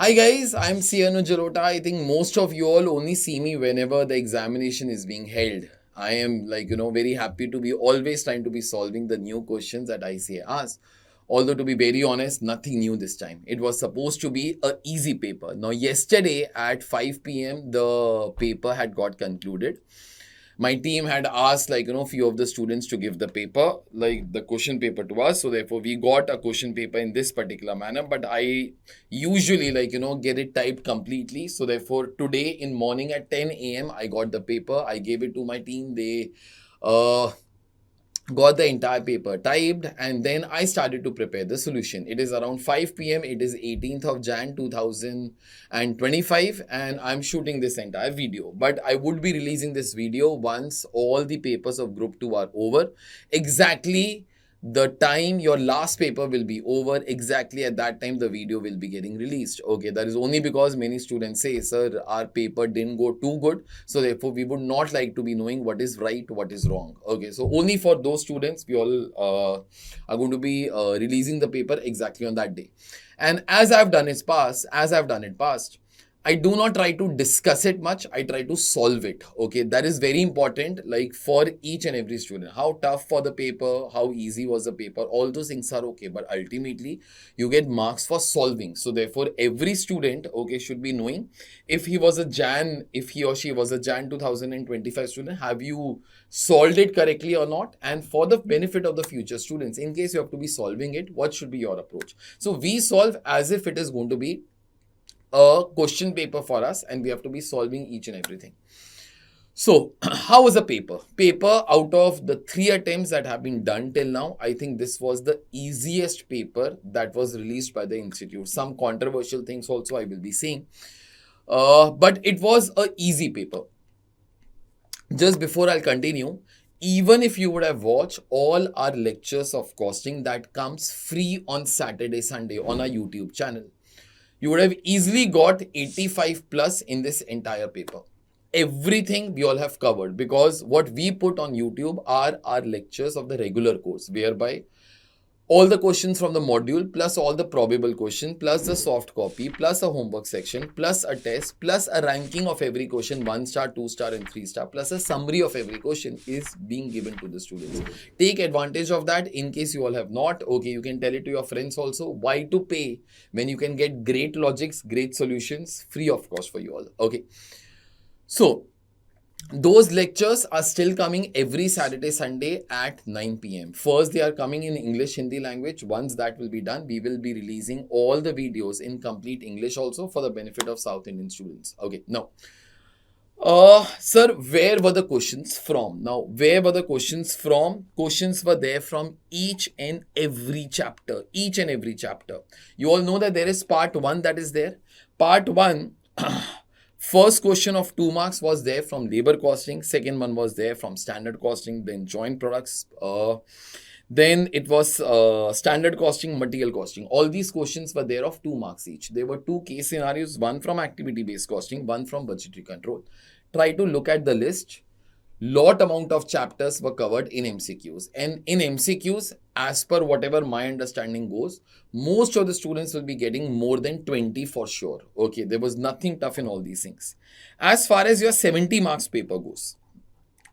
Hi guys, I'm Anuj Jalota. I think most of you all only see me whenever the examination is being held. I am very happy to be always trying to be solving the new questions that ICAI asks. Although to be very honest, nothing new this time. It was supposed to be a easy paper. Now yesterday at 5 p.m. the paper had got concluded. My team had asked few of the students to give the paper, like the question paper to us, so therefore we got a question paper in this particular manner, but I usually get it typed completely. So therefore today in morning at 10 a.m. I got the paper, I gave it to my team. They got the entire paper typed, and then I started to prepare the solution. It is around 5 p.m. It is 18th of Jan 2025, and I'm shooting this entire video. But I would be releasing this video once all the papers of Group 2 are over. Exactly the time your last paper will be over, exactly at that time the video will be getting released. Okay, that is only because many students say, sir, our paper didn't go too good, so therefore we would not like to be knowing what is right, what is wrong. Okay, so only for those students we all are going to be releasing the paper exactly on that day. And as I've done it past, I do not try to discuss it much. I try to solve it. Okay, that is very important. Like for each and every student, how tough for the paper, how easy was the paper, all those things are okay. But ultimately, you get marks for solving. So therefore, every student, okay, should be knowing if he or she was a Jan 2025 student, have you solved it correctly or not? And for the benefit of the future students, in case you have to be solving it, what should be your approach? So we solve as if it is going to be a question paper for us, and we have to be solving each and everything. So how was the paper? Out of the 3 attempts that have been done till now, I think this was the easiest paper that was released by the institute. Some controversial things also I will be saying, but it was a easy paper. Just before I'll continue, even if you would have watched all our lectures of costing that comes free on Saturday, Sunday on our YouTube channel, you would have easily got 85 plus in this entire paper. Everything we all have covered, because what we put on YouTube are our lectures of the regular course, whereby all the questions from the module plus all the probable question plus the soft copy plus a homework section plus a test plus a ranking of every question, 1 star, 2 star and 3 star, plus a summary of every question is being given to the students. Take advantage of that. In case you all have not, okay, you can tell it to your friends also. Why to pay when you can get great logics, great solutions free of cost for you all? Okay, so those lectures are still coming every Saturday, Sunday at 9 p.m. First, they are coming in English, Hindi language. Once that will be done, we will be releasing all the videos in complete English also for the benefit of South Indian students. Okay, now, sir, where were the questions from? Now, where were the questions from? Questions were there from each and every chapter. Each and every chapter. You all know that there is part 1 that is there. Part 1... First question of 2 marks was there from labor costing. Second one was there from standard costing, then joint products. Then it was standard costing, material costing. All these questions were there of 2 marks each. There were 2 case scenarios, one from activity-based costing, one from budgetary control. Try to look at the list. Lot amount of chapters were covered in MCQs, and in MCQs, as per whatever my understanding goes, most of the students will be getting more than 20 for sure. Okay, there was nothing tough in all these things. As far as your 70 marks paper goes,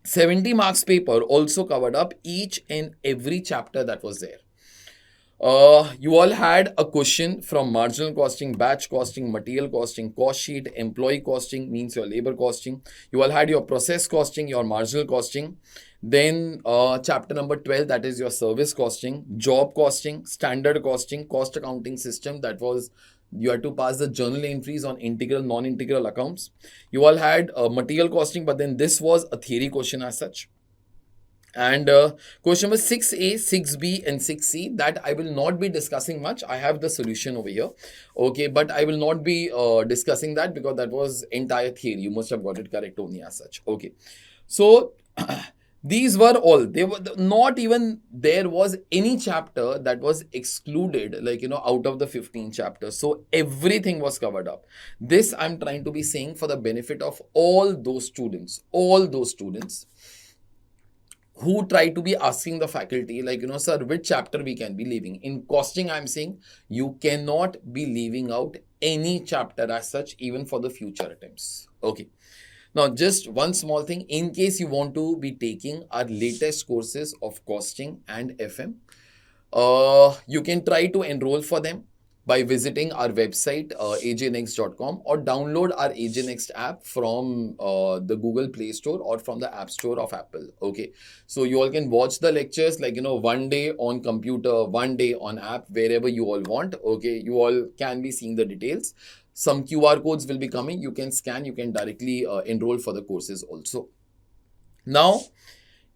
70 marks paper also covered up each and every chapter that was there. You all had a question from marginal costing, batch costing, material costing, cost sheet, employee costing, means your labor costing. You all had your process costing, your marginal costing. Then chapter number 12, that is your service costing, job costing, standard costing, cost accounting system. That was, you had to pass the journal entries on integral, non-integral accounts. You all had material costing, but then this was a theory question as such. And question number 6A, 6B and 6C, that I will not be discussing much. I have the solution over here. Okay, but I will not be discussing that because that was entire theory. You must have got it correct only as such. Okay, so these were all. They were not even there was any chapter that was excluded, out of the 15 chapters. So everything was covered up. This I'm trying to be saying for the benefit of all those students who try to be asking the faculty, sir, which chapter we can be leaving. In costing, I'm saying you cannot be leaving out any chapter as such, even for the future attempts. Okay. Now, just one small thing, in case you want to be taking our latest courses of costing and FM, you can try to enroll for them by visiting our website ajnext.com, or download our ajnext app from the Google Play Store or from the App Store of Apple. Okay, so you all can watch the lectures, like, one day on computer, one day on app, wherever you all want. Okay, you all can be seeing the details. Some QR codes will be coming, you can scan, you can directly enroll for the courses also. Now,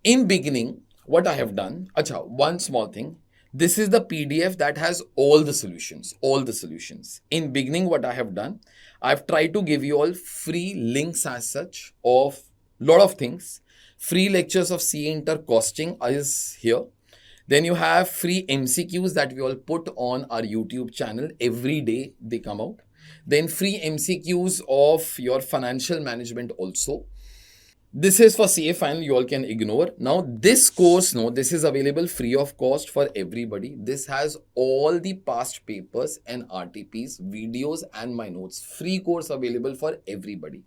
in beginning, what I have done, acha, one small thing. This is the PDF that has all the solutions, all the solutions. In beginning, what I have done, I've tried to give you all free links as such of lot of things. Free lectures of CA Inter costing is here. Then you have free MCQs that we all put on our YouTube channel. Every day they come out. Then free MCQs of your financial management also. This is for CA final, you all can ignore. Now this course, no, this is available free of cost for everybody. This has all the past papers and RTPs, videos and my notes. Free course available for everybody.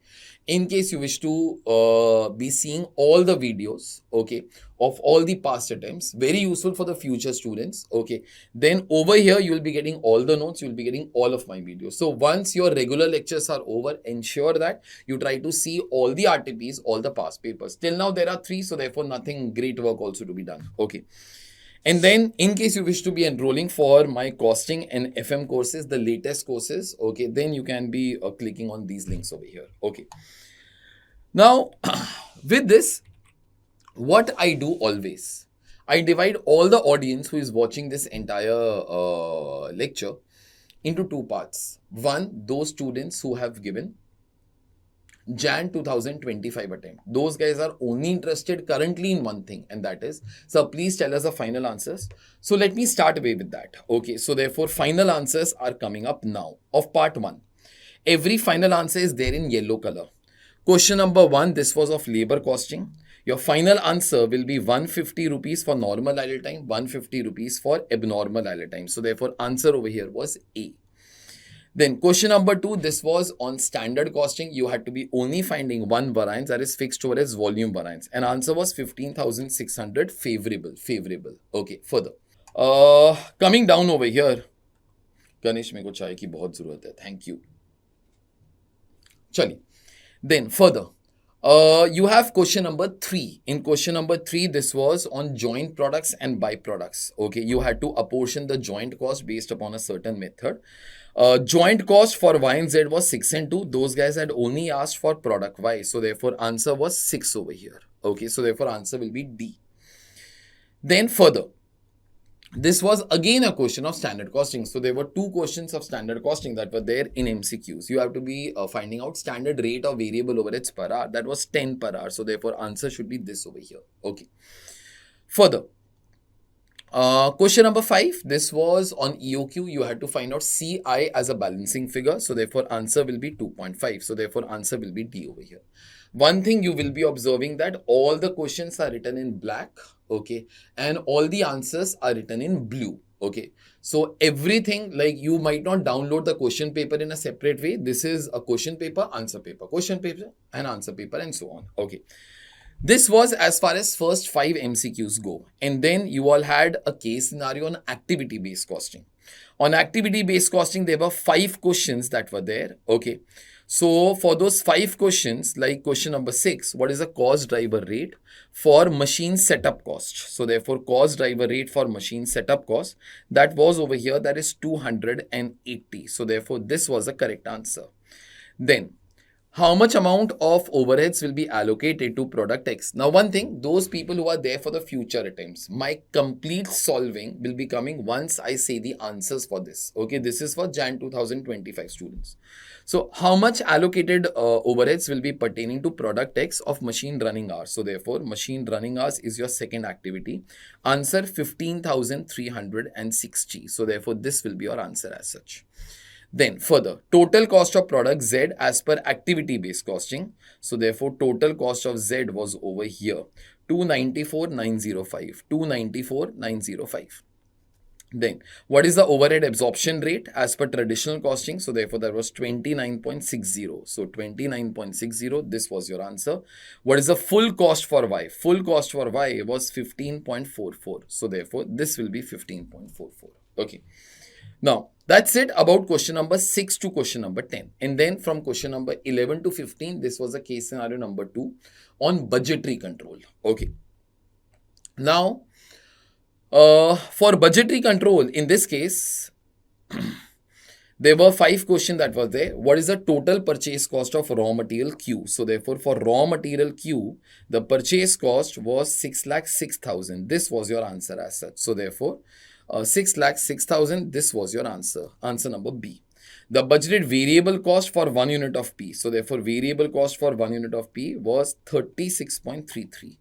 In case you wish to be seeing all the videos, okay, of all the past attempts, very useful for the future students, okay. Then over here, you will be getting all the notes, you will be getting all of my videos. So once your regular lectures are over, ensure that you try to see all the RTPs, all the past papers. Till now, there are 3, so therefore nothing great work also to be done, okay. And then in case you wish to be enrolling for my costing and FM courses, the latest courses, okay, then you can be clicking on these links over here, okay. Now, with this, what I do always, I divide all the audience who is watching this entire lecture into 2 parts. One, those students who have given Jan 2025 attempt. Those guys are only interested currently in one thing, and that is, so please tell us the final answers. So let me start away with that. Okay, so therefore final answers are coming up now of part 1. Every final answer is there in yellow color. Question number 1, this was of labor costing. Your final answer will be 150 rupees for normal idle time, 150 rupees for abnormal idle time. So therefore answer over here was A. Then question number 2, this was on standard costing. You had to be only finding one variance, that is fixed overheads volume variance. And answer was 15,600 favorable. Okay, further. Coming down over here. Ganesh, मेरे को चाय की बहुत जरूरत है. Thank you. चलिए. Then further. You have question number 3. In question number 3, this was on joint products and byproducts. Okay, you had to apportion the joint cost based upon a certain method. Joint cost for Y and Z was 6 and 2. Those guys had only asked for product Y. So therefore answer was 6 over here. Okay, so therefore answer will be D. Then further. This was again a question of standard costing. So there were 2 questions of standard costing that were there in MCQs. You have to be finding out standard rate of variable overheads per hour. That was 10 per hour. So therefore answer should be this over here. Okay. Further. Question number 5. This was on EOQ. You had to find out CI as a balancing figure. So therefore answer will be 2.5. So therefore answer will be D over here. One thing you will be observing that all the questions are written in black, okay, and all the answers are written in blue, okay. So everything, like, you might not download the question paper in a separate way. This is a question paper, answer paper, question paper and answer paper and so on, okay. This was as far as first 5 MCQs go. And then you all had a case scenario on activity-based costing. On activity-based costing, there were 5 questions that were there, okay. So for those 5 questions, like question number 6, what is the cost driver rate for machine setup cost? So therefore cost driver rate for machine setup cost, that was over here, that is 280. So therefore this was the correct answer. Then how much amount of overheads will be allocated to product X? Now, one thing, those people who are there for the future attempts, my complete solving will be coming once I say the answers for this. Okay, this is for Jan 2025 students. So, how much allocated overheads will be pertaining to product X of machine running hours? So, therefore, machine running hours is your second activity. Answer 15,360. So, therefore, this will be your answer as such. Then further, total cost of product Z as per activity based costing. So therefore total cost of Z was over here, 294,905, 294,905. Then, what is the overhead absorption rate as per traditional costing? So, therefore, that was 29.60. So, 29.60, this was your answer. What is the full cost for Y? Full cost for Y was 15.44. So, therefore, this will be 15.44. Okay. Now, that's it about question number 6 to question number 10. And then from question number 11 to 15, this was a case scenario number 2 on budgetary control. Okay. Now, for budgetary control, in this case, there were 5 questions that were there. What is the total purchase cost of raw material Q? So therefore, for raw material Q, the purchase cost was 6,06,000. This was your answer as such. So therefore, 6,06,000, this was your answer. Answer number B. The budgeted variable cost for 1 unit of P. So therefore, variable cost for 1 unit of P was 36.33.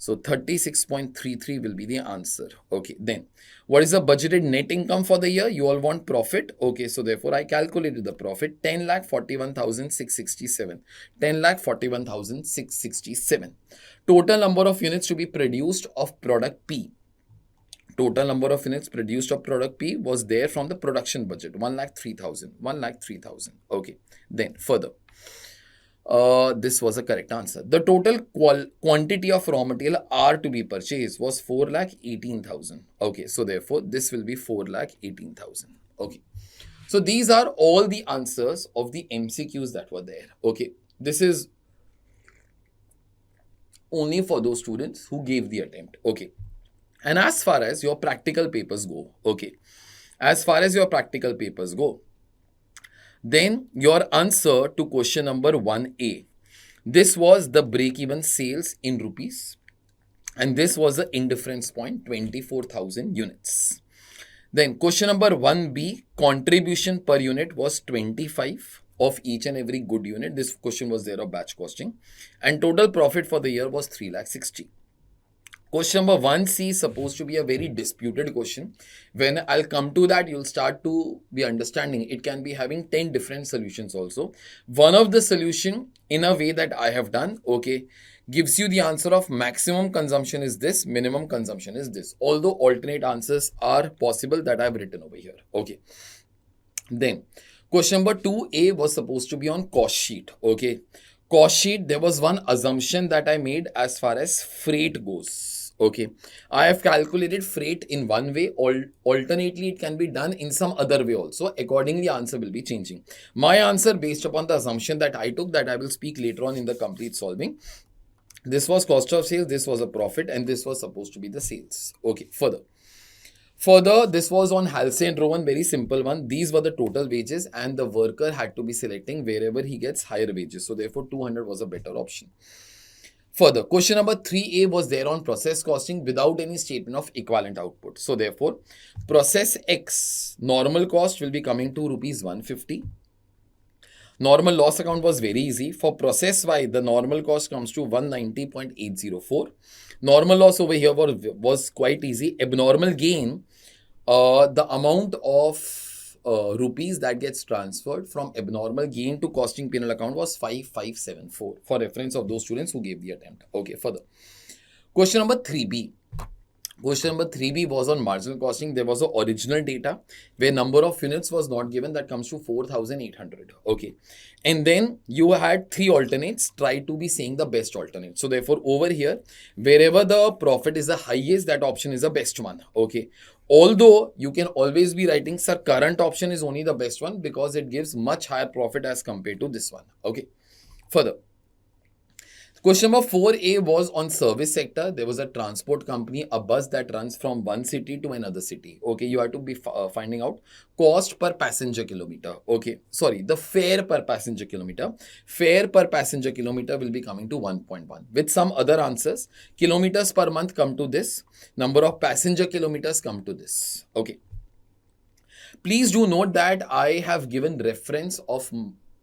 So 36.33 will be the answer. Okay, then what is the budgeted net income for the year? You all want profit. Okay, so therefore I calculated the profit 10,41,667. 10,41,667. Total number of units to be produced of product P. Total number of units produced of product P was there from the production budget 1,03,000. 1,03,000. Okay, then further. This was a correct answer. The total quantity of raw material R to be purchased was 4,18,000. Okay, so therefore this will be 4,18,000. Okay, so these are all the answers of the MCQs that were there. Okay, this is only for those students who gave the attempt. Okay, and as far as your practical papers go, okay, as far as your practical papers go, then your answer to question number 1A. This was the break-even sales in rupees. And this was the indifference point, 24,000 units. Then question number 1B, contribution per unit was 25 of each and every good unit. This question was there of batch costing. And total profit for the year was 3,60,000. Question number 1C is supposed to be a very disputed question. When I'll come to that, you'll start to be understanding it can be having 10 different solutions also. One of the solution in a way that I have done, okay, gives you the answer of maximum consumption is this, minimum consumption is this. Although alternate answers are possible that I've written over here. Okay. Then question number 2A was supposed to be on cost sheet. Okay. Cost sheet, there was one assumption that I made as far as freight goes. Okay, I have calculated freight in one way. Alternately, it can be done in some other way also. Accordingly, answer will be changing. My answer based upon the assumption that I took, that I will speak later on in the complete solving. This was cost of sales, this was a profit, and this was supposed to be the sales. Okay, Further, this was on Halsey and Rowan, very simple one. These were the total wages and the worker had to be selecting wherever he gets higher wages. So therefore, 200 was a better option. Further, question number 3A was there on process costing without any statement of equivalent output. So therefore, process X, normal cost will be coming to rupees 150. Normal loss account was very easy. For process Y, the normal cost comes to 190.804. Normal loss over here was quite easy. Abnormal gain, the amount of rupees that gets transferred from abnormal gain to costing P&L account was 5574 for reference of those students who gave the attempt. Okay, further. Question number 3B. Question number 3B was on marginal costing. There was a original data where number of units was not given. That comes to 4,800. Okay. And then you had 3 alternates. Try to be saying the best alternate. So therefore, over here, wherever the profit is the highest, that option is the best one. Okay. Although you can always be writing, sir, current option is only the best one because it gives much higher profit as compared to this one. Okay. Further. Question number 4A was on service sector. There was a transport company, a bus that runs from one city to another city. Okay, you have to be finding out cost per passenger kilometer. Okay, sorry, the fare per passenger kilometer. Fare per passenger kilometer will be coming to 1.1. With some other answers, kilometers per month come to this. Number of passenger kilometers come to this. Okay. Please do note that I have given reference of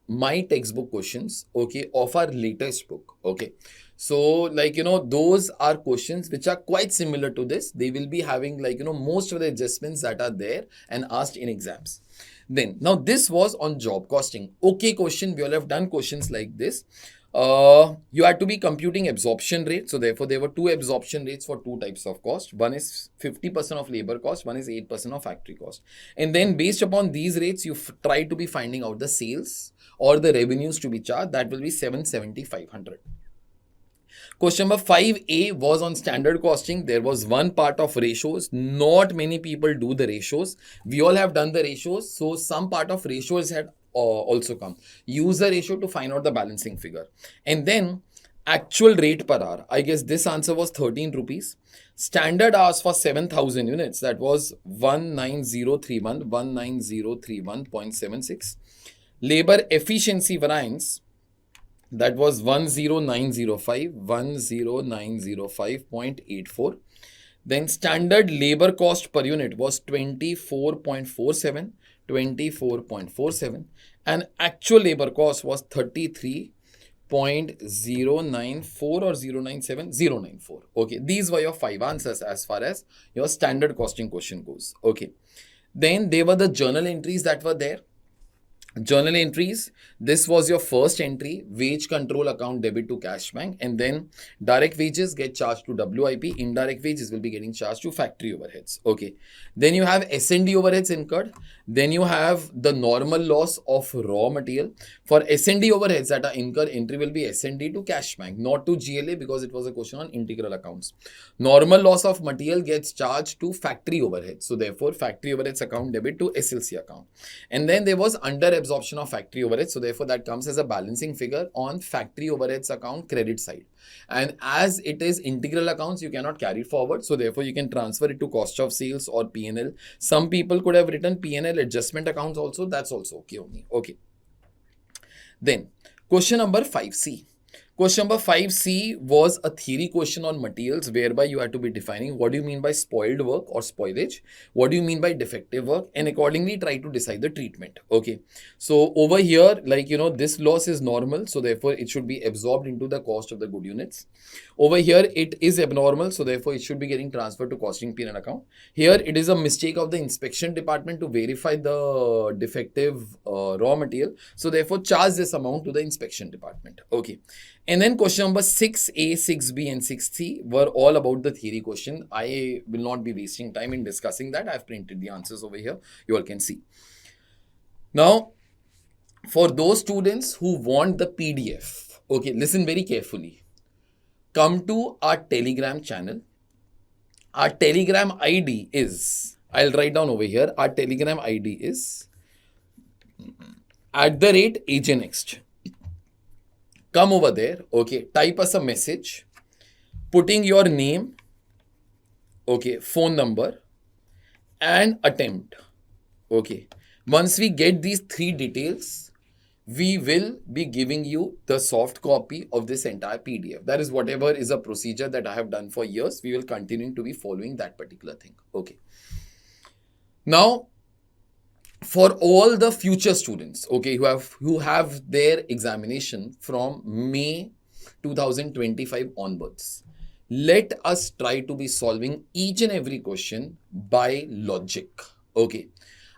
my textbook questions, okay, of our latest book, okay. So like, those are questions which are quite similar to this. They will be having like, most of the adjustments that are there and asked in exams. Then now this was on job costing. Okay, question, we all have done questions like this. You had to be computing absorption rate. So therefore there were two absorption rates for two types of cost. One is 50% of labor cost, one is 8% of factory cost. And then based upon these rates, you try to be finding out the sales or the revenues to be charged. That will be 770,500. Question number 5A was on standard costing. There was one part of ratios. Not many people do the ratios. We all have done the ratios. So some part of ratios had also come. Use the ratio to find out the balancing figure. And then actual rate per hour. I guess this answer was 13 rupees. Standard hours for 7,000 units. That was 19031.76. Labor efficiency variance. That was 10905.84. Then standard labor cost per unit was 24.47. And actual labor cost was 33.094 or 097. Okay, these were your 5 answers as far as your standard costing question goes. Okay, then there were the journal entries that were there. Journal entries, this was your first entry, wage control account debit to cash bank, and then direct wages get charged to WIP, indirect wages will be getting charged to factory overheads. Okay, then you have S&D overheads incurred, then you have the normal loss of raw material. For S&D overheads that are incurred, entry will be S&D to cash bank, not to GLA, because it was a question on integral accounts. Normal loss of material gets charged to factory overheads, so therefore factory overheads account debit to SLC account. And then there was under absorption of factory overheads, so therefore that comes as a balancing figure on factory overheads account credit side. And as it is integral accounts, you cannot carry forward, so therefore you can transfer it to cost of sales or P&L. Some people could have written P&L adjustment accounts also, that's also okay only. Okay, then question number 5C. Question number 5C was a theory question on materials, whereby you had to be defining what do you mean by spoiled work or spoilage, what do you mean by defective work, and accordingly try to decide the treatment. Okay, so over here, like, this loss is normal, so therefore it should be absorbed into the cost of the good units. Over here it is abnormal, so therefore it should be getting transferred to costing P&L account. Here it is a mistake of the inspection department to verify the defective raw material, so therefore charge this amount to the inspection department. Okay, and then question number 6A, 6B and 6C were all about the theory question. I will not be wasting time in discussing that. I have printed the answers over here. You all can see. Now, for those students who want the PDF, okay, listen very carefully. Come to our Telegram channel. Our Telegram ID is, I'll write down over here. Our Telegram ID is @AJNext. Come over there, okay, type us a message, putting your name, okay, phone number and attempt. Okay, once we get these 3 details, we will be giving you the soft copy of this entire PDF. That is whatever is a procedure that I have done for years. We will continue to be following that particular thing. Okay, now for all the future students, okay, who have their examination from May 2025 onwards, let us try to be solving each and every question by logic. Okay,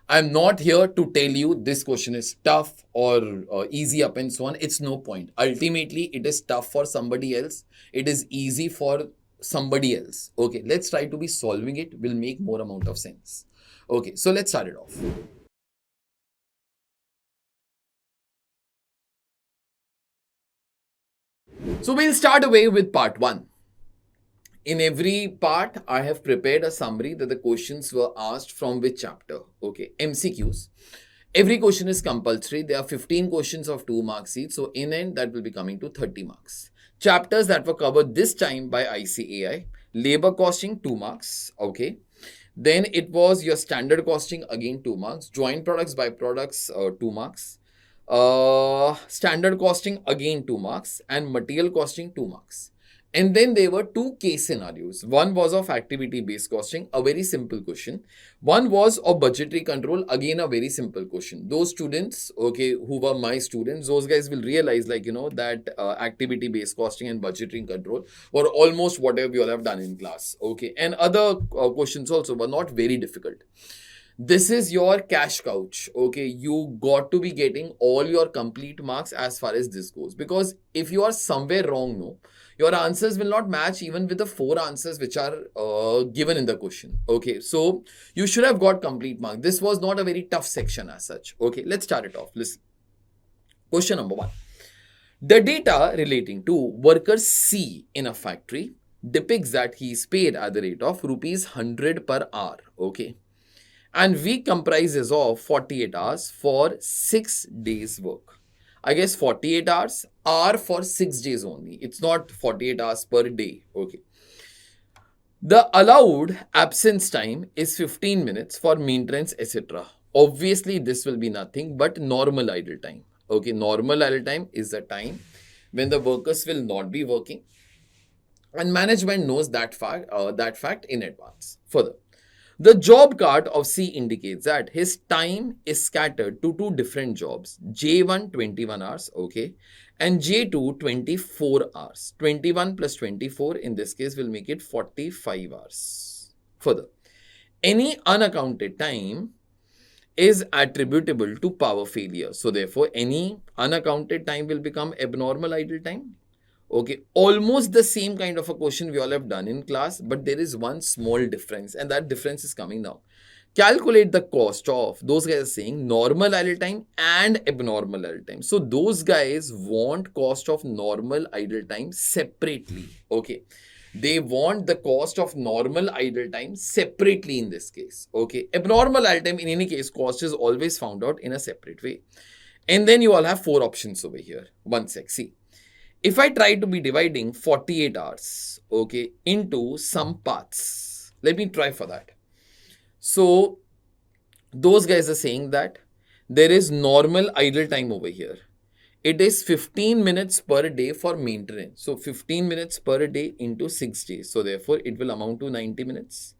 I'm not here to tell you this question is tough or easy up and so on. It's no point. Ultimately, it is tough for somebody else. It is easy for somebody else. Okay, let's try to be solving it. Will make more amount of sense. Okay, so let's start it off. So we'll start away with part 1. In every part, I have prepared a summary that the questions were asked from which chapter. Okay, MCQs. Every question is compulsory. There are 15 questions of 2 marks each. So in end, that will be coming to 30 marks. Chapters that were covered this time by ICAI. Labor costing, 2 marks. Okay. Then it was your standard costing, again 2 marks. Joint products, byproducts, 2 marks. Standard costing, again 2 marks. And material costing, 2 marks. And then there were two case scenarios. One was of activity-based costing, a very simple question. One was of budgetary control, again, a very simple question. Those students, okay, who were my students, those guys will realize that activity-based costing and budgetary control were almost whatever you all have done in class, okay. And other questions also were not very difficult. This is your cash couch, okay. You got to be getting all your complete marks as far as this goes, because if you are somewhere wrong, no, your answers will not match even with the 4 answers which are given in the question, okay. So you should have got complete mark. This was not a very tough section as such, okay. Let's start it off. Listen, question number 1. The data relating to worker C in a factory depicts that he is paid at the rate of rupees 100 per hour, okay. And week comprises of 48 hours for 6 days work. I guess 48 hours are for 6 days only. It's not 48 hours per day. Okay. The allowed absence time is 15 minutes for maintenance, etc. Obviously, this will be nothing but normal idle time. Okay. Normal idle time is the time when the workers will not be working. And management knows that fact in advance. Further, the job card of C indicates that his time is scattered to 2 different jobs. J1 21 hours, okay, and J2 24 hours. 21 plus 24 in this case will make it 45 hours. Further, any unaccounted time is attributable to power failure. So therefore, any unaccounted time will become abnormal idle time. Okay, almost the same kind of a question we all have done in class, but there is one small difference, and that difference is coming now. Calculate the cost of, those guys are saying normal idle time and abnormal idle time. So those guys want cost of normal idle time separately. Okay, they want the cost of normal idle time separately in this case. Okay, abnormal idle time in any case, cost is always found out in a separate way. And then you all have 4 options over here. One sec, see. If I try to be dividing 48 hours, okay, into some parts, let me try for that. So those guys are saying that there is normal idle time over here. It is 15 minutes per day for maintenance. So 15 minutes per day into 6 days. So therefore, it will amount to 90 minutes.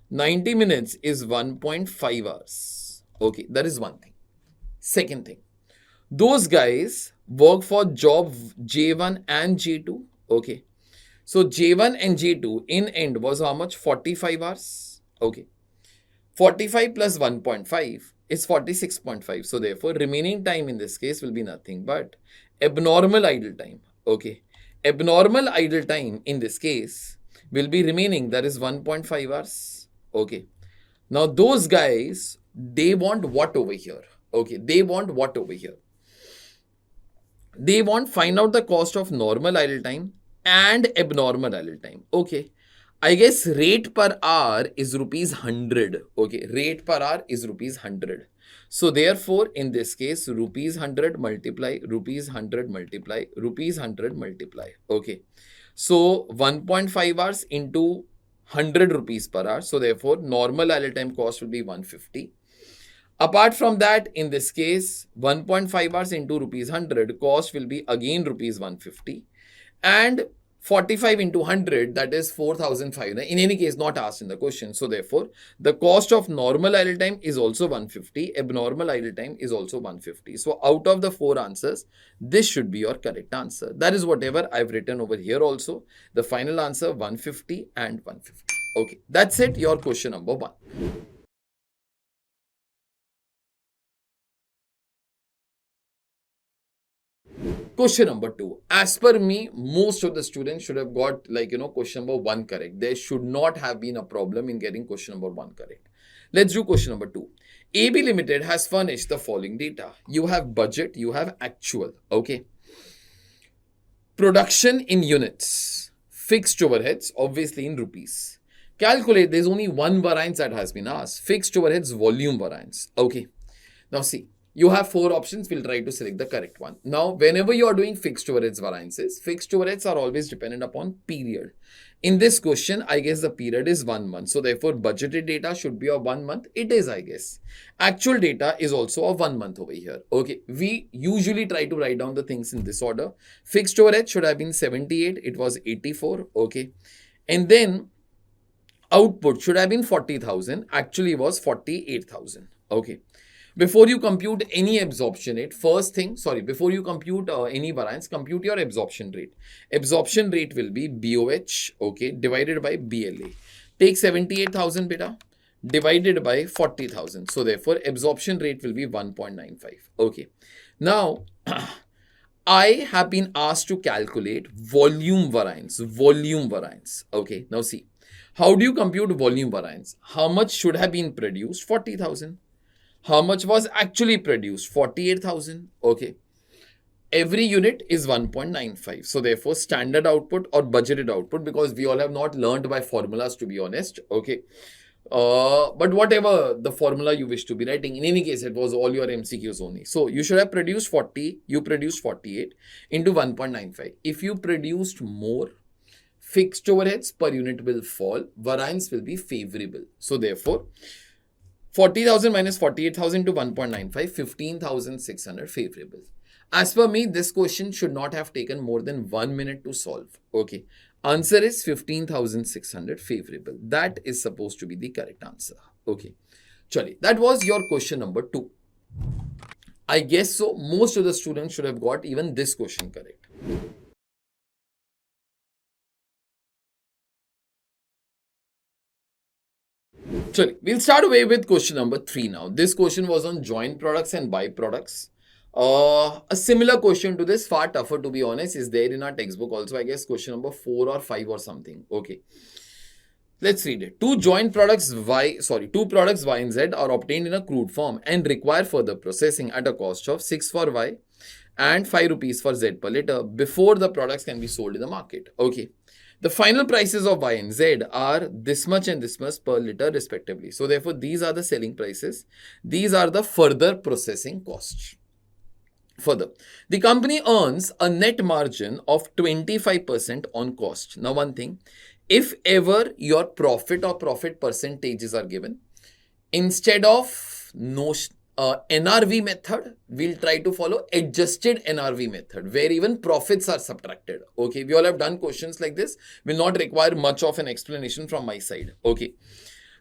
90 minutes is 1.5 hours. Okay, that is one thing. Second thing, those guys work for job J1 and J2. Okay. So J1 and J2 in end was how much? 45 hours. Okay. 45 plus 1.5 is 46.5. So therefore, remaining time in this case will be nothing but abnormal idle time. Okay. Abnormal idle time in this case will be remaining, that is 1.5 hours. Okay. Now those guys, they want what over here? Okay. They want what over here? They want find out the cost of normal idle time and abnormal idle time. Okay. I guess rate per hour is rupees 100. Okay. Rate per hour is rupees 100. So therefore, in this case, rupees 100 multiply, rupees 100 multiply, rupees 100 multiply. Okay. So 1.5 hours into 100 rupees per hour. So therefore, normal idle time cost will be 150. Apart from that, in this case, 1.5 hours into rupees 100, cost will be again rupees 150. And 45 into 100, that is 4,500. In any case, not asked in the question. So therefore, the cost of normal idle time is also 150. Abnormal idle time is also 150. So out of the 4 answers, this should be your correct answer. That is whatever I've written over here also. The final answer, 150 and 150. Okay, that's it, your question number 1. Question number 2. As per me, most of the students should have got question number 1 correct. There should not have been a problem in getting question number 1 correct. Let's do question number 2. AB Limited has furnished the following data. You have budget, you have actual. Okay. Production in units. Fixed overheads, obviously in rupees. Calculate, there's only one variance that has been asked. Fixed overheads volume variance. Okay. Now see. You have 4 options. We'll try to select the correct one. Now, whenever you are doing fixed overheads variances, fixed overheads are always dependent upon period. In this question, I guess the period is 1 month. So therefore, budgeted data should be of 1 month. It is, I guess. Actual data is also of 1 month over here. Okay. We usually try to write down the things in this order. Fixed overhead should have been 78. It was 84. Okay. And then output should have been 40,000. Actually was 48,000. Okay. Before you compute any absorption rate, before you compute any variance, compute your absorption rate. Absorption rate will be BOH, okay, divided by BLA. Take 78,000 beta, divided by 40,000. So therefore, absorption rate will be 1.95. Okay. Now, I have been asked to calculate volume variance. Okay. Now see, how do you compute volume variance? How much should have been produced? 40,000. How much was actually produced? 48,000. Okay. Every unit is 1.95. So therefore, standard output or budgeted output, because we all have not learned by formulas, to be honest. Okay. But whatever the formula you wish to be writing, in any case, it was all your MCQs only. So you should have produced 40. You produced 48 into 1.95. If you produced more, fixed overheads per unit will fall. Variance will be favorable. So therefore, 40,000 minus 48,000 to 1.95, 15,600 favorable. As per me, this question should not have taken more than 1 minute to solve. Okay. Answer is 15,600 favorable. That is supposed to be the correct answer. Okay. Chali, that was your question number 2. I guess so. Most of the students should have got even this question correct. Chali, we'll start away with question number 3 now. This question was on joint products and byproducts. A similar question to this, far tougher to be honest, is there in our textbook also. I guess question number 4 or 5 or something. Okay. Let's read it. Two products Y and Z are obtained in a crude form and require further processing at a cost of 6 for Y and 5 rupees for Z per liter before the products can be sold in the market. Okay. The final prices of Y and Z are this much and this much per liter respectively. So therefore, these are the selling prices. These are the further processing costs. Further, the company earns a net margin of 25% on cost. Now, one thing, if ever your profit or profit percentages are given, instead of NRV method, we'll try to follow adjusted NRV method, where even profits are subtracted. Okay, we all have done questions like this. Will not require much of an explanation from my side. Okay,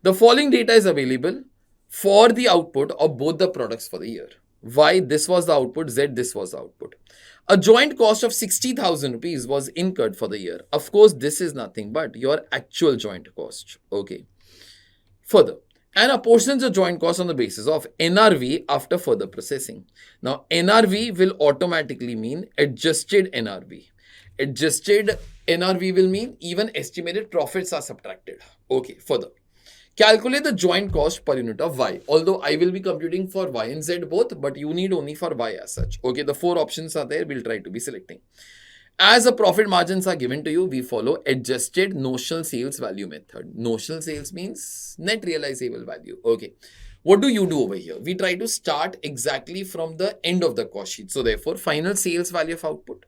the following data is available for the output of both the products for the year. Y, this was the output, Z, this was the output. A joint cost of 60,000 rupees was incurred for the year. Of course, this is nothing but your actual joint cost. Okay. Further, and apportions the joint cost on the basis of NRV after further processing. Now, NRV will automatically mean adjusted NRV. Adjusted NRV will mean even estimated profits are subtracted. Okay, further. Calculate the joint cost per unit of Y. Although I will be computing for Y and Z both, but you need only for Y as such. Okay, the 4 options are there. We'll try to be selecting. As the profit margins are given to you, we follow adjusted notional sales value method. Notional sales means net realizable value. Okay. What do you do over here? We try to start exactly from the end of the cost sheet. So therefore, final sales value of output.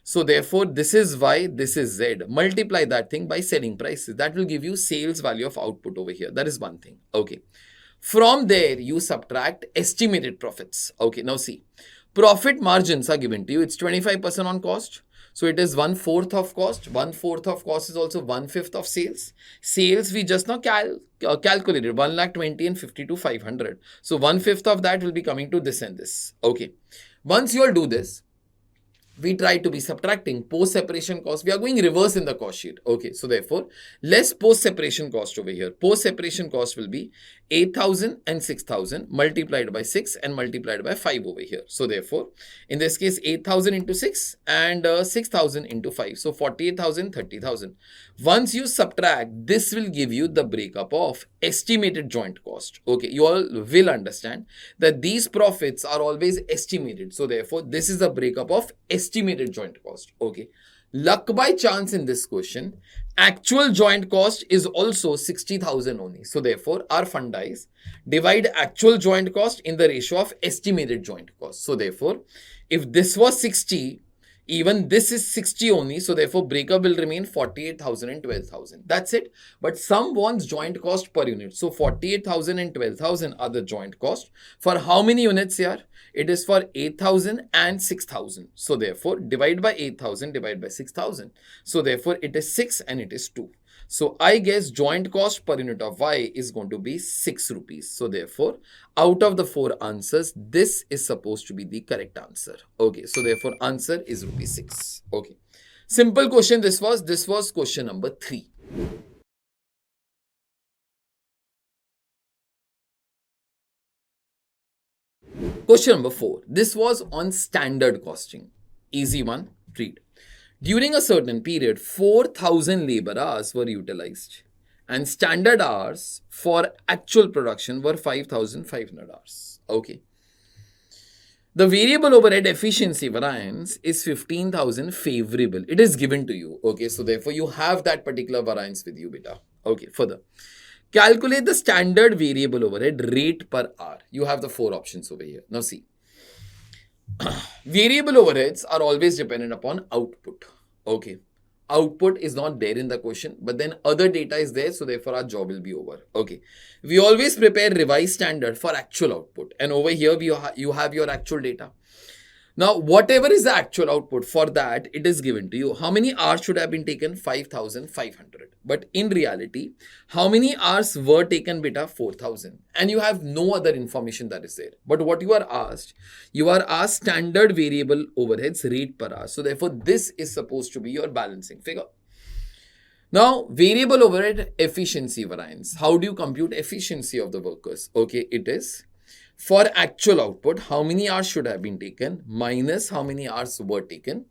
So therefore, this is Y, this is Z. Multiply that thing by selling prices. That will give you sales value of output over here. That is one thing. Okay. From there, you subtract estimated profits. Okay. Now see, profit margins are given to you. It's 25% on cost. So it is 1/4 of cost. 1/4 of cost is also 1/5 of sales. Sales we just now calculated 1,20,000 and 52,500. So 1/5 of that will be coming to this and this. Okay. Once you all do this, we try to be subtracting post-separation cost. We are going reverse in the cost sheet. Okay, so therefore, less post-separation cost over here. Post-separation cost will be 8,000 and 6,000 multiplied by 6 and multiplied by 5 over here. So therefore, in this case, 8,000 into 6 and 6,000 into 5. So 48,000, 30,000. Once you subtract, this will give you the breakup of estimated joint cost. Okay, you all will understand that these profits are always estimated. So therefore, this is the breakup of estimated joint cost. Okay. Luck by chance in this question, actual joint cost is also 60,000 only. So therefore, our funda is divide actual joint cost in the ratio of estimated joint cost. So therefore, if this was 60, even this is 60 only. So therefore, breakup will remain 48,000 and 12,000. That's it. But some wants joint cost per unit. So 48,000 and 12,000 are the joint cost. For how many units here? It is for 8,000 and 6,000. So therefore, divide by 8,000, divide by 6,000. So therefore, it is 6 and it is 2. So I guess joint cost per unit of Y is going to be 6 rupees. So therefore, out of the 4 answers, this is supposed to be the correct answer. Okay, so therefore, answer is rupees 6. Okay. Simple question this was. This was question number 3. Question number 4. This was on standard costing. Easy one. Read. During a certain period, 4,000 labor hours were utilized and standard hours for actual production were 5,500 hours. Okay. The variable overhead efficiency variance is 15,000 favorable. It is given to you. Okay. So therefore, you have that particular variance with you, beta. Okay. Further. Calculate the standard variable overhead rate per hour. You have the 4 options over here. Now see. Variable overheads are always dependent upon output. Okay. Output is not there in the question, but then other data is there. So therefore our job will be over. Okay. We always prepare revised standard for actual output. And over here, you have your actual data. Now, whatever is the actual output, for that, it is given to you. How many hours should have been taken? 5,500. But in reality, how many hours were taken, beta? 4,000. And you have no other information that is there. But what you are asked standard variable overheads rate per hour. So therefore, this is supposed to be your balancing figure. Now, variable overhead efficiency variance. How do you compute efficiency of the workers? Okay, it is for actual output, how many hours should have been taken minus how many hours were taken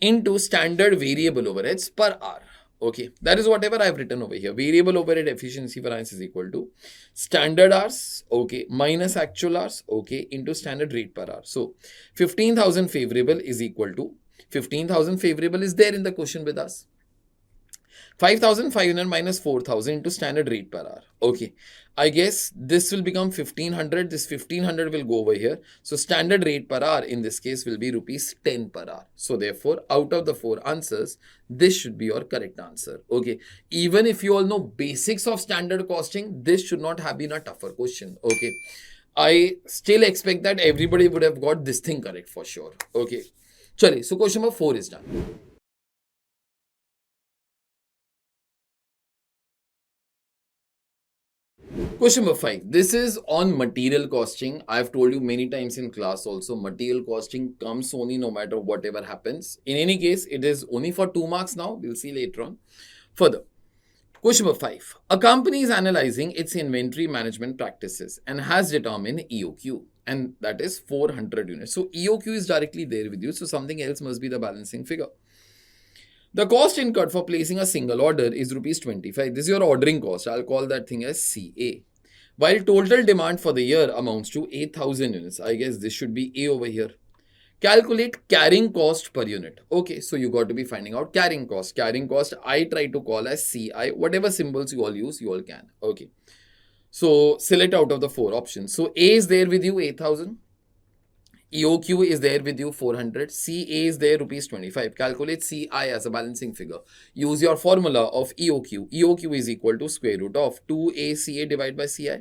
into standard variable overheads per hour. Okay, that is whatever I have written over here. Variable overhead efficiency variance is equal to standard hours, okay, minus actual hours, okay, into standard rate per hour. So 15,000 favorable is equal to 15,000 favorable is there in the question with us. 5,500 minus 4,000 into standard rate per hour. Okay, I guess this will become 1,500. This 1,500 will go over here. So standard rate per hour in this case will be rupees 10 per hour. So therefore, out of the 4 answers, this should be your correct answer. Okay, even if you all know basics of standard costing, this should not have been a tougher question. Okay, I still expect that everybody would have got this thing correct for sure. Okay, chale, so question number 4 is done. Question number 5. This is on material costing. I've told you many times in class also, material costing comes only no matter whatever happens. In any case, it is only for 2 marks now. We'll see later on. Further. Question number 5. A company is analyzing its inventory management practices and has determined EOQ, and that is 400 units. So EOQ is directly there with you. So something else must be the balancing figure. The cost incurred for placing a single order is rupees 25. This is your ordering cost. I'll call that thing as CA. While total demand for the year amounts to 8,000 units. I guess this should be A over here. Calculate carrying cost per unit. Okay, so you got to be finding out carrying cost. Carrying cost, I try to call as CI. Whatever symbols you all use, you all can. Okay. So select out of the 4 options. So A is there with you, 8,000. EOQ is there with you 400. CA is there rupees 25. Calculate CI as a balancing figure. Use your formula of EOQ. EOQ is equal to square root of 2ACA divided by CI.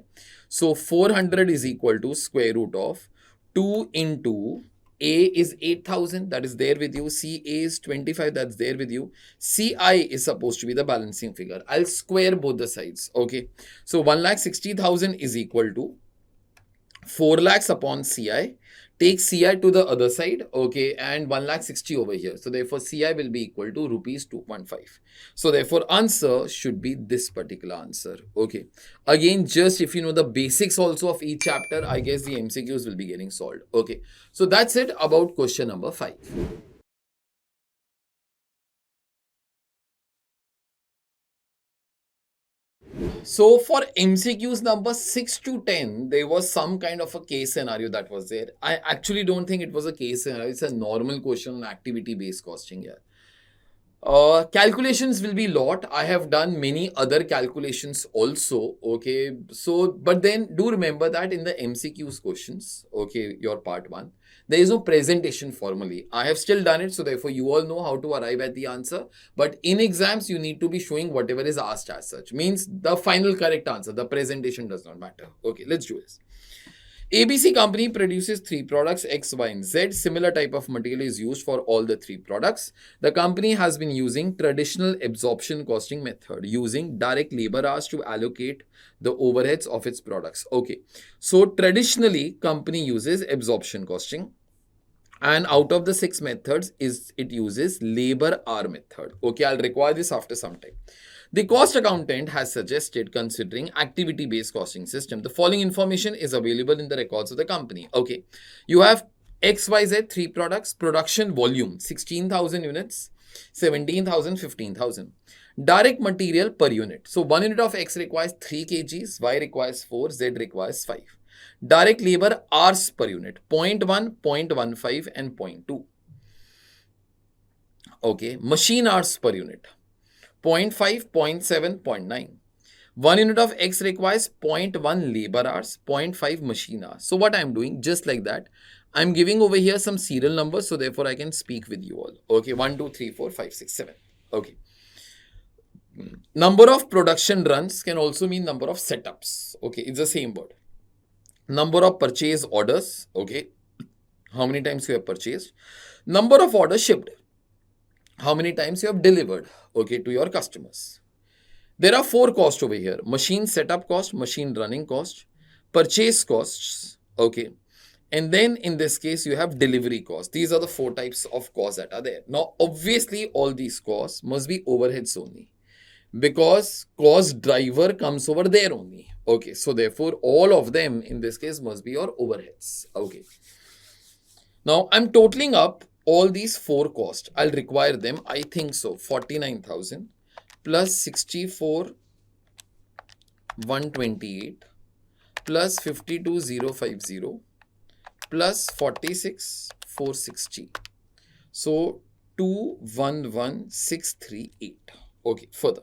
So 400 is equal to square root of 2 into A is 8,000, that is there with you. CA is 25, that's there with you. CI is supposed to be the balancing figure. I'll square both the sides. Okay. So 1,60,000 is equal to 4 lakhs upon CI. Take CI to the other side, okay, and 1,60,000 over here. So therefore, CI will be equal to rupees 2.5. So therefore, answer should be this particular answer, okay. Again, just if you know the basics also of each chapter, I guess the MCQs will be getting solved, okay. So that's it about question number 5. So for MCQs number 6 to 10, there was some kind of a case scenario that was there. I actually don't think it was a case scenario. It's a normal question on activity-based costing here. Calculations will be lot. I have done many other calculations also. Okay. So, but then do remember that in the MCQs questions, okay, your part one, there is no presentation formally. I have still done it. So therefore you all know how to arrive at the answer. But in exams, you need to be showing whatever is asked as such. Means the final correct answer. The presentation does not matter. Okay. Let's do this. ABC company produces three products X, Y, and Z. Similar type of material is used for all the three products. The company has been using traditional absorption costing method using direct labor hours to allocate the overheads of its products. Okay. So traditionally company uses absorption costing. And out of the six methods it uses labor hour method. Okay, I'll require this after some time. The cost accountant has suggested considering activity-based costing system. The following information is available in the records of the company. Okay, you have XYZ, three products, production volume 16,000 units, 17,000, 15,000. Direct material per unit. So 1 unit of X requires 3 kgs, Y requires 4, Z requires 5. Direct labor hours per unit 0.1, 0.15 and 0.2. Okay, machine hours per unit 0.5, 0.7, 0.9. 1 unit of X requires 0.1 labor hours, 0.5 machine hours. So what I'm doing, just like that, I'm giving over here some serial numbers, so therefore I can speak with you all. Okay, 1, 2, 3, 4, 5, 6, 7. Okay. Number of production runs can also mean number of setups. Okay, it's the same word. Number of purchase orders. Okay, how many times you have purchased. Number of orders shipped. How many times you have delivered, okay, to your customers. There are four costs over here. Machine setup cost, machine running cost, purchase costs, okay. And then in this case, you have delivery costs. These are the four types of costs that are there. Now, obviously, all these costs must be overheads only because cost driver comes over there only. Okay, so therefore, all of them in this case must be your overheads. Okay. Now, I'm totaling up all these four costs. I'll require them. I think so. 49,000 plus 64,128 plus 52,050 plus 46,460. So 211,638. Okay, further.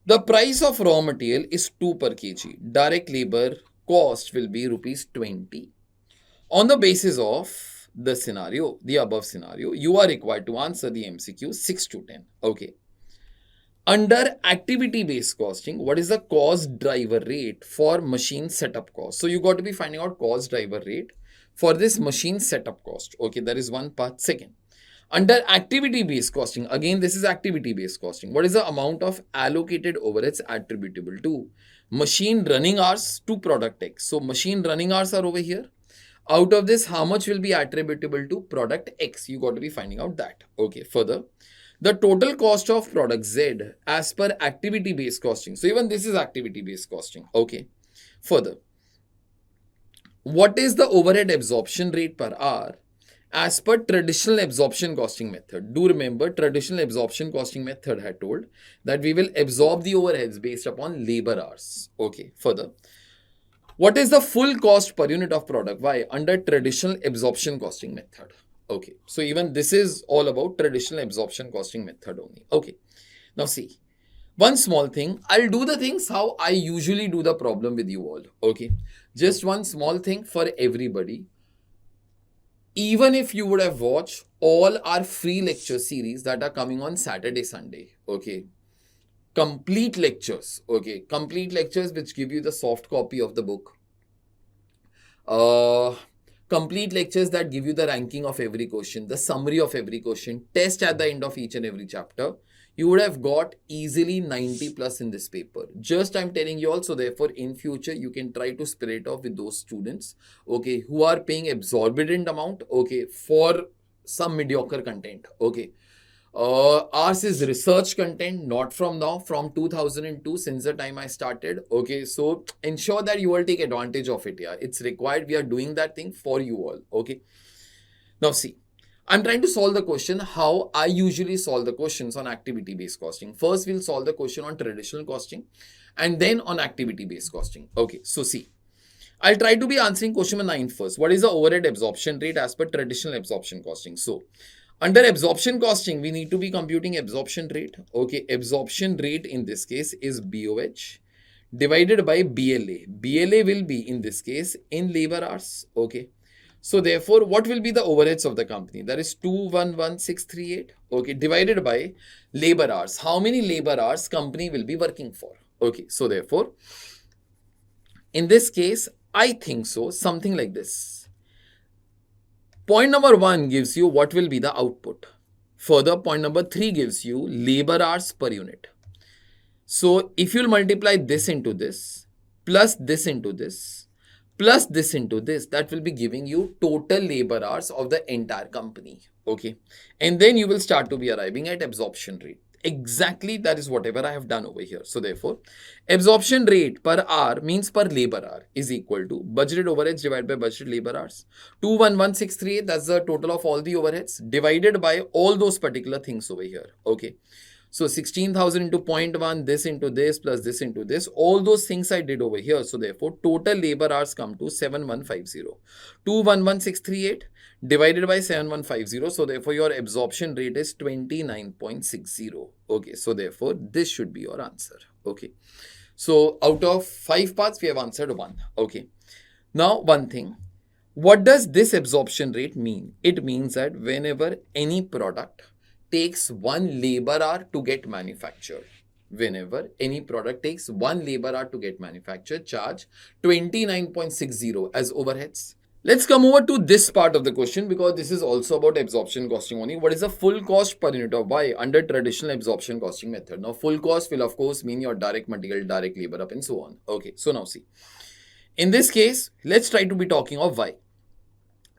The price of raw material is 2 per kg. Direct labor cost will be rupees 20. On the basis of the scenario, the above scenario, you are required to answer the MCQ 6 to 10. Okay. Under activity-based costing, what is the cost driver rate for machine setup cost? So you got to be finding out cost driver rate for this machine setup cost. Okay, that is one part. Second, under activity-based costing, again, this is activity-based costing. What is the amount of allocated overheads attributable to machine running hours to product X? So machine running hours are over here. Out of this, how much will be attributable to product X? You got to be finding out that. Okay, further, the total cost of product Z as per activity-based costing. So even this is activity-based costing. Okay, further, what is the overhead absorption rate per hour as per traditional absorption costing method? Do remember, traditional absorption costing method had told that we will absorb the overheads based upon labor hours. Okay, further, what is the full cost per unit of product? Why? Under traditional absorption costing method. Okay, so even this is all about traditional absorption costing method only. Okay, now see, one small thing, I'll do the things how I usually do the problem with you all. Okay, just one small thing for everybody. Even if you would have watched all our free lecture series that are coming on Saturday, Sunday, okay, complete lectures, okay, complete lectures which give you the soft copy of the book, complete lectures that give you the ranking of every question, the summary of every question, test at the end of each and every chapter, you would have got easily 90 plus in this paper. Just I'm telling you all, so therefore in future you can try to split it off with those students, okay, who are paying exorbitant amount, okay, for some mediocre content, okay. Ours is research content, not from now, from 2002, since the time I started. Okay, so ensure that you all take advantage of it. Yeah, it's required. We are doing that thing for you all. Okay. Now see, I'm trying to solve the question how I usually solve the questions on activity-based costing. First, we'll solve the question on traditional costing and then on activity-based costing. Okay, so see, I'll try to be answering question number 9 first. What is the overhead absorption rate as per traditional absorption costing? So, under absorption costing, we need to be computing absorption rate. Okay, absorption rate in this case is BOH divided by BLA. BLA will be in this case in labor hours. Okay. So therefore, what will be the overheads of the company? That is 211638. Okay, divided by labor hours. How many labor hours company will be working for? Okay, so therefore, in this case, I think so, something like this. Point number 1 gives you what will be the output. Further, point number 3 gives you labor hours per unit. So if you'll multiply this into this, plus this into this, plus this into this, that will be giving you total labor hours of the entire company. Okay. And then you will start to be arriving at absorption rate. Exactly that is whatever I have done over here. So therefore, absorption rate per hour means per labor hour is equal to budgeted overheads divided by budgeted labor hours. 211638, that's the total of all the overheads divided by all those particular things over here. Okay. So 16,000 into 0.1, this into this, plus this into this, all those things I did over here. So therefore, total labor hours come to 7150. 211638 divided by 7150. So therefore, your absorption rate is 29.60. Okay. So therefore, this should be your answer. Okay. So out of 5 parts, we have answered 1. Okay. Now, one thing. What does this absorption rate mean? It means that whenever any product takes 1 labor hour to get manufactured. Whenever any product takes 1 labor hour to get manufactured, charge 29.60 as overheads. Let's come over to this part of the question because this is also about absorption costing only. What is the full cost per unit of Y under traditional absorption costing method? Now, full cost will of course mean your direct material, direct labor up and so on. Okay, so now see. In this case, let's try to be talking of Y.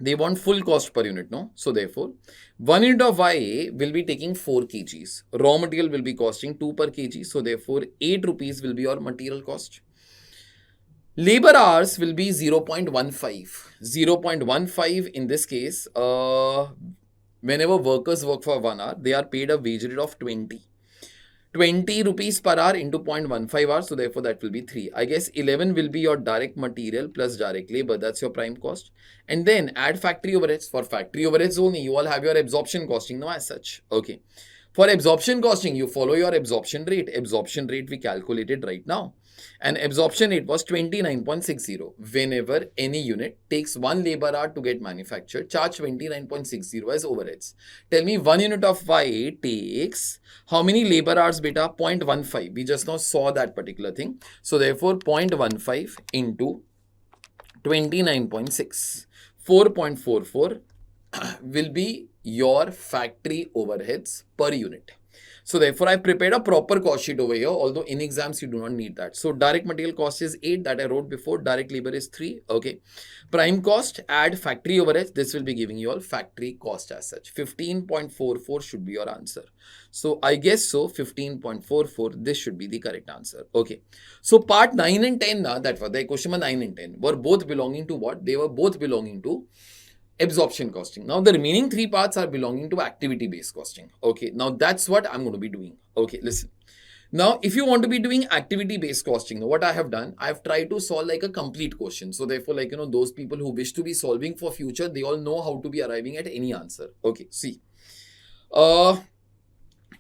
They want full cost per unit, no? So therefore, 1 unit of YA will be taking 4 kgs. Raw material will be costing 2 per kg. So therefore, 8 rupees will be your material cost. Labor hours will be 0.15. 0.15 in this case, whenever workers work for 1 hour, they are paid a wage rate of 20. 20 rupees per hour into 0.15 hours. So therefore, that will be 3. I guess 11 will be your direct material plus direct labor. That's your prime cost. And then add factory overheads. For factory overheads only, you all have your absorption costing now as such. Okay. For absorption costing, you follow your absorption rate. Absorption rate we calculated right now. And absorption rate was 29.60. Whenever any unit takes 1 labor hour to get manufactured, charge 29.60 as overheads. Tell me 1 unit of Y takes how many labor hours beta? 0.15. We just now saw that particular thing. So therefore 0.15 into 29.6. 4.44 will be your factory overheads per unit. So therefore, I prepared a proper cost sheet over here, although in exams, you do not need that. So direct material cost is 8 that I wrote before. Direct labor is 3. Okay. Prime cost, add factory overheads. This will be giving you all factory cost as such. 15.44 should be your answer. So I guess so, 15.44. This should be the correct answer. Okay. So part 9 and 10, that was the question 9 and 10 were both belonging to what? They were both belonging to absorption costing. Now the remaining 3 parts are belonging to activity based costing. Okay, now that's what I'm going to be doing. Okay, listen. Now if you want to be doing activity based costing, what I have done, I've tried to solve like a complete question. So therefore, like, those people who wish to be solving for future, they all know how to be arriving at any answer. Okay, see.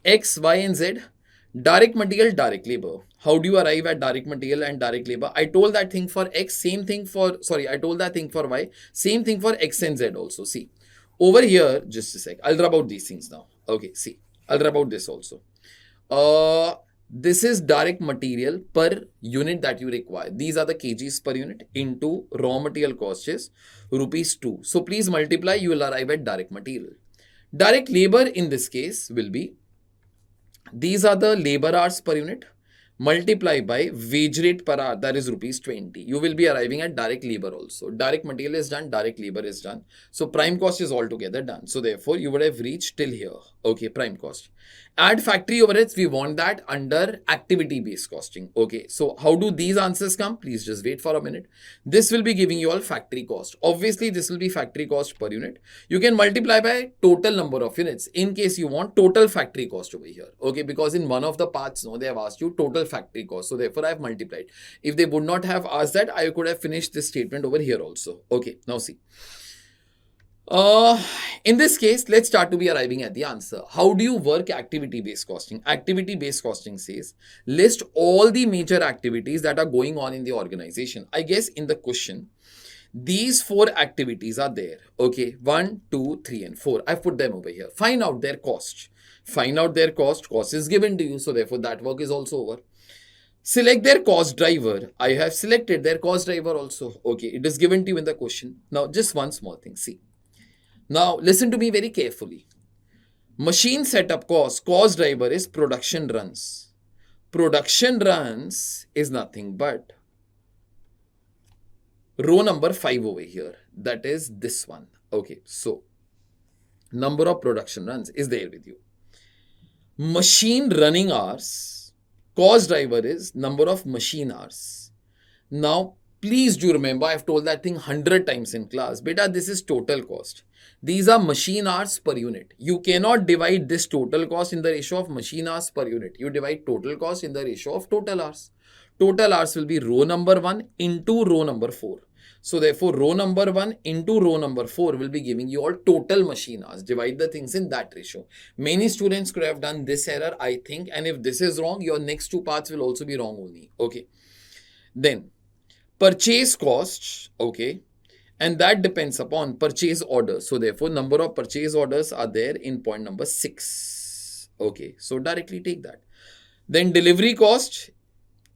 X, Y and Z. Direct material, direct labor. How do you arrive at direct material and direct labor? I told that thing for X, same thing for, I told that thing for Y, same thing for X and Z also. See, over here, just a sec. I'll rub out these things now. Okay, see, I'll rub out this also. This is direct material per unit that you require. These are the kgs per unit into raw material cost is rupees 2. So please multiply, you will arrive at direct material. Direct labor in this case will be, these are the labor hours per unit multiply by wage rate per hour, that is rupees 20. You will be arriving at direct labor also. Direct material is done, direct labor is done. So prime cost is altogether done. So therefore, you would have reached till here. Okay, prime cost. Add factory overheads, we want that under activity based costing. Okay, so how do these answers come? Please just wait for a minute. This will be giving you all factory cost. Obviously, this will be factory cost per unit. You can multiply by total number of units in case you want total factory cost over here. Okay, because in one of the parts, they have asked you total factory cost. So therefore I have multiplied. If they would not have asked that, I could have finished this statement over here also. Okay, now see. In this case, let's start to be arriving at the answer. How do you work activity-based costing? Activity-based costing says, list all the major activities that are going on in the organization. I guess in the question, these 4 activities are there. Okay, 1, 2, 3, and 4. I've put them over here. Find out their cost. Find out their cost. Cost is given to you. So therefore, that work is also over. Select their cost driver. I have selected their cost driver also. Okay, it is given to you in the question. Now, just one small thing. See. Now, listen to me very carefully. Machine setup cost driver is production runs. Production runs is nothing but row number 5 over here. That is this one. Okay, so number of production runs is there with you. Machine running hours, cost driver is number of machine hours. Now, please do remember, I've told that thing 100 times in class. Beta, this is total cost. These are machine hours per unit. You cannot divide this total cost in the ratio of machine hours per unit. You divide total cost in the ratio of total hours. Total hours will be row number 1 into row number 4. So therefore, row number 1 into row number 4 will be giving you all total machine hours. Divide the things in that ratio. Many students could have done this error, I think. And if this is wrong, your next 2 parts will also be wrong only. Okay. Then, purchase costs. Okay. And that depends upon purchase orders. So therefore, number of purchase orders are there in point number 6. Okay, so directly take that. Then delivery cost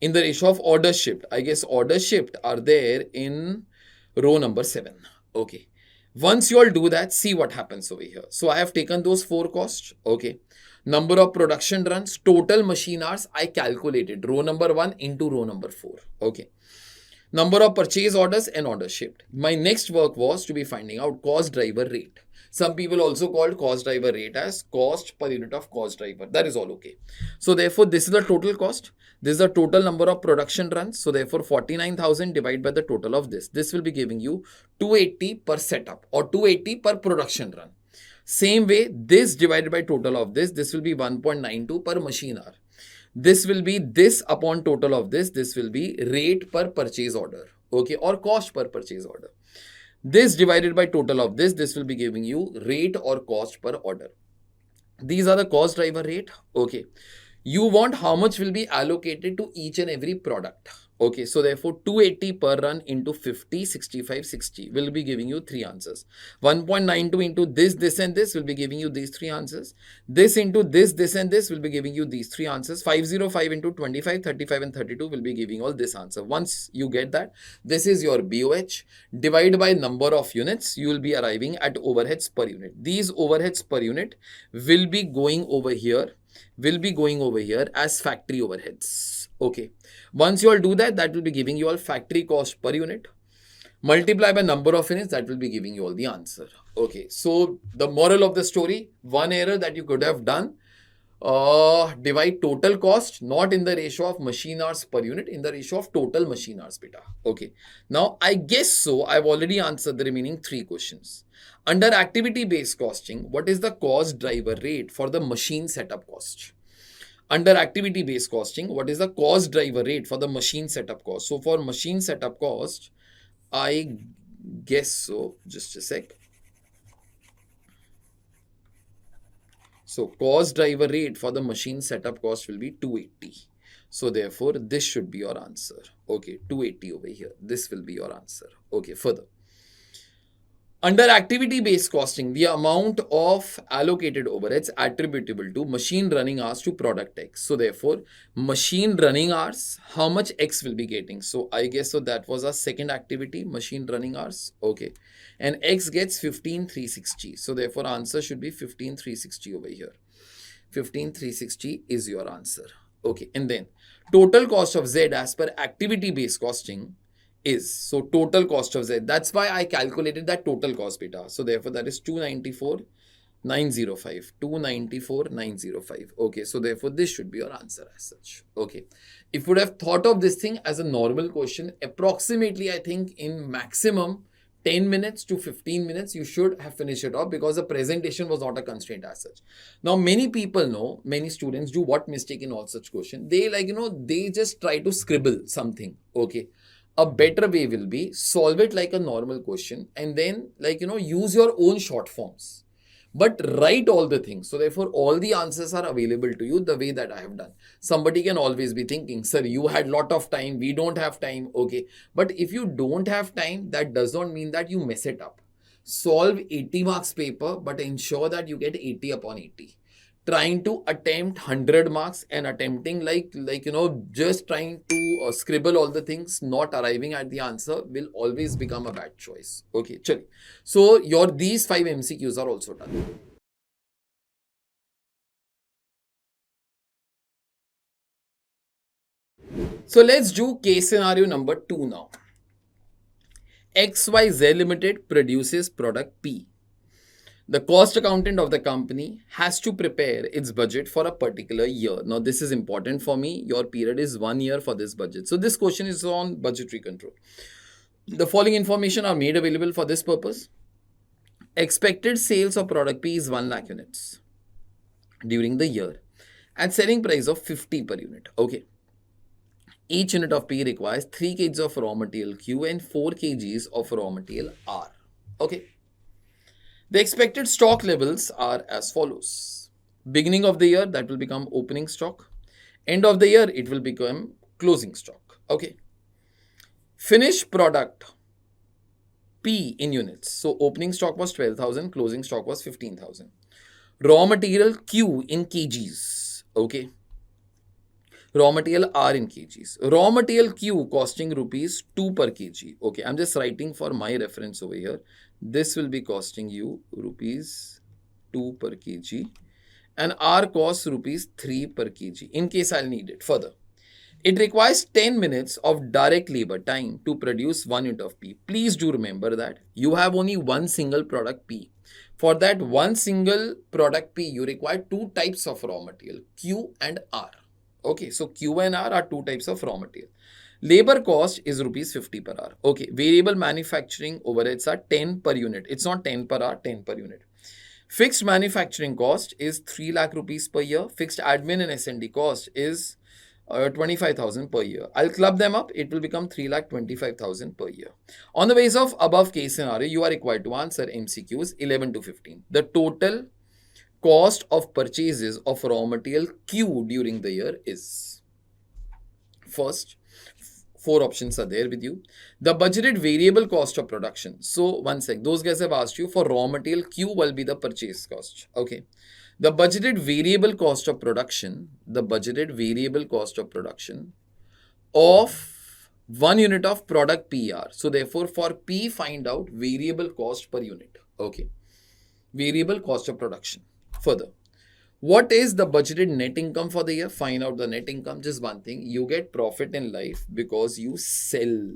in the ratio of order shipped. I guess order shipped are there in row number 7. Okay. Once you all do that, see what happens over here. So I have taken those 4 costs. Okay. Number of production runs, total machine hours, I calculated row number 1 into row number 4. Okay. Number of purchase orders and orders shipped. My next work was to be finding out cost driver rate. Some people also called cost driver rate as cost per unit of cost driver. That is all okay. So therefore, this is the total cost. This is the total number of production runs. So therefore, 49,000 divided by the total of this. This will be giving you 280 per setup or 280 per production run. Same way, this divided by total of this will be 1.92 per machine hour. This will be this upon total of this. This will be rate per purchase order. Okay, or cost per purchase order. This divided by total of this will be giving you rate or cost per order. These are the cost driver rate. Okay. You want how much will be allocated to each and every product. Okay, so therefore 280 per run into 50, 65, 60 will be giving you 3 answers. 1.92 into this and this will be giving you these 3 answers. This into this and this will be giving you these 3 answers. 505 into 25, 35 and 32 will be giving all this answer. Once you get that, this is your BOH. Divide by number of units, you will be arriving at overheads per unit. These overheads per unit will be going over here as factory overheads. Okay. Once you all do that, that will be giving you all factory cost per unit. Multiply by number of units, that will be giving you all the answer. Okay. So the moral of the story, one error that you could have done, divide total cost, not in the ratio of machine hours per unit, in the ratio of total machine hours beta. Okay. Now, I guess so, I've already answered the remaining 3 questions. Under activity-based costing, what is the cost driver rate for the machine setup cost? Under activity-based costing, what is the cost driver rate for the machine setup cost? So for machine setup cost, I guess so. Just a sec. So cost driver rate for the machine setup cost will be 280. So therefore, this should be your answer. Okay, 280 over here. This will be your answer. Okay, further. Under activity-based costing, the amount of allocated overheads attributable to machine running hours to product X. So therefore, machine running hours, how much X will be getting? So I guess so that was our second activity, machine running hours. Okay. And X gets 15,360. So therefore, answer should be 15,360 over here. 15,360 is your answer. Okay. And then total cost of Z as per activity-based costing is, so total cost of Z. That's why I calculated that total cost beta. So therefore, that is 294,905. 294,905. Okay. So therefore, this should be your answer as such. Okay. If you would have thought of this thing as a normal question, approximately, I think in maximum 10 minutes to 15 minutes, you should have finished it off, because the presentation was not a constraint as such. Now, many people know, many students do what mistake in all such question. They they just try to scribble something. Okay. A better way will be solve it like a normal question and then use your own short forms. But write all the things. So therefore, all the answers are available to you the way that I have done. Somebody can always be thinking, sir, you had lot of time. We don't have time. Okay. But if you don't have time, that does not mean that you mess it up. Solve 80 marks paper, but ensure that you get 80 upon 80. Trying to attempt 100 marks and attempting just trying to scribble all the things, not arriving at the answer, will always become a bad choice. Okay, chali. So these 5 MCQs are also done. So let's do case scenario number 2 now. XYZ Limited produces product P. The cost accountant of the company has to prepare its budget for a particular year. Now, this is important for me. Your period is 1 year for this budget. So, this question is on budgetary control. The following information are made available for this purpose. Expected sales of product P is 1 lakh units during the year at selling price of 50 per unit. Okay. Each unit of P requires 3 kgs of raw material Q and 4 kgs of raw material R. Okay. The expected stock levels are as follows. Beginning of the year, that will become opening stock. End of the year, it will become closing stock. Okay. Finished product P in units. So opening stock was 12,000, closing stock was 15,000. Raw material Q in kgs. Okay. Raw material R in kgs. Raw material Q costing rupees 2 per kg. Okay, I'm just writing for my reference over here. This will be costing you rupees 2 per kg. And R costs rupees 3 per kg in case I'll need it further. It requires 10 minutes of direct labor time to produce 1 unit of P. Please do remember that you have only one single product P. For that one single product P, you require 2 types of raw material, Q and R. Okay, so Q and R are 2 types of raw material. Labor cost is rupees 50 per hour. Okay, variable manufacturing overheads are 10 per unit. It's not 10 per hour, 10 per unit. Fixed manufacturing cost is 3 lakh rupees per year. Fixed admin and S&D cost is 25,000 per year. I'll club them up. It will become 3,25,000 per year. On the basis of above case scenario, you are required to answer MCQs 11 to 15. The total cost of purchases of raw material Q during the year is, first, 4 options are there with you. The budgeted variable cost of production. So, one sec, those guys have asked you for raw material Q will be the purchase cost. Okay. The budgeted variable cost of production, of 1 unit of product PR. So, therefore, for P, find out variable cost per unit. Okay. Variable cost of production. Further, what is the budgeted net income for the year? Find out the net income. Just one thing, you get profit in life because you sell,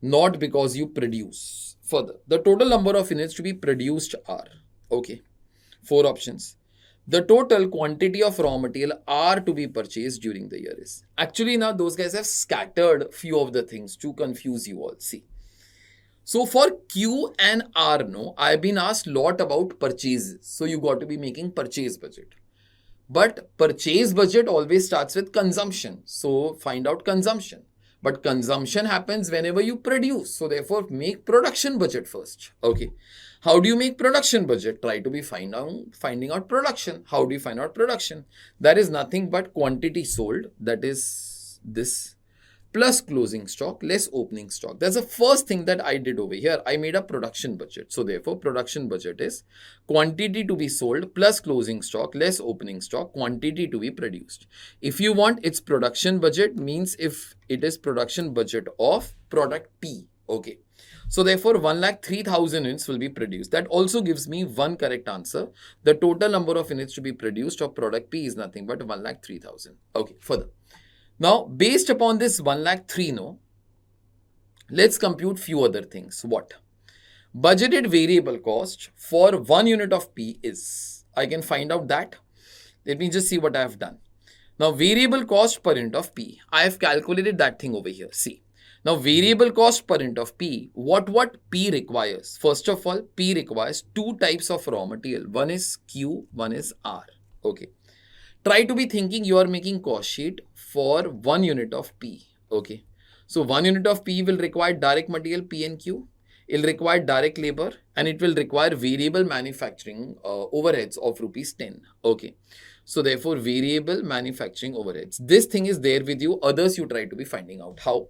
not because you produce. Further, the total number of units to be produced are, okay, 4 options. The total quantity of raw material are to be purchased during the year is. Actually, now those guys have scattered few of the things to confuse you all. See. So for Q and R, no, I've been asked a lot about purchases. So you got to be making purchase budget. But purchase budget always starts with consumption. So find out consumption. But consumption happens whenever you produce. So therefore make production budget first. Okay. How do you make production budget? Try to be finding out production. How do you find out production? That is nothing but quantity sold. That is this. Plus closing stock, less opening stock. That's the first thing that I did over here. I made a production budget. So therefore, production budget is quantity to be sold plus closing stock, less opening stock, quantity to be produced. If you want its production budget, means if it is production budget of product P. Okay. So therefore, 1,03,000 units will be produced. That also gives me one correct answer. The total number of units to be produced of product P is nothing but 1,03,000. Okay. Further. Now, based upon this 1,03,000, no, let's compute few other things. What? Budgeted variable cost for 1 unit of P is, I can find out that. Let me just see what I have done. Now, variable cost per unit of P. I have calculated that thing over here. See, Now, variable cost per unit of P, what P requires? First of all, P requires two types of raw material. One is Q, one is R. Okay. Try to be thinking you are making cost sheet for 1 unit of P. Okay. So 1 unit of P will require direct material P and Q. It will require direct labor and it will require variable manufacturing overheads of rupees 10. Okay. So therefore variable manufacturing overheads. This thing is there with you. Others you try to be finding out how.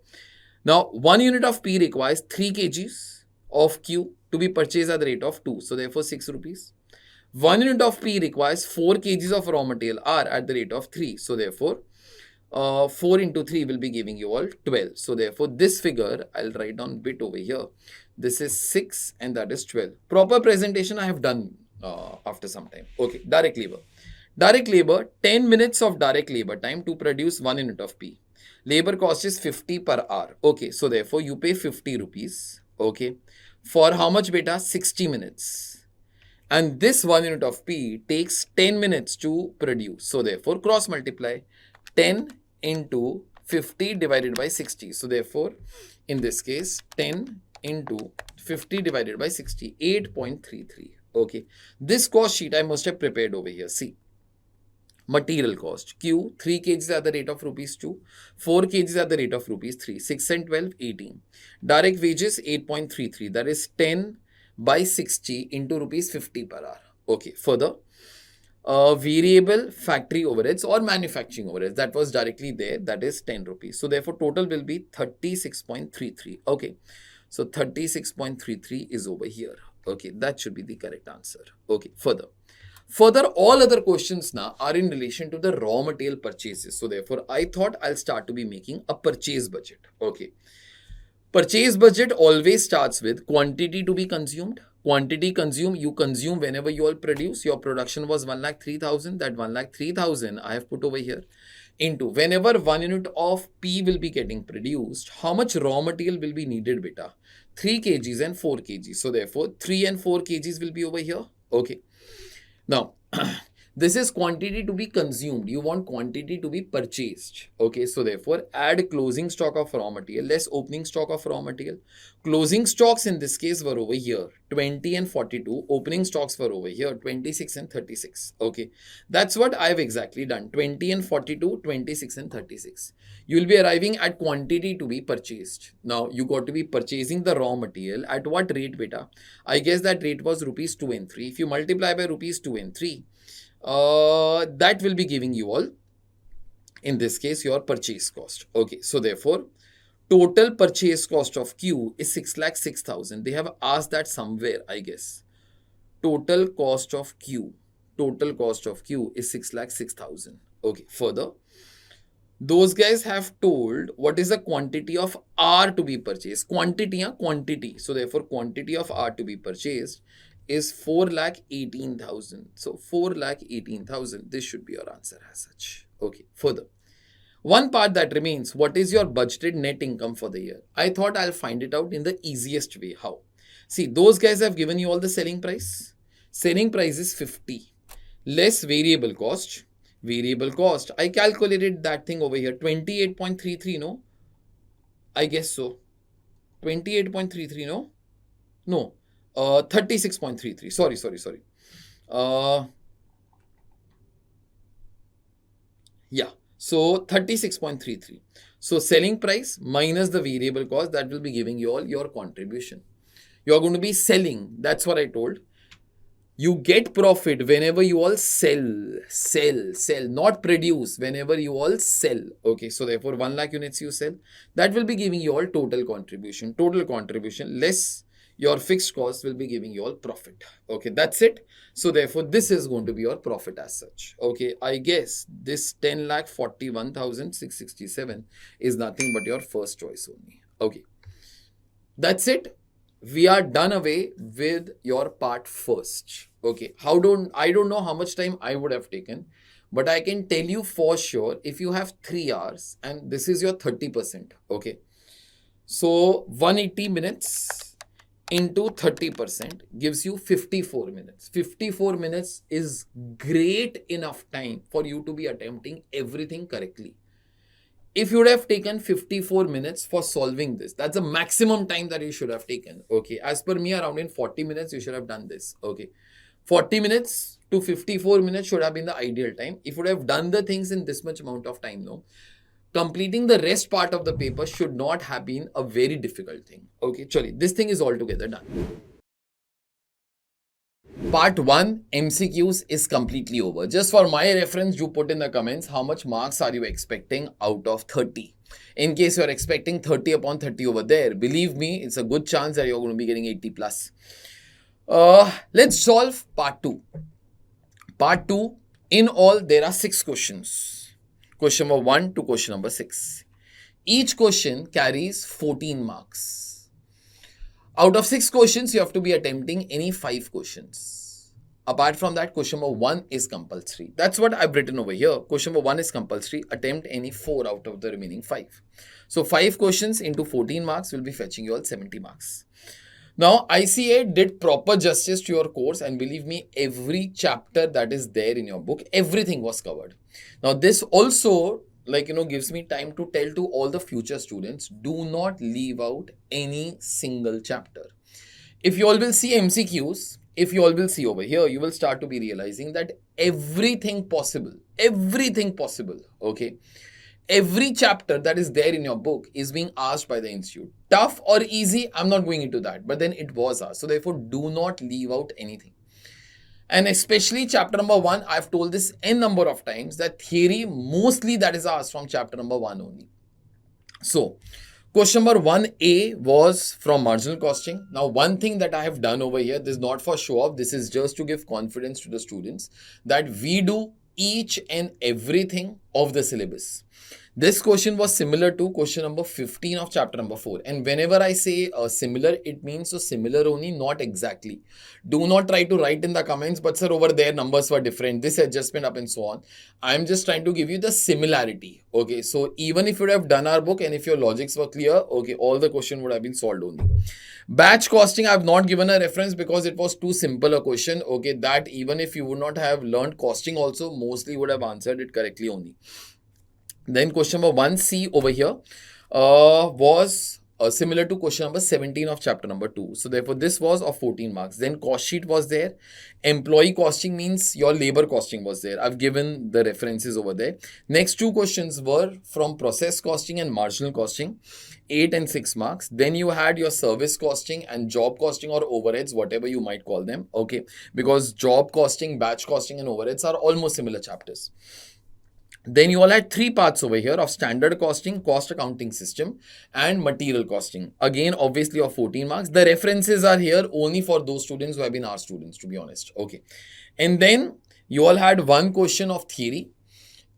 Now 1 unit of P requires 3 kgs of Q to be purchased at the rate of 2. So therefore 6 rupees. 1 unit of P requires 4 kgs of raw material R at the rate of 3. So therefore, 4 into 3 will be giving you all 12. So therefore, this figure, I'll write down bit over here. This is 6 and that is 12. Proper presentation I have done after some time. Okay, direct labor. Direct labor, 10 minutes of direct labor time to produce 1 unit of P. Labor cost is 50 per hour. Okay, so therefore, you pay 50 rupees. Okay, for how much beta? 60 minutes. And this 1 unit of P takes 10 minutes to produce. So therefore, cross multiply 10 into 50 divided by 60. So therefore, in this case, 10 into 50 divided by 60, 8.33. Okay. This cost sheet I must have prepared over here. See. Material cost. Q, 3 kgs at the rate of rupees 2, 4 kgs at the rate of rupees 3, 6 and 12, 18. Direct wages, 8.33. That is 10 by 60 into rupees 50 per hour. Okay, further, variable factory overheads or manufacturing overheads, that was directly there, that is 10 rupees. So therefore, total will be 36.33. Okay, so 36.33 is over here. Okay, that should be the correct answer. Okay, further, all other questions now are in relation to the raw material purchases. So therefore, I thought I'll start to be making a purchase budget. Okay. Purchase budget always starts with quantity to be consumed. Quantity consumed, you consume whenever you all produce. Your production was 1,03,000. That 1,03,000 I have put over here into whenever 1 unit of P will be getting produced, how much raw material will be needed, beta? 3 kgs and 4 kgs. So therefore, 3 and 4 kgs will be over here. Okay. Now, this is quantity to be consumed. You want quantity to be purchased. Okay, so therefore, add closing stock of raw material, less opening stock of raw material. Closing stocks in this case were over here, 20 and 42. Opening stocks were over here, 26 and 36. Okay, that's what I've exactly done. 20 and 42, 26 and 36. You will be arriving at quantity to be purchased. Now, you got to be purchasing the raw material. At what rate, beta? I guess that rate was rupees 2 and 3. If you multiply by rupees 2 and 3, that will be giving you all, in this case, your purchase cost. Okay, so therefore, total purchase cost of Q is 6,06,000. They have asked that somewhere, I guess. Total cost of Q is 6,06,000. Okay, further, those guys have told what is the quantity of R to be purchased. Quantity. So therefore, quantity of R to be purchased is 4,18,000. So 4,18,000. This should be your answer as such. Okay, further. One part that remains, what is your budgeted net income for the year? I thought I'll find it out in the easiest way. How? See, those guys have given you all the selling price. Selling price is 50. Less variable cost. Variable cost. I calculated that thing over here. 28.33, no? I guess so. 28.33, no? No. 36.33. Sorry. Yeah. So 36.33. So selling price minus the variable cost, that will be giving you all your contribution. You are going to be selling. That's what I told. You get profit whenever you all sell, not produce, whenever you all sell. Okay, so therefore 1 lakh units you sell, that will be giving you all total contribution. Total contribution less your fixed cost will be giving you all profit. Okay, that's it. So therefore this is going to be your profit as such. Okay, I guess this 10,41,667 is nothing but your first choice only. Okay, that's it. We are done away with your part first. Okay, I don't know how much time I would have taken, but I can tell you for sure, if you have 3 hours and this is your 30%, okay, so 180 minutes into 30% gives you 54 minutes. 54 minutes is great enough time for you to be attempting everything correctly. if you would have taken 54 minutes for solving this, that's the maximum time that you should have taken. Okay, as per me, around in 40 minutes, you should have done this. Okay, 40 minutes to 54 minutes should have been the ideal time. If you would have done the things in this much amount of time, no, completing the rest part of the paper should not have been a very difficult thing. Okay, chali, this thing is altogether done. Part 1 MCQs is completely over. Just for my reference, you put in the comments how much marks are you expecting out of 30. In case you're expecting 30 upon 30 over there, believe me, it's a good chance that you're going to be getting 80 plus. Let's solve part 2. Part 2, in all, there are 6 questions. Question number 1 to question number 6. Each question carries 14 marks. Out of 6 questions, you have to be attempting any 5 questions. Apart from that, question number 1 is compulsory. That's what I've written over here. Question number 1 is compulsory. Attempt any 4 out of the remaining 5. So 5 questions into 14 marks will be fetching you all 70 marks. Now, ICAI did proper justice to your course, and believe me, every chapter that is there in your book, everything was covered. Now, this also gives me time to tell to all the future students, do not leave out any single chapter. If you all will see MCQs, if you all will see over here, you will start to be realizing that everything possible, okay, every chapter that is there in your book is being asked by the institute. Tough or easy, I'm not going into that, but then it was asked. So therefore, do not leave out anything. And especially chapter number 1, I've told this n number of times that theory mostly that is asked from chapter number 1 only. So question number 1A was from marginal costing. Now, one thing that I have done over here, this is not for show off, this is just to give confidence to the students that we do each and everything of the syllabus. This question was similar to question number 15 of chapter number 4. And whenever I say similar, it means so similar only, not exactly. Do not try to write in the comments, but sir, over there numbers were different, this adjustment up and so on. I'm just trying to give you the similarity. Okay, so even if you would have done our book and if your logics were clear, okay, all the question would have been solved only. Batch costing, I have not given a reference because it was too simple a question. Okay, that even if you would not have learned costing also, mostly would have answered it correctly only. Then question number 1C over here was similar to question number 17 of chapter number 2. So therefore, this was of 14 marks. Then cost sheet was there. Employee costing means your labor costing was there. I've given the references over there. Next 2 questions were from process costing and marginal costing, 8 and 6 marks. Then you had your service costing and job costing or overheads, whatever you might call them. Okay, because job costing, batch costing and overheads are almost similar chapters. Then you all had 3 parts over here of standard costing, cost accounting system, and material costing. Again, obviously of 14 marks. The references are here only for those students who have been our students, to be honest. Okay. And then you all had 1 question of theory.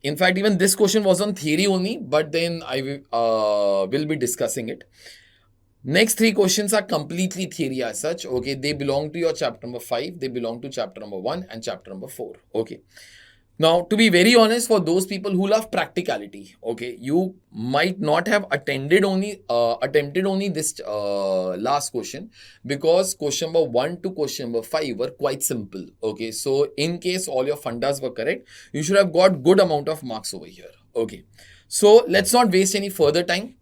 In fact, even this question was on theory only, but then I will be discussing it. Next 3 questions are completely theory as such. Okay. They belong to your chapter number 5. They belong to chapter number 1 and chapter number 4. Okay. Now, to be very honest, for those people who love practicality, okay, you might not have attempted only this last question, because question number 1 to question number 5 were quite simple. Okay, so in case all your fundas were correct, you should have got good amount of marks over here. Okay, so let's not waste any further time.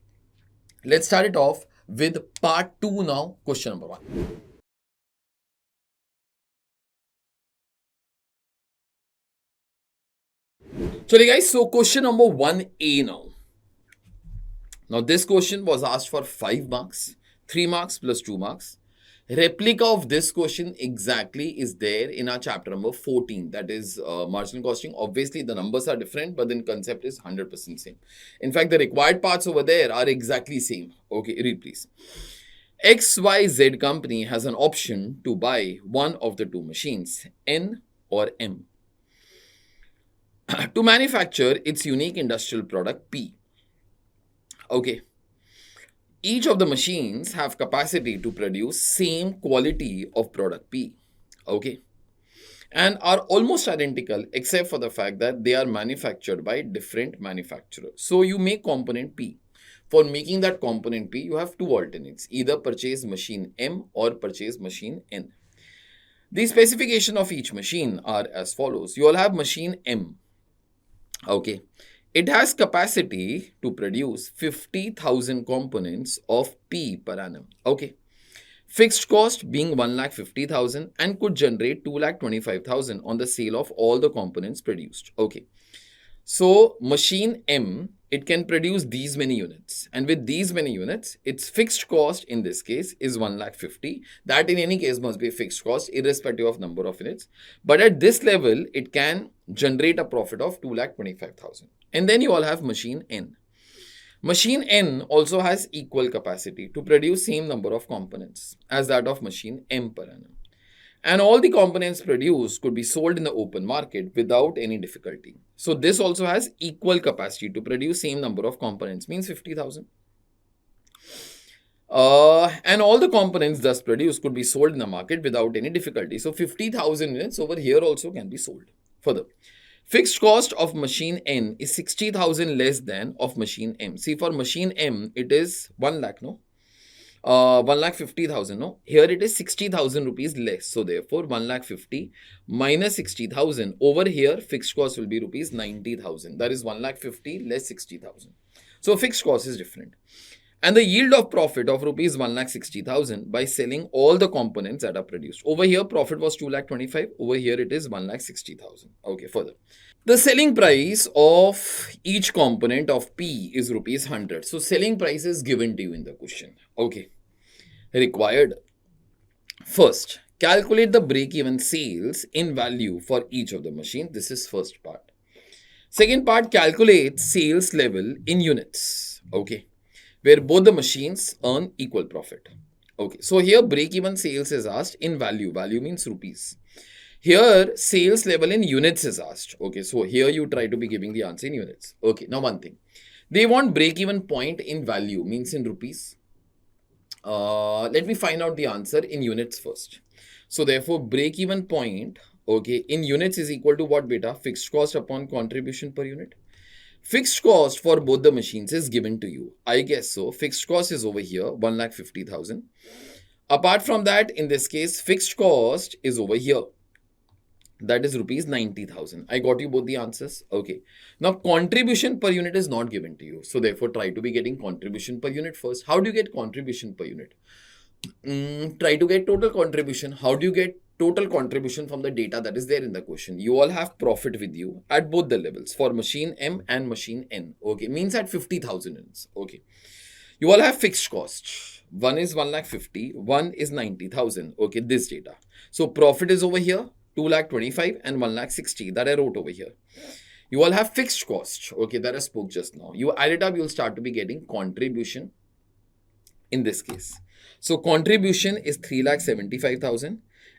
Let's start it off with part 2 now, question number 1. So guys, so question number 1A now. Now this question was asked for 5 marks, 3 marks plus 2 marks. Replica of this question exactly is there in our chapter number 14, that is marginal costing. Obviously the numbers are different, but then concept is 100% same. In fact, the required parts over there are exactly same. Okay, read please. XYZ company has an option to buy one of the 2 machines, N or M, to manufacture its unique industrial product P. Okay. Each of the machines have capacity to produce same quality of product P. Okay. And are almost identical except for the fact that they are manufactured by different manufacturers. So you make component P. For making that component P, you have 2 alternates. Either purchase machine M or purchase machine N. The specification of each machine are as follows. You all have machine M. Okay. It has capacity to produce 50,000 components of P per annum. Okay. Fixed cost being 1,50,000 and could generate 2,25,000 on the sale of all the components produced. Okay. So machine M, it can produce these many units. And with these many units, its fixed cost in this case is 1,50,000. That in any case must be a fixed cost irrespective of number of units. But at this level, it can generate a profit of 2,25,000. And then you all have machine N. Machine N also has equal capacity to produce same number of components as that of machine M per annum. And all the components produced could be sold in the open market without any difficulty. So this also has equal capacity to produce same number of components, means 50,000. And all the components thus produced could be sold in the market without any difficulty. So 50,000 units over here also can be sold. Further, fixed cost of machine N is 60,000 less than of machine M. See, for machine M, it is 1 lakh, no? 1,50,000, no? Here it is 60,000 rupees less. So therefore, 1,50,000 minus 60,000. Over here, fixed cost will be rupees 90,000. That is 1,50,000 less 60,000. So fixed cost is different. And the yield of profit of rupees 1,60,000 by selling all the components that are produced. Over here, profit was 2,25,000. Over here, it is 1,60,000. Okay, further. The selling price of each component of P is rupees 100. So selling price is given to you in the question. Okay. Required. First, calculate the break-even sales in value for each of the machines. This is first part. Second part, calculate sales level in units. Okay. Where both the machines earn equal profit. Okay. So here break-even sales is asked in value. Value means rupees. Here sales level in units is asked. Okay. So here you try to be giving the answer in units. Okay. Now one thing. They want break-even point in value means in rupees. Let me find out the answer in units first. So therefore, break-even point, okay, in units is equal to what, beta? Fixed cost upon contribution per unit. Fixed cost for both the machines is given to you. I guess so. Fixed cost is over here, 1,50,000. Apart from that, in this case, fixed cost is over here. That is rupees 90,000. I got you both the answers. Okay. Now, contribution per unit is not given to you. So, therefore, try to be getting contribution per unit first. How do you get contribution per unit? Try to get total contribution. How do you get total contribution from the data that is there in the question? You all have profit with you at both the levels for machine M and machine N. Okay. Means at 50,000 units. Okay. You all have fixed cost. One is 1,50,000. One is 90,000. Okay. This data. So, profit is over here. 2,25,000 and 1,60,000 that I wrote over here. You all have fixed cost. Okay, that I spoke just now. You add it up, you'll start to be getting contribution in this case. So contribution is 3,75,000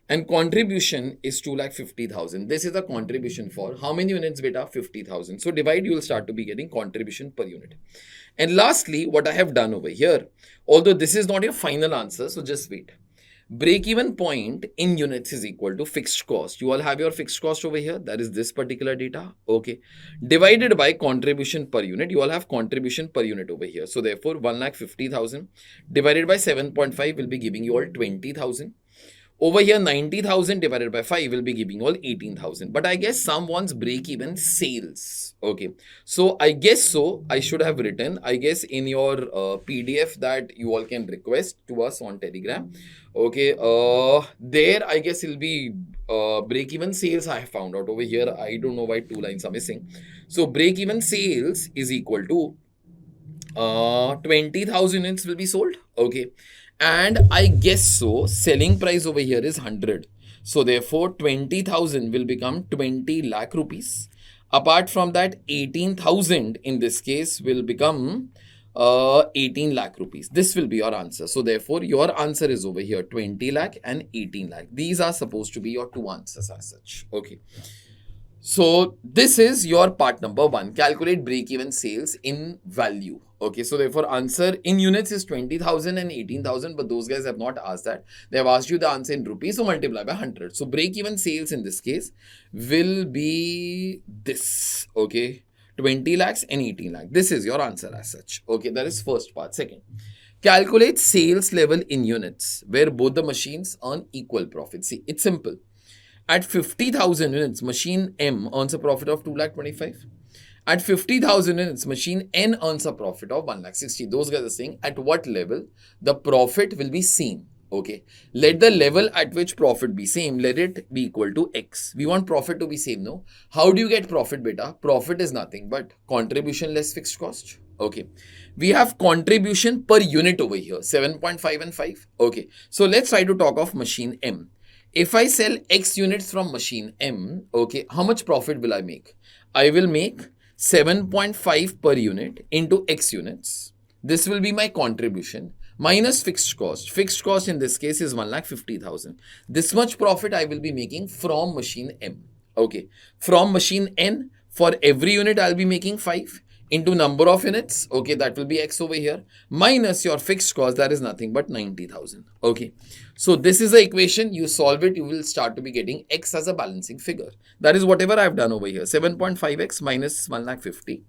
and contribution is 2,50,000. This is the contribution for how many units, beta? 50,000. So divide, you will start to be getting contribution per unit. And lastly, what I have done over here, although this is not your final answer, so just wait. Break-even point in units is equal to fixed cost. You all have your fixed cost over here. That is this particular data. Okay. Divided by contribution per unit. You all have contribution per unit over here. So therefore, 1,50,000 divided by 7.5 will be giving you all 20,000. Over here, 90,000 divided by 5 will be giving all 18,000. But I guess someone's break-even sales. Okay. So I guess so. I should have written, I guess, in your PDF that you all can request to us on Telegram. Okay. There, I guess it'll be break-even sales I have found out over here. I don't know why 2 lines are missing. So break-even sales is equal to 20,000 units will be sold. Okay. And I guess so, selling price over here is 100. So therefore, 20,000 will become 20 lakh rupees. Apart from that, 18,000 in this case will become 18 lakh rupees. This will be your answer. So therefore, your answer is over here, 20 lakh and 18 lakh. These are supposed to be your 2 answers as such. Okay. So this is your part number 1. Calculate break-even sales in value. Okay, so therefore answer in units is 20,000 and 18,000, but those guys have not asked that. They have asked you the answer in rupees, so multiply by 100. So break-even sales in this case will be this. Okay, 20 lakhs and 18 lakhs. This is your answer as such. Okay, that is first part. Second, calculate sales level in units where both the machines earn equal profit. See, it's simple. At 50,000 units, machine M earns a profit of 2,25,000. At 50,000 units, machine N earns a profit of 1,60,000. Those guys are saying at what level the profit will be seen. Okay, let the level at which profit be same, let it be equal to X. We want profit to be same, no? How do you get profit, beta? Profit is nothing but contribution less fixed cost. Okay, we have contribution per unit over here, 7.5 and 5. Okay, so let's try to talk of machine M. If I sell X units from machine M, okay, how much profit will I make? I will make 7.5 per unit into X units. This will be my contribution minus fixed cost. Fixed cost in this case is 1,50,000. This much profit I will be making from machine M. Okay, from machine N, for every unit I'll be making 5 into number of units. Okay, that will be X over here minus your fixed cost, that is nothing but 90,000. Okay, so this is the equation. You solve it, you will start to be getting X as a balancing figure. That is whatever I've done over here. 7.5x minus 1,50,000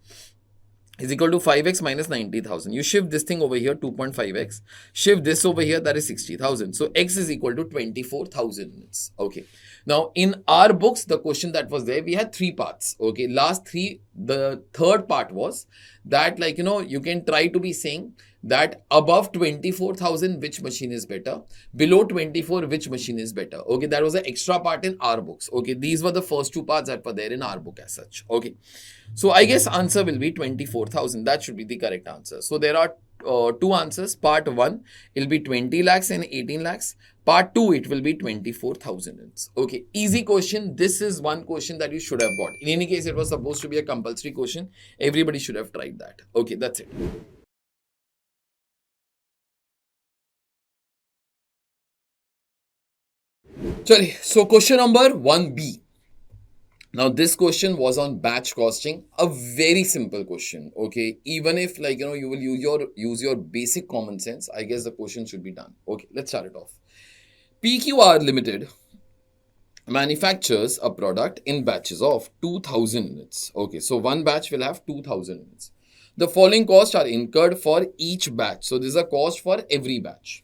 is equal to 5x minus 90,000. You shift this thing over here, 2.5x. Shift this over here, that is 60,000. So x is equal to 24,000 units. Okay. Now, in our books, the question that was there, we had 3 parts. Okay. Last 3, the third part was that, like, you can try to be saying that above 24,000, which machine is better? Below 24, which machine is better? Okay. That was an extra part in our books. Okay. These were the first 2 parts that were there in our book as such. Okay. So I guess answer will be 24,000. That should be the correct answer. So there are 2 answers. Part 1, it will be 20 lakhs and 18 lakhs. Part 2, it will be 24,000. Okay, easy question. This is one question that you should have got. In any case, it was supposed to be a compulsory question. Everybody should have tried that. Okay, that's it. Sorry, so question number 1B. Now, this question was on batch costing, a very simple question. Okay, even if you will use your basic common sense, I guess the question should be done. Okay, let's start it off. PQR Limited manufactures a product in batches of 2,000 units. Okay, so one batch will have 2,000 units. The following costs are incurred for each batch. So this is a cost for every batch.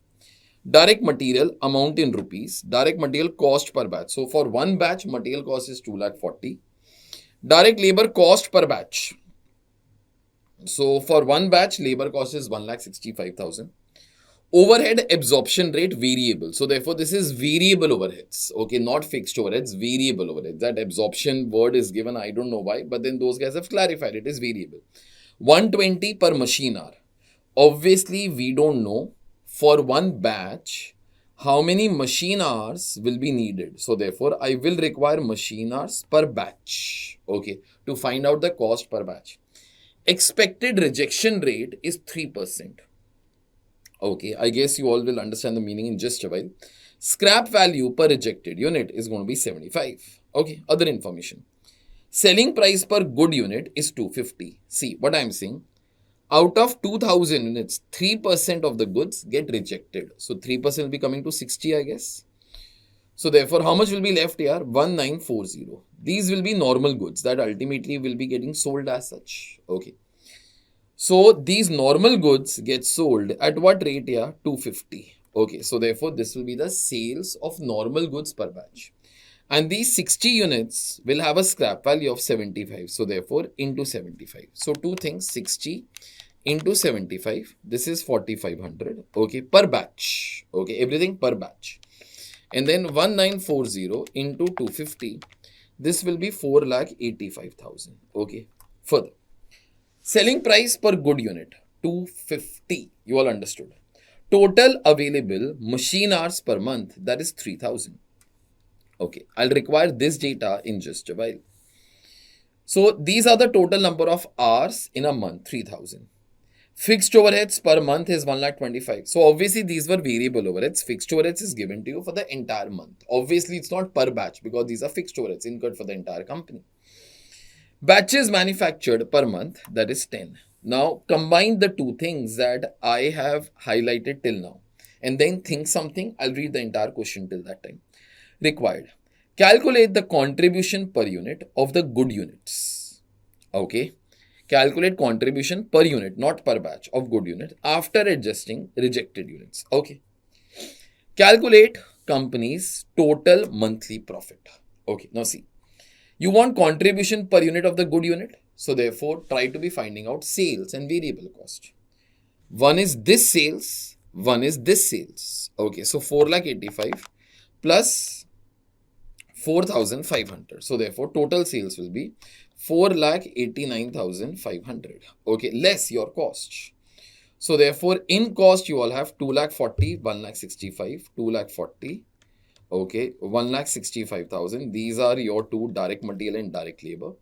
Direct material amount in rupees, direct material cost per batch. So for one batch, material cost is 2,40,000. Direct labor cost per batch. So for one batch, labor cost is 1,65,000. Overhead absorption rate variable. So therefore, this is variable overheads. Okay, not fixed overheads, variable overheads. That absorption word is given, I don't know why, but then those guys have clarified it is variable. 120 per machine hour. Obviously, we don't know for one batch how many machine hours will be needed. So therefore, I will require machine hours per batch. Okay, to find out the cost per batch. Expected rejection rate is 3%. Okay, I guess you all will understand the meaning in just a while. Scrap value per rejected unit is going to be 75. Okay, other information. Selling price per good unit is 250. See what I am saying. Out of 2,000 units, 3% of the goods get rejected. So 3% will be coming to 60, I guess. So therefore, how much will be left here? 1940. These will be normal goods that ultimately will be getting sold as such. Okay. So these normal goods get sold at what rate here? 250. Okay. So therefore, this will be the sales of normal goods per batch. And these 60 units will have a scrap value of 75. So therefore, into 75. So two things, 60 into 75. This is 4,500. Okay. Per batch. Okay. Everything per batch. And then 1940 into 250. This will be 4,85,000. Okay. Further. Selling price per good unit, 250. You all understood. Total available machine hours per month, that is 3,000. Okay, I'll require this data in just a while. So these are the total number of hours in a month, 3,000. Fixed overheads per month is 1,25,000. So obviously these were variable overheads. Fixed overheads is given to you for the entire month. Obviously it's not per batch because these are fixed overheads incurred for the entire company. Batches manufactured per month, that is 10. Now combine the two things that I have highlighted till now and then think something. I'll read the entire question till that time. Required. Calculate the contribution per unit of the good units. Okay. Calculate contribution per unit, not per batch, of good unit after adjusting rejected units. Okay. Calculate company's total monthly profit. Okay. Now see. You want contribution per unit of the good unit? So therefore, try to be finding out sales and variable cost. One is this sales, one is this sales. Okay, so 4,85,000 plus 4,500. So therefore, total sales will be 4,89,500. Okay, less your cost. So therefore, in cost, you all have 2,40,000, 1,65,000, 2,40,000. Okay, 1,65,000. These are your two direct material and direct labor.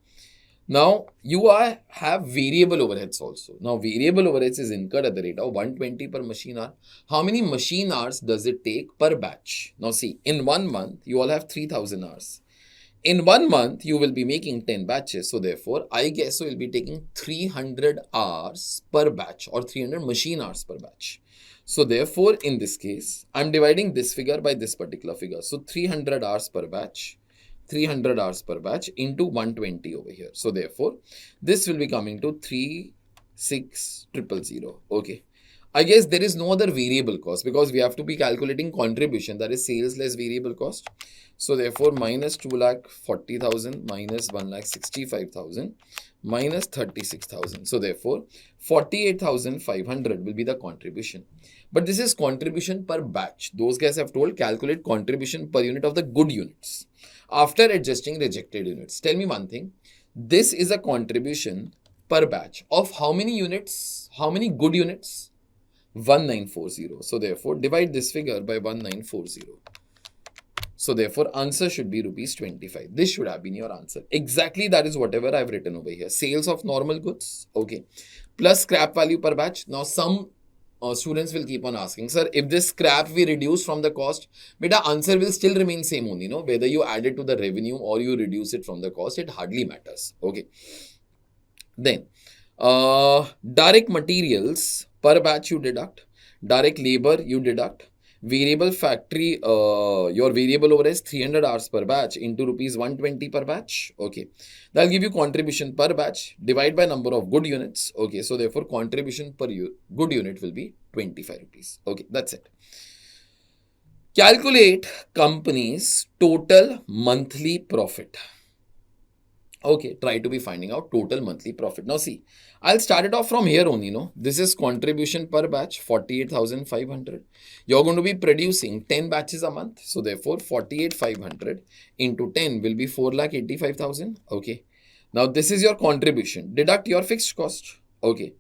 Now, you have variable overheads also. Now, variable overheads is incurred at the rate of 120 per machine hour. How many machine hours does it take per batch? Now, see, in 1 month, you all have 3,000 hours. In 1 month, you will be making 10 batches. So, therefore, I guess so you'll be taking 300 hours per batch or 300 machine hours per batch. So, therefore, in this case, I'm dividing this figure by this particular figure. So, 300 hours per batch. 300 hours per batch into 120 over here. So therefore, this will be coming to 36,000. Okay. I guess there is no other variable cost because we have to be calculating contribution, that is sales less variable cost. So therefore, minus 2,40,000 minus 1,65,000 minus 36,000. So therefore, 48,500 will be the contribution. But this is contribution per batch. Those guys have told calculate contribution per unit of the good units after adjusting rejected units. Tell me one thing. This is a contribution per batch of how many units? How many good units? 1940. So therefore, divide this figure by 1940. So therefore, answer should be rupees 25. This should have been your answer. Exactly that is whatever I've written over here. Sales of normal goods. Okay. Plus scrap value per batch. Now some students will keep on asking, sir, if this scrap we reduce from the cost, beta answer will still remain same only, no? Whether you add it to the revenue or you reduce it from the cost, it hardly matters. Okay. Then, direct materials per batch you deduct, direct labor you deduct, variable factory, your variable overhead is 300 hours per batch into rupees 120 per batch. Okay. That'll give you contribution per batch, divide by number of good units. Okay. So therefore, contribution per good unit will be 25 rupees. Okay. That's it. Calculate company's total monthly profit. Okay, try to be finding out total monthly profit. Now see, I'll start it off from here only, no? This is contribution per batch, 48,500. You're going to be producing 10 batches a month. So therefore, 48,500 into 10 will be 4,85,000. Okay. Now this is your contribution. Deduct your fixed cost. Okay.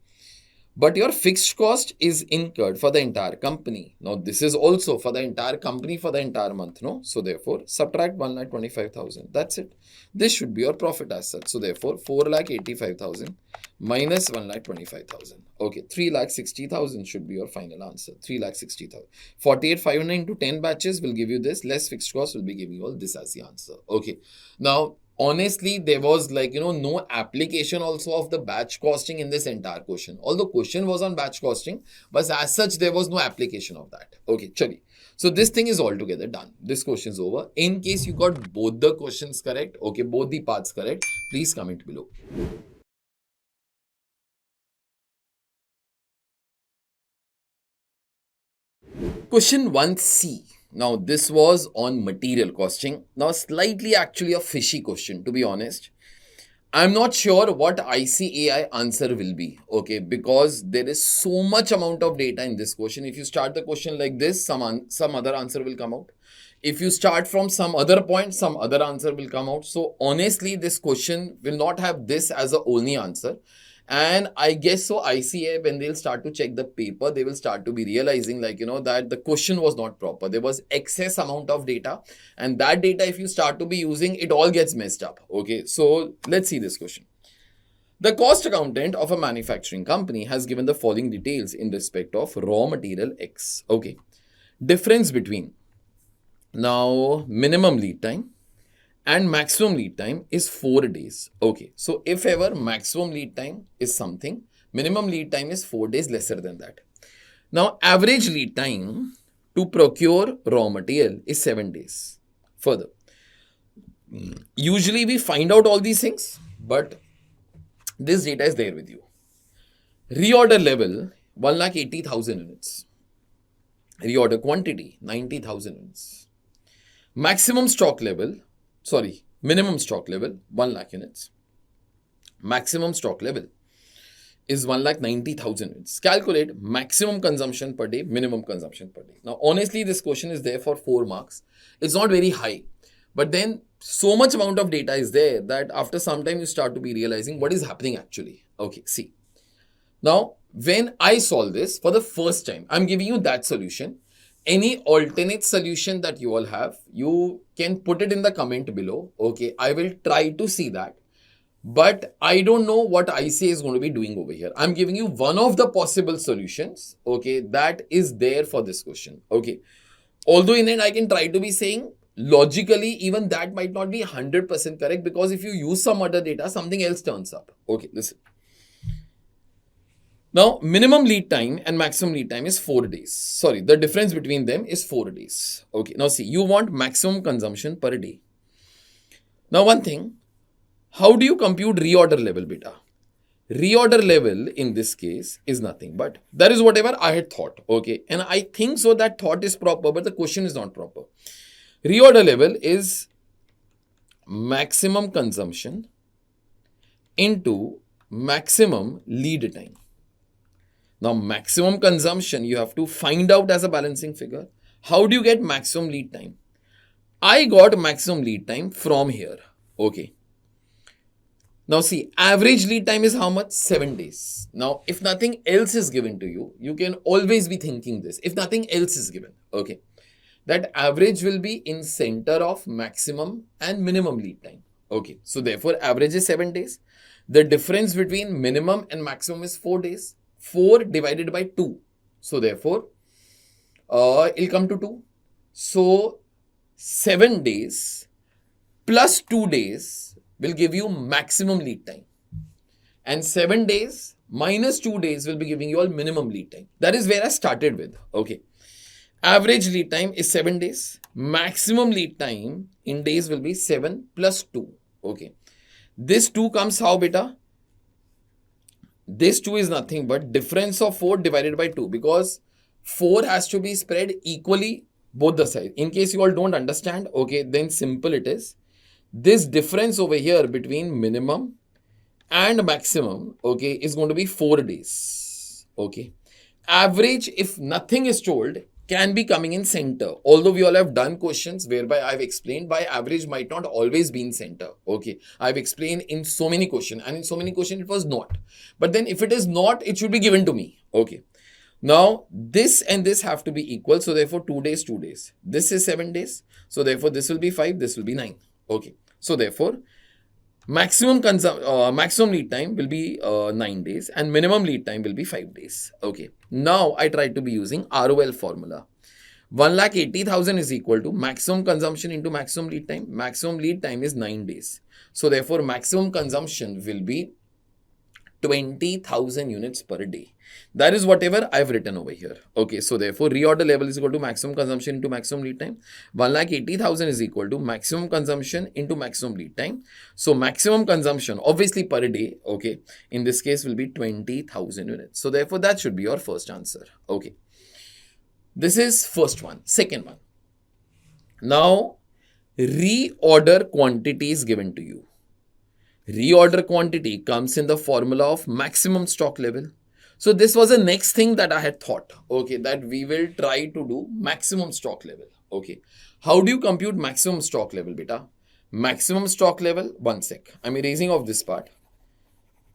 But your fixed cost is incurred for the entire company. Now, this is also for the entire company for the entire month, no? So, therefore, subtract 1,25,000. That's it. This should be your profit as such. So, therefore, 4,85,000 minus 1,25,000. Okay, 3,60,000 should be your final answer. 3,60,000. 48,500 into 10 batches will give you this. Less fixed cost will be giving you all this as the answer. Okay. Now, honestly, there was no application also of the batch costing in this entire question. Although question was on batch costing, but as such, there was no application of that. Okay, chali. So this thing is altogether done. This question is over. In case you got both the questions correct, okay, both the parts correct, please comment below. Question 1C. Now, this was on material costing. Now, slightly actually a fishy question, to be honest. I'm not sure what ICAI answer will be, okay, because there is so much amount of data in this question. If you start the question like this, some other answer will come out. If you start from some other point, some other answer will come out. So, honestly, this question will not have this as the only answer. And I guess so ICAI, when they'll start to check the paper, they will start to be realizing that the question was not proper. There was excess amount of data, and that data, if you start to be using, it all gets messed up. Okay, so let's see this question. The cost accountant of a manufacturing company has given the following details in respect of raw material X. Okay, difference between now minimum lead time and maximum lead time is 4 days. Okay, so if ever maximum lead time is something, minimum lead time is 4 days lesser than that. Now, average lead time to procure raw material is 7 days. Further, usually we find out all these things, but this data is there with you. Reorder level, 1,80,000 units. Reorder quantity, 90,000 units. Minimum stock level, 1 lakh units. maximum stock level is 1,90,000 units. Calculate maximum consumption per day, minimum consumption per day. Now, honestly, this question is there for 4 marks. It's not very high, but then so much amount of data is there that after some time you start to be realizing what is happening actually. Okay, see. Now, when I solve this for the first time, I'm giving you that solution. Any alternate solution that you all have, you can put it in the comment below. Okay, I will try to see that. But I don't know what ICAI is going to be doing over here. I'm giving you one of the possible solutions, okay, that is there for this question, okay. Although in the end, I can try to be saying logically, even that might not be 100% correct because if you use some other data, something else turns up. Okay, listen. Now, minimum lead time and maximum lead time is 4 days. Sorry, the difference between them is 4 days. Okay, now see, you want maximum consumption per day. Now, one thing, how do you compute reorder level, beta? Reorder level in this case is nothing but that is whatever I had thought. Okay. And I think so that thought is proper, but the question is not proper. Reorder level is maximum consumption into maximum lead time. Now, maximum consumption you have to find out as a balancing figure. How do you get maximum lead time? I got maximum lead time from here. Okay. Now see, average lead time is how much? 7 days. Now, if nothing else is given to you, you can always be thinking this. If nothing else is given, okay, that average will be in center of maximum and minimum lead time. Okay, so therefore, average is 7 days. The difference between minimum and maximum is 4 days. 4 divided by 2. So therefore, it'll come to 2. So 7 days plus 2 days will give you maximum lead time. And 7 days minus 2 days will be giving you all minimum lead time. That is where I started with. Okay. Average lead time is 7 days. Maximum lead time in days will be 7 plus 2. Okay. This 2 comes how, beta? This 2 is nothing but difference of 4 divided by 2 because 4 has to be spread equally both the sides. In case you all don't understand, okay, then simple it is. This difference over here between minimum and maximum, okay, is going to be 4 days, okay. Average, if nothing is told, can be coming in center. Although we all have done questions whereby I've explained why average might not always be in center, okay. I've explained in so many questions and in so many questions it was not. But then if it is not, it should be given to me, okay. Now, this and this have to be equal. So therefore, 2 days, 2 days. This is 7 days. So therefore, this will be 5, this will be 9. Okay. So therefore, maximum lead time will be 9 days and minimum lead time will be 5 days. Okay. Now, I try to be using ROL formula. 1,80,000 is equal to maximum consumption into maximum lead time. Maximum lead time is 9 days. So therefore, maximum consumption will be 20,000 units per day. That is whatever I've written over here. Okay, so therefore, reorder level is equal to maximum consumption into maximum lead time. 1,80,000 is equal to maximum consumption into maximum lead time. So maximum consumption, obviously per day, okay, in this case will be 20,000 units. So therefore, that should be your first answer. Okay, this is first one. Second one. Now, reorder quantity is given to you. Reorder quantity comes in the formula of maximum stock level. So this was the next thing that I had thought, okay, that we will try to do maximum stock level. Okay. How do you compute maximum stock level, beta? Maximum stock level, one sec. I'm erasing off this part.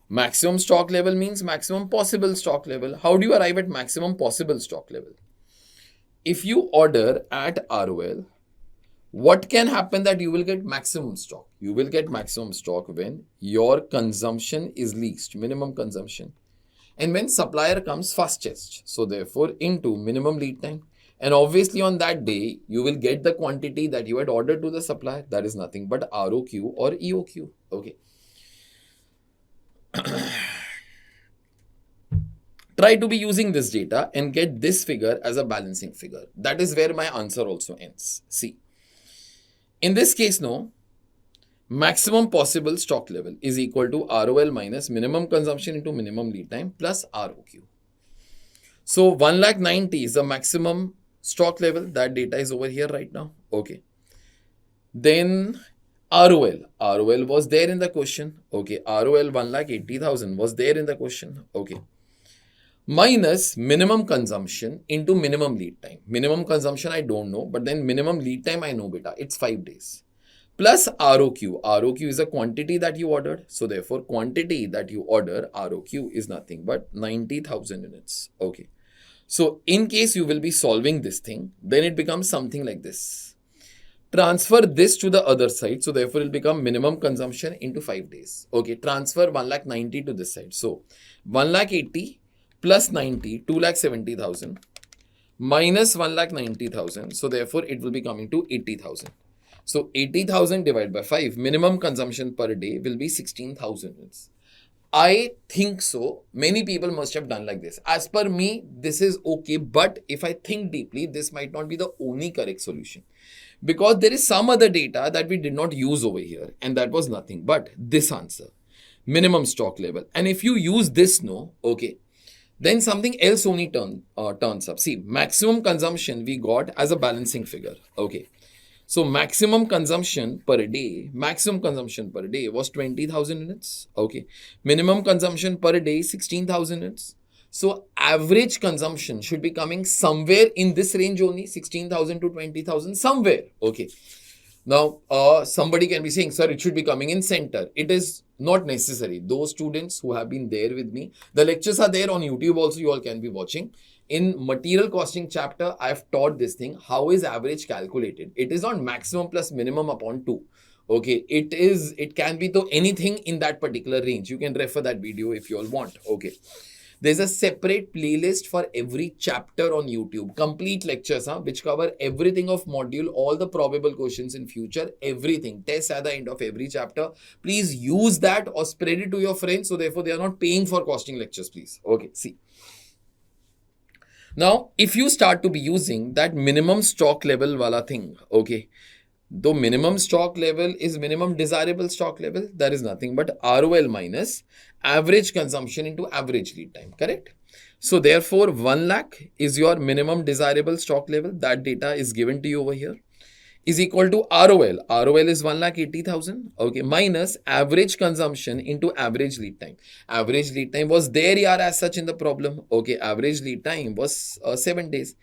Maximum stock level means maximum possible stock level. How do you arrive at maximum possible stock level? If you order at ROL, what can happen that you will get maximum stock? You will get maximum stock when your consumption is least, minimum consumption. And when supplier comes fastest. So therefore, into minimum lead time. And obviously on that day, you will get the quantity that you had ordered to the supplier. That is nothing but ROQ or EOQ. Okay. Try to be using this data and get this figure as a balancing figure. That is where my answer also ends. See. In this case, no, maximum possible stock level is equal to ROL minus minimum consumption into minimum lead time plus ROQ. So 1,90,000 is the maximum stock level. That data is over here right now. Okay. Then ROL was there in the question. Okay, ROL 1,80,000 was there in the question. Okay. Minus minimum consumption into minimum lead time. Minimum consumption I don't know, but then minimum lead time I know beta. It's 5 days. Plus ROQ. ROQ is a quantity that you ordered. So therefore, quantity that you order, ROQ is nothing but 90,000 units. Okay. So in case you will be solving this thing, then it becomes something like this. Transfer this to the other side. So therefore, it will become minimum consumption into 5 days. Okay. Transfer 1,90,000 to this side. So 1,80,000 plus 90, 2,70,000 minus 1,90,000. So therefore, it will be coming to 80,000. So 80,000 divided by 5, minimum consumption per day will be 16,000 units. I think so. Many people must have done like this. As per me, this is okay. But if I think deeply, this might not be the only correct solution. Because there is some other data that we did not use over here. And that was nothing but this answer. Minimum stock level. And if you use this, no, okay. Then something else only turns up. See, maximum consumption we got as a balancing figure. Okay. So maximum consumption per day was 20,000 units. Okay. Minimum consumption per day, 16,000 units. So average consumption should be coming somewhere in this range only, 16,000 to 20,000, somewhere. Okay. Now, somebody can be saying, sir, it should be coming in center. It is not necessary. Those students who have been there with me, the lectures are there on YouTube also, you all can be watching. In material costing chapter, I have taught this thing. How is average calculated? It is not maximum plus minimum upon 2. Okay, it can be to anything in that particular range. You can refer that video if you all want. Okay. There's a separate playlist for every chapter on YouTube. Complete lectures, which cover everything of module, all the probable questions in future, everything. Tests at the end of every chapter. Please use that or spread it to your friends. So therefore, they are not paying for costing lectures, please. Okay, see. Now, if you start to be using that minimum stock level wala thing, okay, though minimum stock level is minimum desirable stock level, there is nothing but ROL minus average consumption into average lead time, correct? So therefore, 1 lakh is your minimum desirable stock level. That data is given to you over here. Is equal to ROL. ROL is 1,80,000. Okay. Minus average consumption into average lead time. Average lead time was there yaar as such in the problem. Okay. Average lead time was 7 days.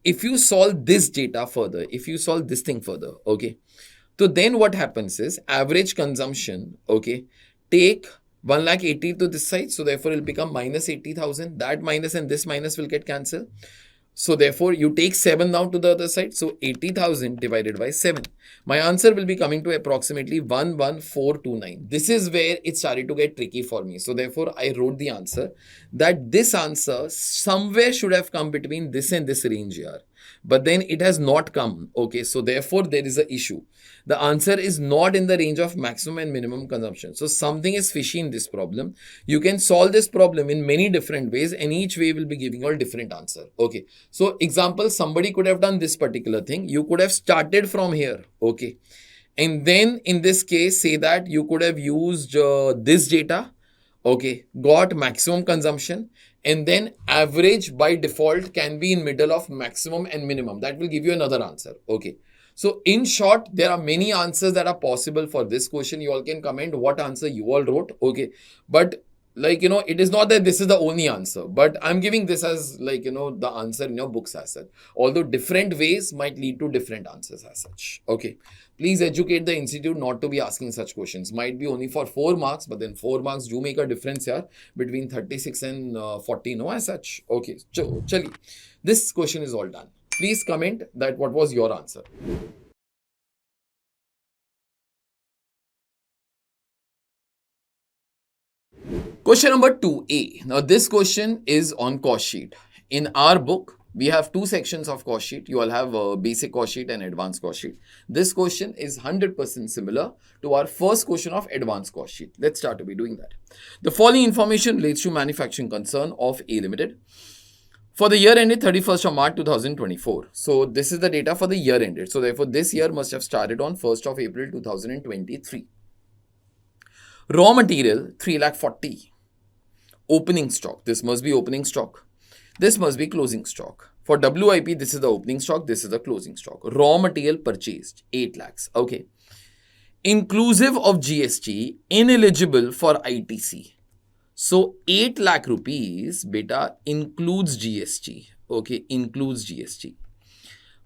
If you solve this data further, if you solve this thing further, okay. So then what happens is average consumption, okay, take 1,80,000 to this side. So therefore it will become minus 80,000. That minus and this minus will get cancelled. So therefore, you take 7 now to the other side. So 80,000 divided by 7. My answer will be coming to approximately 11429. This is where it started to get tricky for me. So therefore, I wrote the answer that this answer somewhere should have come between this and this range here. But then it has not come. Okay, so therefore, there is an issue. The answer is not in the range of maximum and minimum consumption. So something is fishy in this problem. You can solve this problem in many different ways and each way will be giving you a different answer. Okay. So example, somebody could have done this particular thing. You could have started from here. Okay. And then in this case, say that you could have used this data. Okay. Got maximum consumption. And then average by default can be in middle of maximum and minimum. That will give you another answer. Okay. So in short, there are many answers that are possible for this question. You all can comment what answer you all wrote. Okay. But like, it is not that this is the only answer, but I'm giving this as like, the answer in your books as such. Although different ways might lead to different answers as such. Okay. Please educate the institute not to be asking such questions. Might be only for 4 marks, but then 4 marks do make a difference here between 36 and 40, no, as such. Okay. Chali. This question is all done. Please comment that what was your answer. Question number 2A. Now this question is on cost sheet. In our book, we have 2 sections of cost sheet. You all have a basic cost sheet and advanced cost sheet. This question is 100% similar to our first question of advanced cost sheet. Let's start to be doing that. The following information relates to manufacturing concern of A Limited. For the year ended 31st of March 2024. So this is the data for the year ended. So therefore this year must have started on 1st of April 2023. Raw material 3,40,000. Opening stock. This must be opening stock. This must be closing stock. For WIP, this is the opening stock. This is the closing stock. Raw material purchased 8 lakhs. Okay. inclusive of GST, ineligible for ITC. So 8 lakh rupees, beta, includes GST. Okay, includes GST.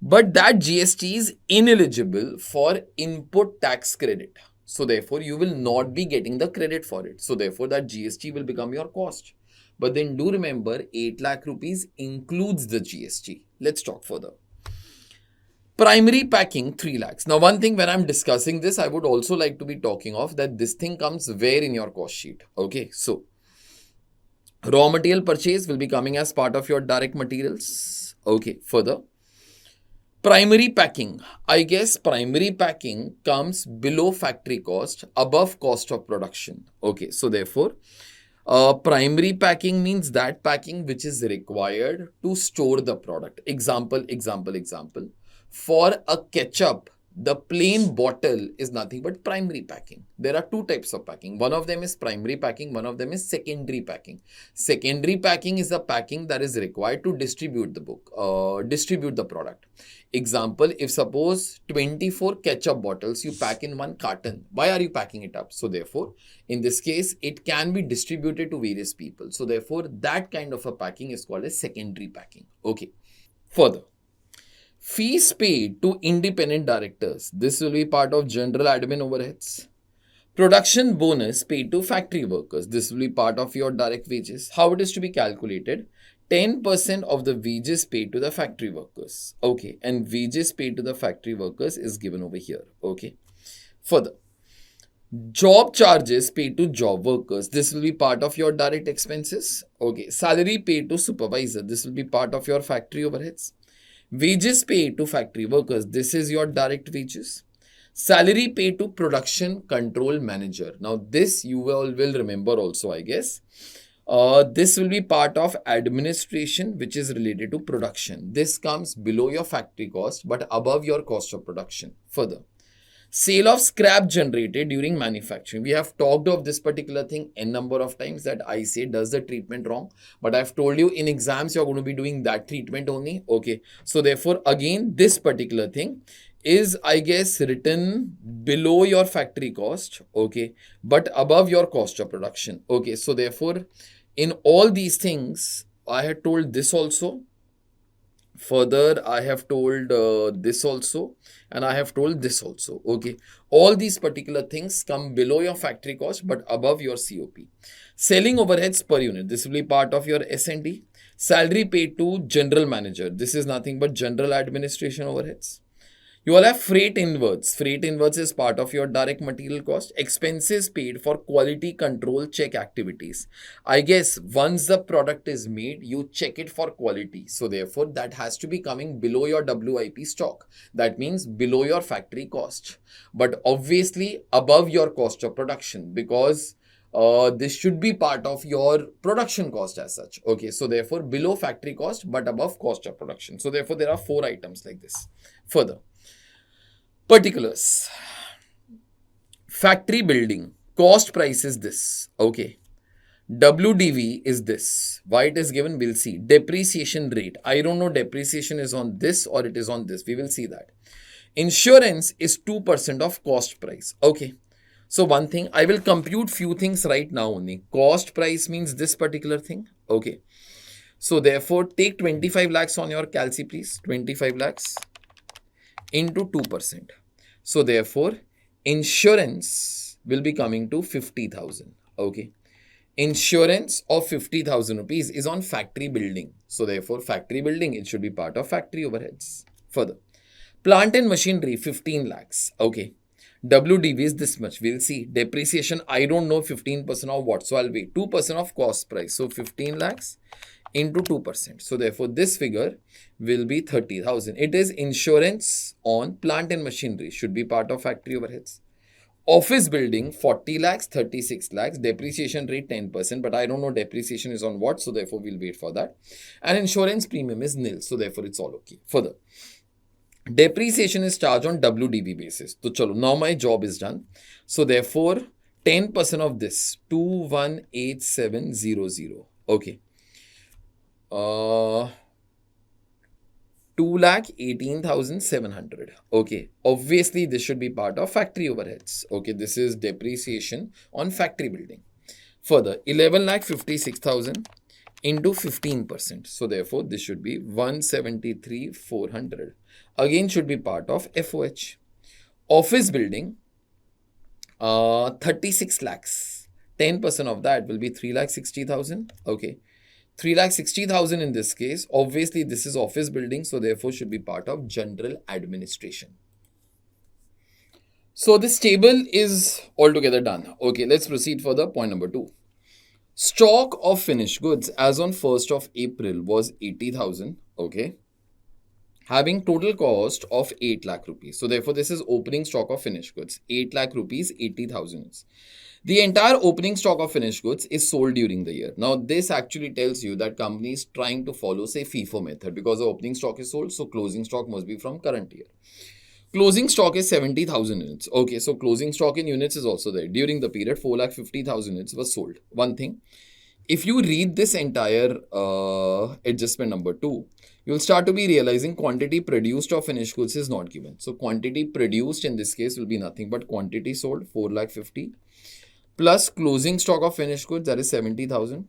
But that GST is ineligible for input tax credit. So therefore, you will not be getting the credit for it. So therefore, that GST will become your cost. But then do remember, 8 lakh rupees includes the GST. Let's talk further. Primary packing, 3 lakhs. Now, one thing when I'm discussing this, I would also like to be talking of that this thing comes where in your cost sheet. Okay, so raw material purchase will be coming as part of your direct materials. Okay, further. Primary packing. I guess primary packing comes below factory cost, above cost of production. Okay, so therefore, primary packing means that packing which is required to store the product. Example. For a ketchup, the plain bottle is nothing but primary packing. There are two types of packing. One of them is primary packing. One of them is secondary packing. Secondary packing is the packing that is required to distribute the product. Example, if suppose 24 ketchup bottles you pack in one carton, why are you packing it up? So therefore, in this case, it can be distributed to various people. So therefore, that kind of a packing is called as secondary packing. Okay. Further, fees paid to independent directors. This will be part of general admin overheads. Production bonus paid to factory workers. This will be part of your direct wages. How it is to be calculated? 10% of the wages paid to the factory workers. Okay. And wages paid to the factory workers is given over here. Okay. Further, job charges paid to job workers. This will be part of your direct expenses. Okay. Salary paid to supervisor. This will be part of your factory overheads. Wages paid to factory workers. This is your direct wages. Salary paid to production control manager. Now, this you all will remember also, I guess. This will be part of administration, which is related to production. This comes below your factory cost, but above your cost of production. Further, sale of scrap generated during manufacturing. We have talked of this particular thing n number of times that ICAI does the treatment wrong. But I've told you in exams, you're going to be doing that treatment only. Okay. So therefore, again, this particular thing is, I guess, written below your factory cost. Okay. But above your cost of production. Okay. So therefore, in all these things, I had told this also. Further, I have told this also, and I have told this also. Okay. All these particular things come below your factory cost, but above your COP. Selling overheads per unit. This will be part of your S&D. Salary paid to general manager. This is nothing but general administration overheads. You all have freight inwards. Freight inwards is part of your direct material cost. Expenses paid for quality control check activities. I guess once the product is made, you check it for quality. So therefore, that has to be coming below your WIP stock. That means below your factory cost. But obviously above your cost of production, because this should be part of your production cost as such. Okay, so therefore below factory cost but above cost of production. So therefore, there are 4 items like this. Further, particulars. Factory building. Cost price is this. Okay. WDV is this. Why it is given, we'll see. Depreciation rate. I don't know depreciation is on this or it is on this. We will see that. Insurance is 2% of cost price. Okay. So one thing, I will compute few things right now only. Cost price means this particular thing. Okay. So therefore, take 25 lakhs on your calci, please. 25 lakhs. Into 2%. So therefore, insurance will be coming to 50,000. Okay. Insurance of 50,000 rupees is on factory building. So therefore, factory building, it should be part of factory overheads. Further, plant and machinery, 15 lakhs. Okay. WDV is this much. We'll see. Depreciation, I don't know 15% of what. So I'll wait. 2% of cost price. So 15 lakhs into 2%. So therefore, this figure will be 30,000. It is insurance on plant and machinery. Should be part of factory overheads. Office building, 40 lakhs, 36 lakhs. Depreciation rate 10%. But I don't know depreciation is on what. So therefore, we'll wait for that. And insurance premium is nil. So therefore, it's all okay. Further, depreciation is charged on WDV basis. So chalo, now my job is done. So therefore, 10% of this, 218700. Okay. 2,18,700. Okay, obviously this should be part of factory overheads. Okay, this is depreciation on factory building. Further, 11,56,000 into 15%. So therefore, this should be 173,400. Again, should be part of FOH. Office building, 36 lakhs. 10% of that will be 3,60,000. Okay. 3,60,000 in this case. Obviously, this is office building, so therefore should be part of general administration. So this table is altogether done. Okay, let's proceed further. Point number 2. Stock of finished goods as on 1st of April was 80,000. Okay. Having total cost of 8 lakh rupees. So therefore, this is opening stock of finished goods. 8 lakh rupees, 80,000. The entire opening stock of finished goods is sold during the year. Now, this actually tells you that company is trying to follow, say, FIFO method because the opening stock is sold, so closing stock must be from current year. Closing stock is 70,000 units. Okay, so closing stock in units is also there. During the period, 4,50,000 units was sold. One thing, if you read this entire adjustment number 2, you'll start to be realizing quantity produced of finished goods is not given. So quantity produced in this case will be nothing but quantity sold, 4,50,000, plus closing stock of finished goods, that is 70,000,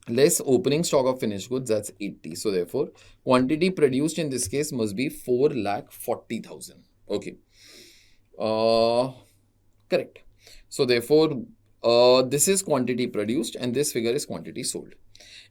less opening stock of finished goods, that's 80. So therefore, quantity produced in this case must be 4,40,000. Okay. Correct. So therefore, this is quantity produced and this figure is quantity sold.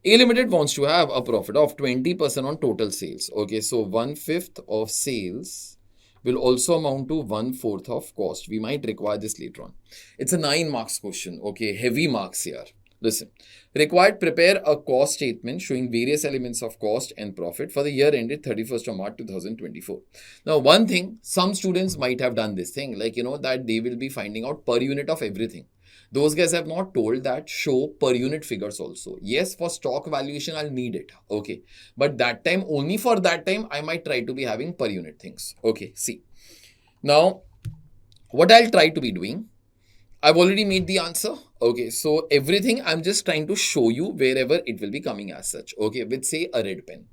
A Limited wants to have a profit of 20% on total sales. Okay, so 1/5 of sales will also amount to 1/4 of cost. We might require this later on. It's a 9 marks question. Okay, heavy marks here. Listen, required prepare a cost statement showing various elements of cost and profit for the year ended 31st of March 2024. Now, one thing, some students might have done this thing, like, that they will be finding out per unit of everything. Those guys have not told that show per unit figures also. Yes, for stock valuation, I'll need it. Okay. But that time, only for that time, I might try to be having per unit things. Okay. See. Now, what I'll try to be doing, I've already made the answer. Okay. So everything I'm just trying to show you wherever it will be coming as such. Okay. With say a red pen.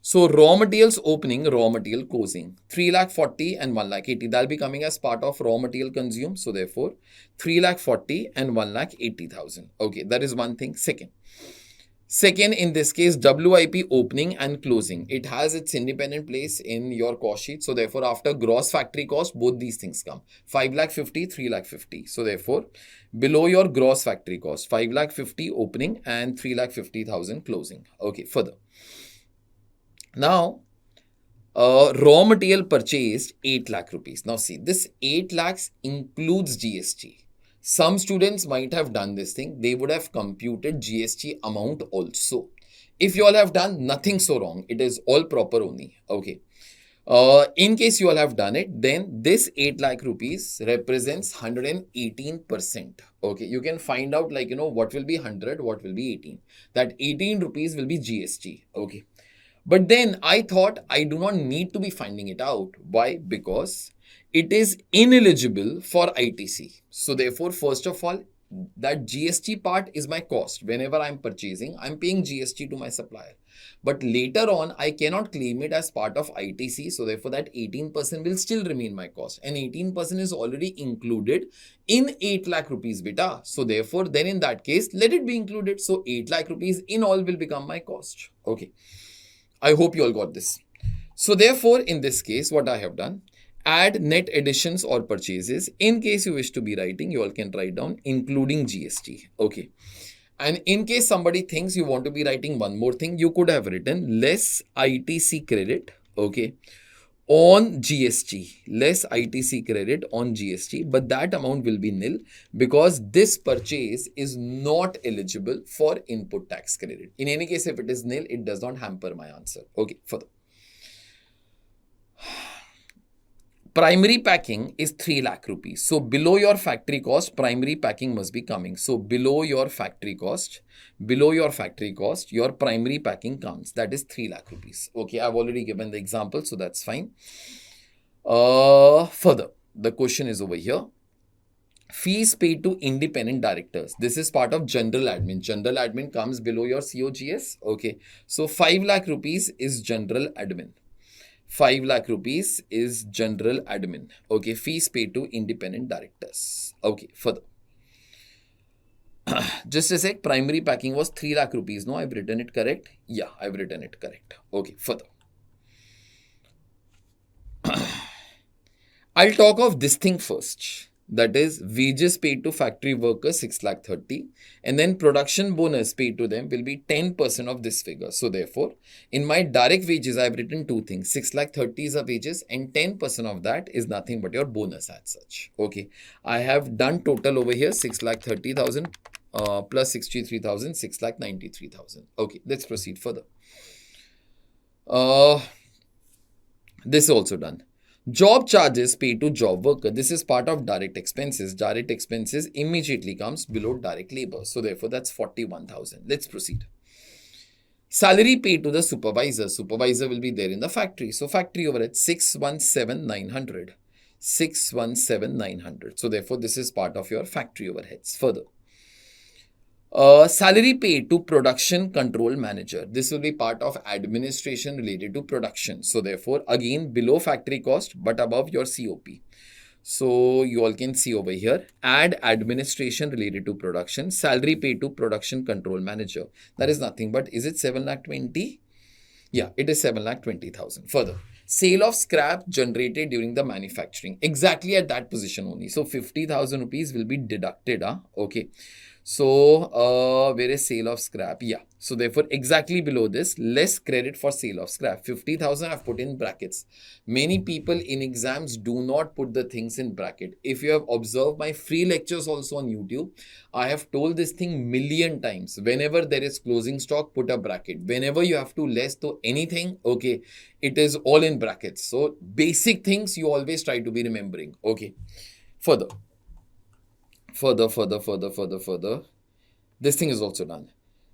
So raw materials opening, raw material closing, 3,40,000 and 1,80,000. That'll be coming as part of raw material consumed. So therefore, 3,40,000 and 1,80,000. Okay, that is one thing. Second, in this case, WIP opening and closing. It has its independent place in your cost sheet. So therefore, after gross factory cost, both these things come. 5,50,000, 3,50,000. So therefore, below your gross factory cost, 5,50,000 opening and 3,50,000 closing. Okay, further. Now, raw material purchased 8 lakh rupees. Now see, this 8 lakhs includes GST. Some students might have done this thing. They would have computed GST amount also. If you all have done nothing so wrong, it is all proper only. Okay. In case you all have done it, then this 8 lakh rupees represents 118%. Okay. You can find out what will be 100, what will be 18. That 18 rupees will be GST. Okay. But then I thought I do not need to be finding it out. Why? Because it is ineligible for ITC. So therefore, first of all, that GST part is my cost. Whenever I'm purchasing, I'm paying GST to my supplier. But later on, I cannot claim it as part of ITC. So therefore, that 18% will still remain my cost. And 18% is already included in 8 lakh rupees beta. So therefore, then in that case, let it be included. So 8 lakh rupees in all will become my cost. Okay. I hope you all got this. So therefore, in this case, what I have done, add net additions or purchases. In case you wish to be writing, you all can write down including GST. Okay. And in case somebody thinks you want to be writing one more thing, you could have written less ITC credit. Okay. On GST, less ITC credit on GST, but that amount will be nil because this purchase is not eligible for input tax credit. In any case, if it is nil, it does not hamper my answer. Okay, further. Primary packing is 3 lakh rupees. So below your factory cost, primary packing must be coming. So below your factory cost, your primary packing comes. That is 3 lakh rupees. Okay, I've already given the example, so that's fine. Further, the question is over here. Fees paid to independent directors. This is part of general admin. General admin comes below your COGS. Okay. So 5 lakh rupees is general admin. 5 lakh rupees is general admin. Okay. Fees paid to independent directors. Okay. Further. Just a sec. Primary packing was 3 lakh rupees. No, I've written it correct. Yeah, I've written it correct. Okay. Further. I'll talk of this thing first. That is wages paid to factory workers 6 lakh 30, and then production bonus paid to them will be 10% of this figure. So therefore, in my direct wages, I've written two things. 6 lakh 30 is a wages and 10% of that is nothing but your bonus as such. Okay. I have done total over here 6 lakh 30,000 plus 63,000, 6 lakh 93,000. Okay. Let's proceed further. This is also done. Job charges paid to job worker. This is part of direct expenses. Direct expenses immediately comes below direct labor. So therefore, that's 41,000. Let's proceed. Salary paid to the supervisor. Supervisor will be there in the factory. So factory overhead 617,900. 617,900. So therefore, this is part of your factory overheads. Further. Salary paid to production control manager. This will be part of administration related to production. So therefore, again, below factory cost, but above your COP. So you all can see over here, add administration related to production, salary paid to production control manager. That is nothing but, is it 7 lakh 20? Yeah, it is 7 lakh 20,000. Further, sale of scrap generated during the manufacturing. Exactly at that position only. So 50,000 rupees will be deducted. Okay. So, where is sale of scrap? Yeah. So, therefore, exactly below this, less credit for sale of scrap. 50,000 I've put in brackets. Many people in exams do not put the things in bracket. If you have observed my free lectures also on YouTube, I have told this thing million times. Whenever there is closing stock, put a bracket. Whenever you have to less to anything, okay, it is all in brackets. So, basic things you always try to be remembering. Okay. Further. This thing is also done.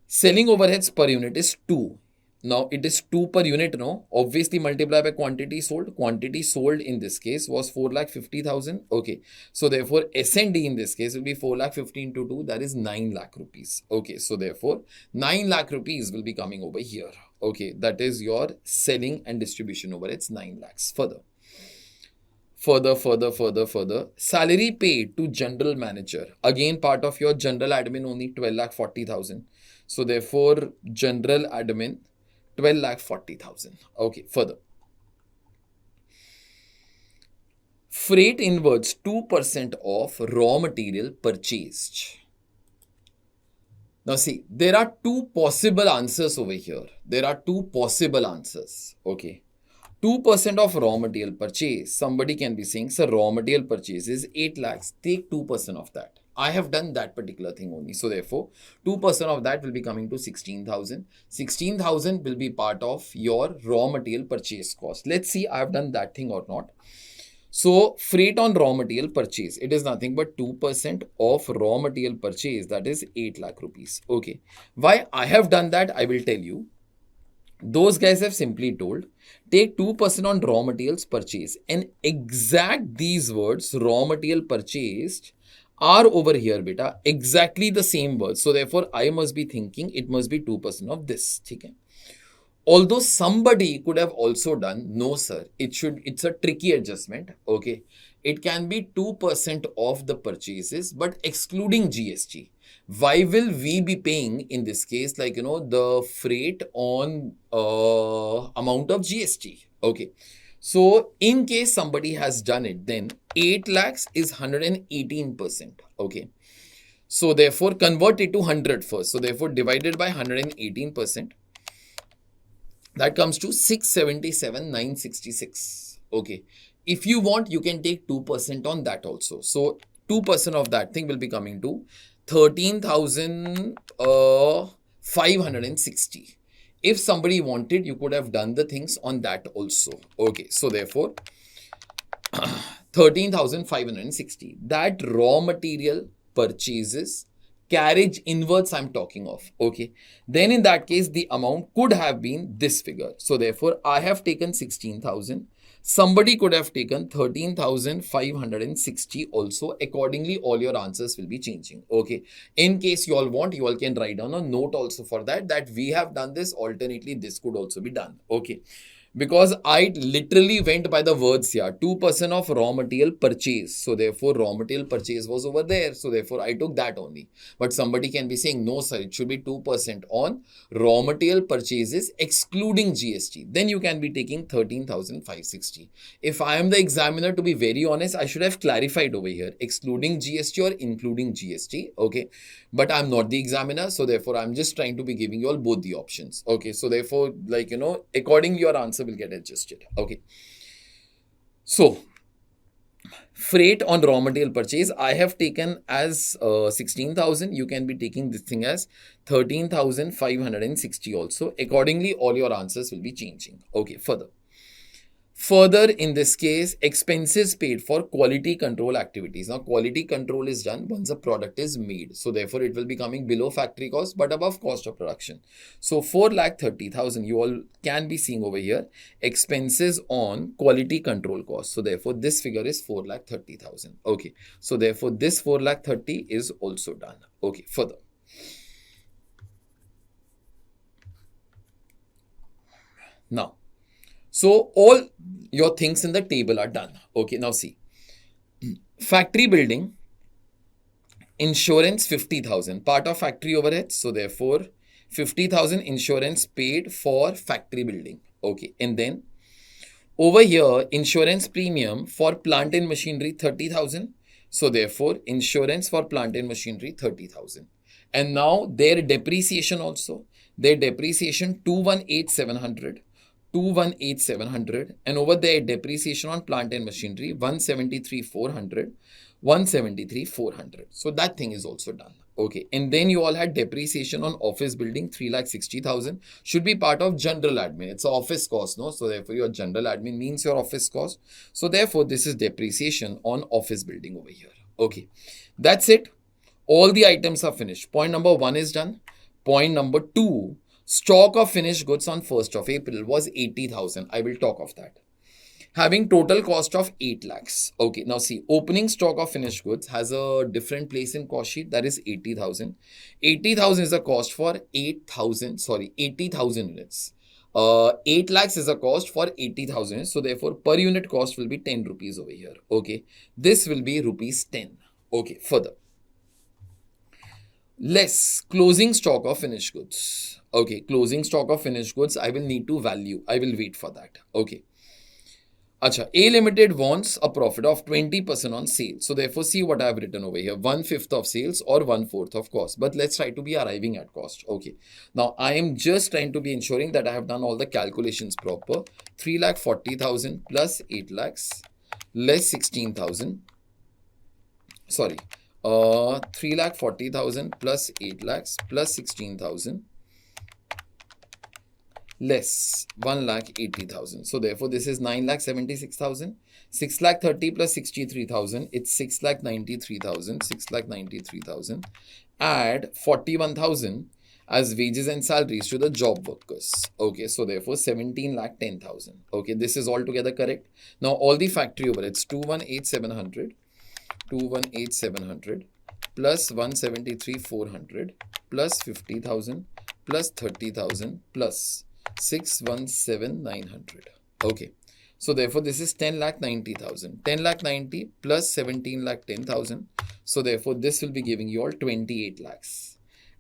Selling overheads per unit is 2. Now, it is 2 per unit, no? Obviously, multiply by quantity sold. Quantity sold in this case was 4,50,000. Okay. So, therefore, S&D in this case will be 4,50,000 into 2. That is 9 lakh rupees. Okay. So, therefore, 9 lakh rupees will be coming over here. Okay. That is your selling and distribution overheads, 9 lakhs. Further. Salary paid to general manager. Again, part of your general admin only 12 lakh 40,000. So therefore, general admin 12 lakh 40,000. Okay, further. Freight inwards 2% of raw material purchased. Now see, there are two possible answers over here. There are two possible answers. Okay. 2% of raw material purchase. Somebody can be saying, sir, raw material purchase is 8 lakhs. Take 2% of that. I have done that particular thing only. So therefore, 2% of that will be coming to 16,000. 16,000 will be part of your raw material purchase cost. Let's see, I have done that thing or not. So freight on raw material purchase, it is nothing but 2% of raw material purchase. That is 8 lakh rupees. Okay. Why I have done that, I will tell you. Those guys have simply told, take 2% on raw materials purchase, and exact these words, raw material purchased, are over here, beta. Exactly the same words. So therefore, I must be thinking it must be 2% of this. Okay? Although somebody could have also done, no sir, it's a tricky adjustment. Okay. It can be 2% of the purchases, but excluding GST. Why will we be paying in this case, like, the freight on amount of GST? Okay. So in case somebody has done it, then 8 lakhs is 118%. Okay. So therefore convert it to 100 first. So therefore divided by 118%. That comes to 677,966. Okay. If you want, you can take 2% on that also. So 2% of that thing will be coming to 13,560. If somebody wanted, you could have done the things on that also. Okay. So therefore, 13,560. That raw material purchases, carriage inwards I'm talking of. Okay. Then in that case, the amount could have been this figure. So therefore, I have taken 16,000. Somebody could have taken 13,560 also. Accordingly, all your answers will be changing. Okay. In case you all want, you all can write down a note also for that we have done this. Alternately, this could also be done. Okay. Because I literally went by the words here, 2% of raw material purchase. So therefore, raw material purchase was over there. So therefore, I took that only. But somebody can be saying, no, sir, it should be 2% on raw material purchases excluding GST. Then you can be taking 13,560. If I am the examiner, to be very honest, I should have clarified over here, excluding GST or including GST. Okay. But I'm not the examiner. So therefore, I'm just trying to be giving you all both the options. Okay. So therefore, according your answer will get adjusted. Okay. So freight on raw material purchase, I have taken as 16,000. You can be taking this thing as 13,560 also. Accordingly, all your answers will be changing. Okay. Further, in this case, expenses paid for quality control activities. Now, quality control is done once a product is made. So, therefore, it will be coming below factory cost but above cost of production. So, 4,30,000 you all can be seeing over here. Expenses on quality control cost. So, therefore, this figure is 4,30,000. Okay. So, therefore, this 4,30,000 is also done. Okay. Further. Now, so all your things in the table are done. Okay, now see. Factory building, insurance 50,000, part of factory overheads. So therefore, 50,000 insurance paid for factory building. Okay, and then over here, insurance premium for plant and machinery 30,000. So therefore, insurance for plant and machinery 30,000. And now their depreciation also. Their depreciation 218,700. 218,700, and over there depreciation on plant and machinery 173,400, 173,400. So that thing is also done. Okay, and then you all had depreciation on office building 3,60,000, should be part of general admin. It's an office cost, no? So therefore your general admin means your office cost. So therefore this is depreciation on office building over here. Okay, that's it. All the items are finished. Point number 1 is done. Point number 2. Stock of finished goods on 1st of April was 80,000. I will talk of that. Having total cost of 8 lakhs. Okay, now see, opening stock of finished goods has a different place in cost sheet, that is 80,000. 80,000 is the cost for 80,000 units. 8 lakhs is a cost for 80,000 units. So therefore, per unit cost will be 10 rupees over here. Okay, this will be rupees 10. Okay, further. Less closing stock of finished goods. Okay, closing stock of finished goods, I will need to value. I will wait for that. Okay. Acha, A Limited wants a profit of 20% on sales. So therefore, see what I have written over here. 1/5 of sales or 1/4 of cost. But let's try to be arriving at cost. Okay. Now, I am just trying to be ensuring that I have done all the calculations proper. 3,40,000 plus 8 lakhs less 16,000. Sorry. 3,40,000 plus 8 lakhs plus 16,000 less 1,80,000. So therefore, this is 9,76,000. 6,30,000 plus 63,000. It's 6,93,000. 6,93,000. Add 41,000 as wages and salaries to the job workers. Okay, so therefore 17,10,000. Okay, this is altogether correct. Now all the factory overheads 218,700. 218,700 plus 173,400 plus 50,000 plus 30,000 plus 617,900. Okay. So therefore, this is 10,90,000. 10,90,000 plus 17,10,000. So therefore, this will be giving you all 28 lakhs.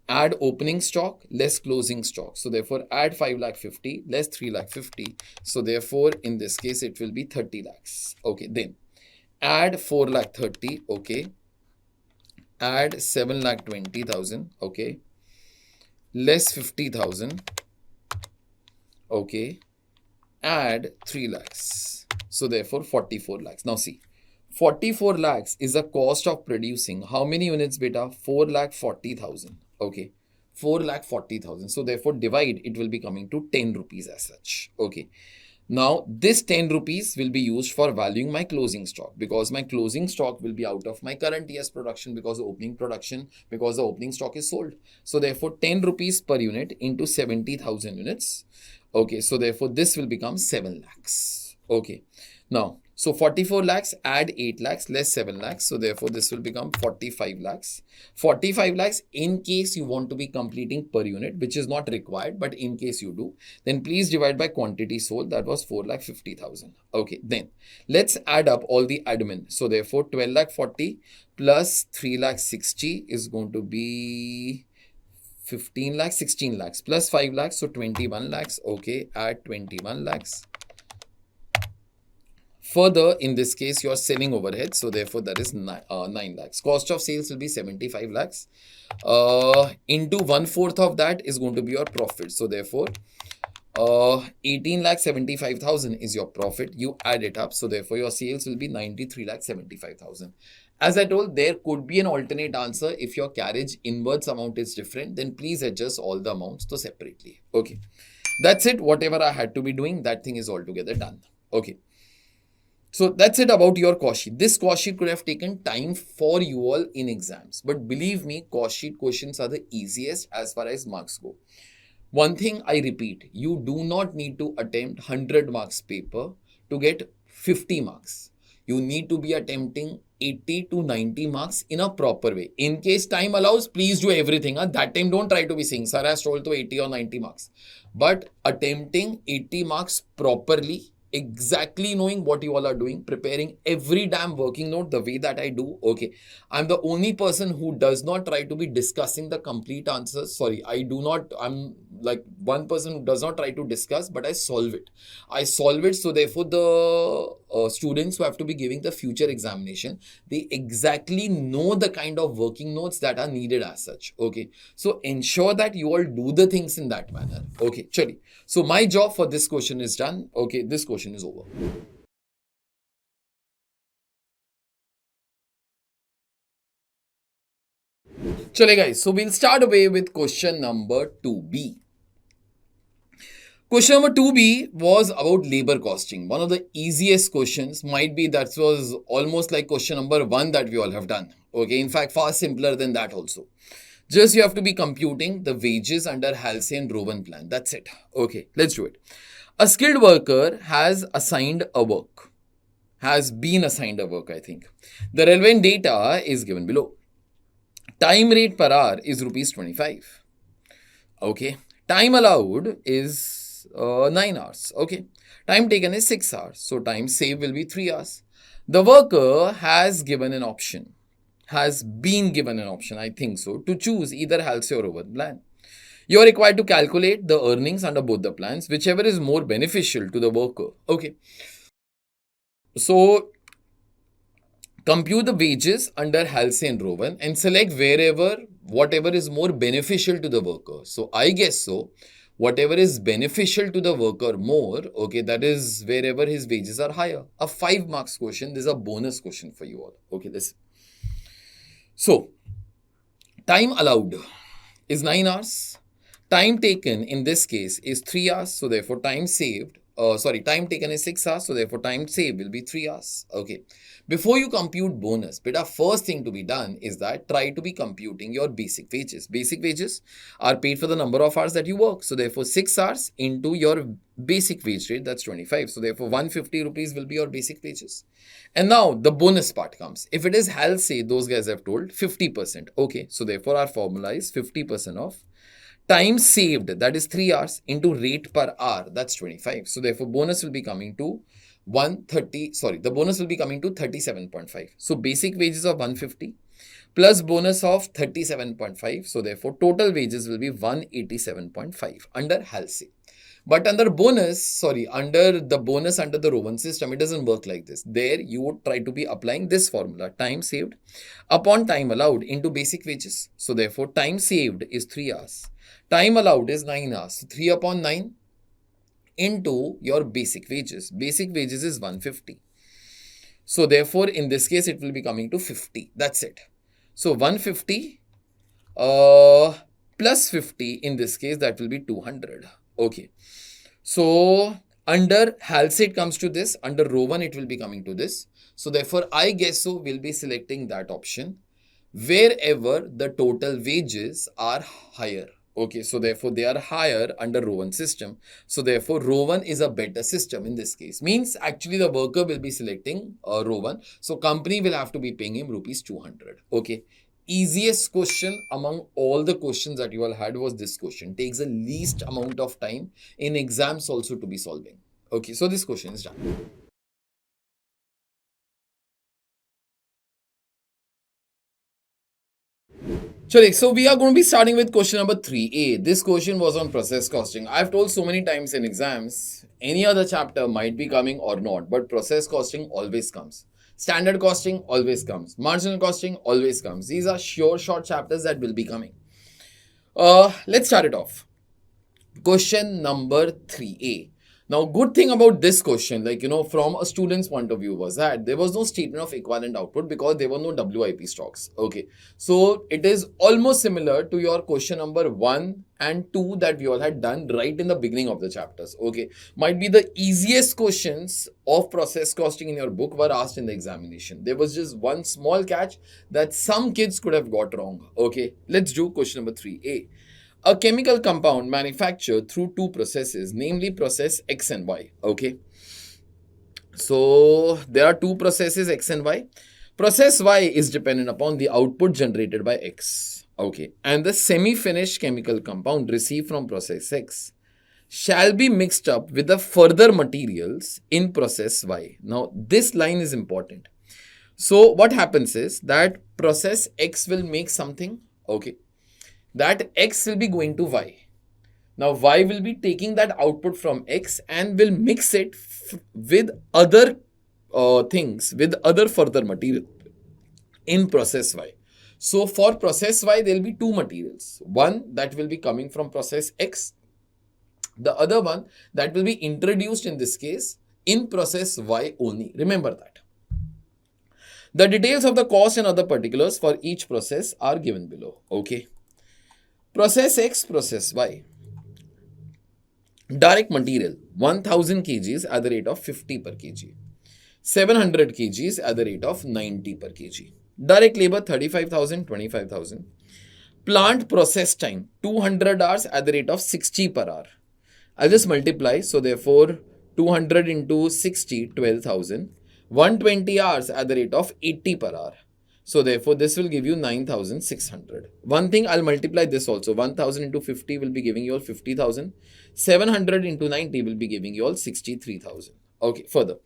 Add opening stock less closing stock. So therefore, add 5,50,000 less 3,50,000. So therefore, in this case, it will be 30 lakhs. Okay. Then add 4,30,000. Okay. Add 7,20,000. Okay. Less 50,000. Okay. Add 3 lakhs. So therefore 44 lakhs. Now see, 44 lakhs is the cost of producing how many units beta? 4,40,000. Okay. 4,40,000. So therefore divide, it will be coming to 10 rupees as such. Okay. Now this 10 rupees will be used for valuing my closing stock, because my closing stock will be out of my current year's production because the opening stock is sold. So therefore 10 rupees per unit into 70,000 units. Okay, so therefore this will become 7 lakhs. Okay. Now, so 44 lakhs, add 8 lakhs, less 7 lakhs. So therefore, this will become 45 lakhs. 45 lakhs in case you want to be completing per unit, which is not required, but in case you do, then please divide by quantity sold. That was 4,50,000. Okay, then let's add up all the admin. So therefore, 12 lakh 40 plus 3 lakh 60 is going to be 15 lakhs, 16 lakhs plus 5 lakhs. So 21 lakhs. Okay, add 21 lakhs. Further, in this case, your selling overhead. So therefore, that is 9 lakhs. Cost of sales will be 75 lakhs. Into 1/4 of that is going to be your profit. So therefore, 18 lakh 75,000 is your profit. You add it up. So therefore, your sales will be 93 lakh 75,000. As I told, there could be an alternate answer. If your carriage inwards amount is different, then please adjust all the amounts to separately. Okay. That's it. Whatever I had to be doing, that thing is altogether done. Okay. So that's it about your cost sheet. This cost sheet could have taken time for you all in exams. But believe me, cost sheet questions are the easiest as far as marks go. One thing I repeat, you do not need to attempt 100 marks paper to get 50 marks. You need to be attempting 80 to 90 marks in a proper way. In case time allows, please do everything. That time don't try to be saying, sir has told to 80 or 90 marks. But attempting 80 marks properly, exactly knowing what you all are doing, preparing every damn working note the way that I do. Okay, I'm the only person who does not try to be discussing the complete answers. Sorry, I'm like one person who does not try to discuss, but I solve it. So therefore the students who have to be giving the future examination, they exactly know the kind of working notes that are needed as such. Okay, so ensure that you all do the things in that manner. Okay, chali. So my job for this question is done. Okay, this question is over. Chale guys, so we'll start away with question number 2B. Question number 2B was about labor costing. One of the easiest questions, might be that was almost like question number 1 that we all have done. Okay, in fact, far simpler than that also. Just you have to be computing the wages under Halsey and Rowan plan. That's it. Okay, let's do it. A skilled worker has been assigned a work, I think. The relevant data is given below. Time rate per hour is rupees 25. Okay. Time allowed is 9 hours. Okay. Time taken is 6 hours. So time saved will be 3 hours. The worker has been given an option, I think so, to choose either Halsey or Rowan plan. You are required to calculate the earnings under both the plans, whichever is more beneficial to the worker. Okay. So compute the wages under Halsey and Rowan and select whatever is more beneficial to the worker. So I guess so. Whatever is beneficial to the worker more, okay, that is wherever his wages are higher. A 5 marks question. This is a bonus question for you all. Okay, listen. So, time allowed is 9 hours. Time taken in this case is 3 hours. So, therefore, time taken is 6 hours. So, therefore, time saved will be 3 hours. Okay. Before you compute bonus, beta, first thing to be done is that try to be computing your basic wages. Basic wages are paid for the number of hours that you work. So, therefore, 6 hours into your basic wage rate, that's 25. So, therefore, 150 rupees will be your basic wages. And now the bonus part comes. If it is Halsey, those guys have told 50%. Okay. So, therefore, our formula is 50% of time saved, that is 3 hours, into rate per hour, that's 25. So, therefore, bonus will be coming to 37.5. So, basic wages of 150 plus bonus of 37.5. So, therefore, total wages will be 187.5 under Halsey. But under the bonus under the Rowan system, it doesn't work like this. There, you would try to be applying this formula, time saved upon time allowed into basic wages. So, therefore, time saved is 3 hours. Time allowed is 9 hours. So, 3 upon 9 into your basic wages. Basic wages is 150. So, therefore, in this case, it will be coming to 50. That's it. So, 150 plus 50 in this case, that will be 200. Okay. So, under Halsey it comes to this. Under Rowan, it will be coming to this. So, therefore, I guess so we'll be selecting that option wherever the total wages are higher. Okay, so therefore they are higher under row 1 system. So therefore row 1 is a better system in this case. Means actually the worker will be selecting row 1. So company will have to be paying him rupees 200. Okay. Easiest question among all the questions that you all had was this question. Takes the least amount of time in exams also to be solving. Okay, so this question is done. Chalik, so we are going to be starting with question number 3A. This question was on process costing. I've told so many times in exams, any other chapter might be coming or not, but process costing always comes. Standard costing always comes. Marginal costing always comes. These are sure short chapters that will be coming. Let's start it off. Question number 3A. Now, good thing about this question, like, from a student's point of view was that there was no statement of equivalent output because there were no WIP stocks. Okay. So, it is almost similar to your question number 1 and 2 that we all had done right in the beginning of the chapters. Okay. Might be the easiest questions of process costing in your book were asked in the examination. There was just one small catch that some kids could have got wrong. Okay. Let's do question number 3A. A chemical compound manufactured through two processes, namely process X and Y. Okay. So there are two processes X and Y. Process Y is dependent upon the output generated by X. Okay. And the semi-finished chemical compound received from process X shall be mixed up with the further materials in process Y. Now this line is important. So what happens is that process X will make something. Okay. That X will be going to Y. Now Y will be taking that output from X and will mix it with other things, with other further material in process Y. So for process Y, there will be two materials. One that will be coming from process X. The other one that will be introduced in this case in process Y only. Remember that. The details of the cost and other particulars for each process are given below. Okay. Process X, process Y. Direct material 1000 kgs at the rate of 50 per kg. 700 kgs at the rate of 90 per kg. Direct labor 35,000, 25,000. Plant process time 200 hours at the rate of 60 per hour. I'll just multiply. So therefore 200 into 60, 12,000. 120 hours at the rate of 80 per hour. So therefore, this will give you 9,600. One thing, I'll multiply this also. 1,000 into 50 will be giving you all 50,000. 700 into 90 will be giving you all 63,000. Okay, further.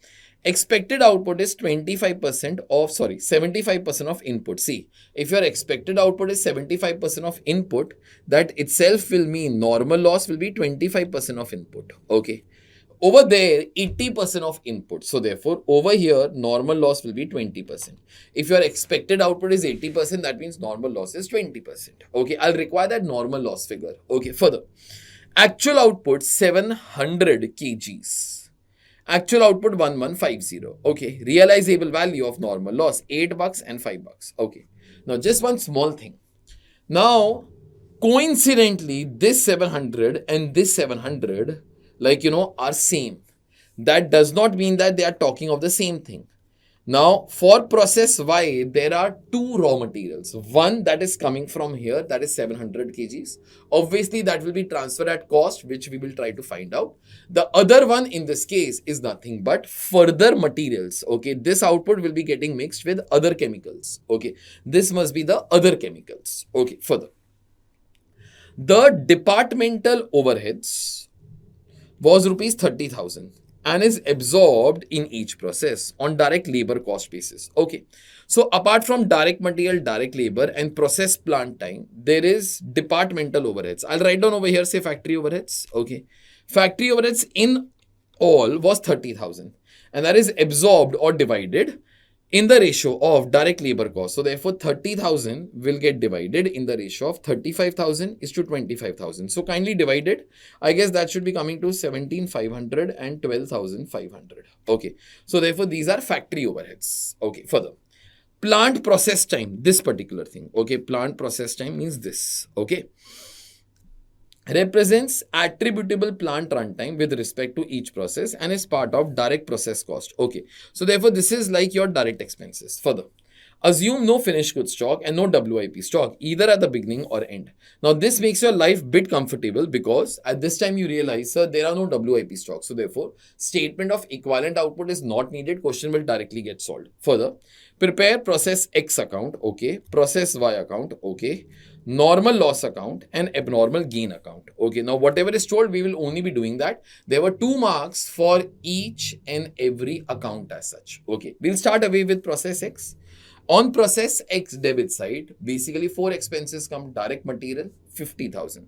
Expected output is 75% of input. See, if your expected output is 75% of input, that itself will mean normal loss will be 25% of input. Okay. Over there, 80% of input. So therefore, over here, normal loss will be 20%. If your expected output is 80%, that means normal loss is 20%. Okay, I'll require that normal loss figure. Okay, further. Actual output 700 kgs. Actual output 1150. Okay, realizable value of normal loss $8 and $5. Okay, now just one small thing. Now, coincidentally, this 700 and this 700 are same. That does not mean that they are talking of the same thing. Now, for process Y, there are two raw materials. One that is coming from here, that is 700 kgs. Obviously, that will be transferred at cost, which we will try to find out. The other one in this case is nothing but further materials. Okay, this output will be getting mixed with other chemicals. Okay, this must be the other chemicals. Okay, further. The departmental overheads was rupees 30,000 and is absorbed in each process on direct labor cost basis. Okay. So apart from direct material, direct labor and process plant time, there is departmental overheads. I'll write down over here, say factory overheads. Okay. Factory overheads in all was 30,000 and that is absorbed or divided in the ratio of direct labor cost. So therefore 30,000 will get divided in the ratio of 35,000 is to 25,000. So kindly divided. I guess that should be coming to 17,500 and 12,500. Okay. So therefore these are factory overheads. Okay. Further. Plant process time, this particular thing. Okay. Plant process time means this. Okay. Represents attributable plant runtime with respect to each process and is part of direct process cost. Okay. So therefore, this is like your direct expenses. Further, Assume no finished goods stock and no WIP stock, either at the beginning or end. Now, this makes your life bit comfortable because at this time you realize, sir, there are no WIP stock. So therefore, statement of equivalent output is not needed. Question will directly get solved. Further, prepare process X account, okay. Process Y account, okay. Normal loss account and abnormal gain account. Okay, now whatever is told, we will only be doing that. There were 2 marks for each and every account as such. Okay, we'll start away with process X. On process X debit side, basically 4 expenses come: direct material 50,000,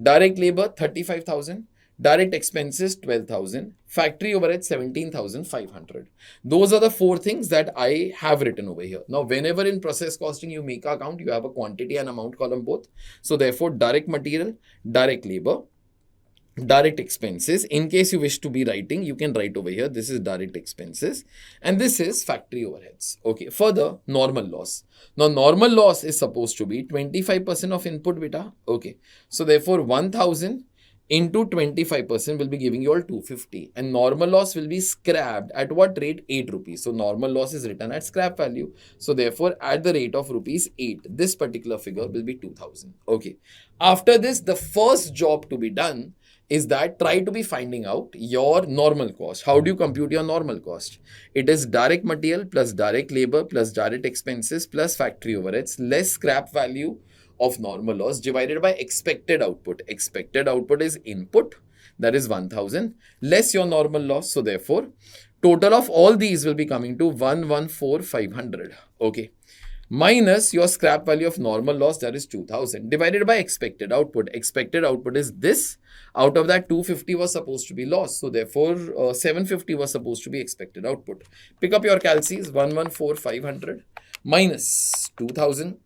direct labor 35,000, direct expenses 12,000, factory overhead 17,500. Those are the 4 things that I have written over here. Now, whenever in process costing you make an account, you have a quantity and amount column both. So therefore, direct material, direct labor, direct expenses. In case you wish to be writing, you can write over here. This is direct expenses and this is factory overheads. Okay. Further, normal loss. Now, normal loss is supposed to be 25% of input beta. Okay. So therefore, 1,000 into 25% will be giving you all 250, and normal loss will be scrapped at what rate? 8 rupees. So normal loss is written at scrap value. So therefore, at the rate of rupees 8, this particular figure will be 2,000. Okay. After this, the first job to be done is that try to be finding out your normal cost. How do you compute your normal cost? It is direct material plus direct labor plus direct expenses plus factory overheads less scrap value of normal loss divided by expected output. Expected output is input, that is 1,000, less your normal loss. So therefore, total of all these will be coming to 114,500. Okay. Minus your scrap value of normal loss, that is 2,000, divided by expected output. Expected output is this. Out of that, 250 was supposed to be loss. So therefore, 750 was supposed to be expected output. Pick up your calcies. 114,500 minus 2,000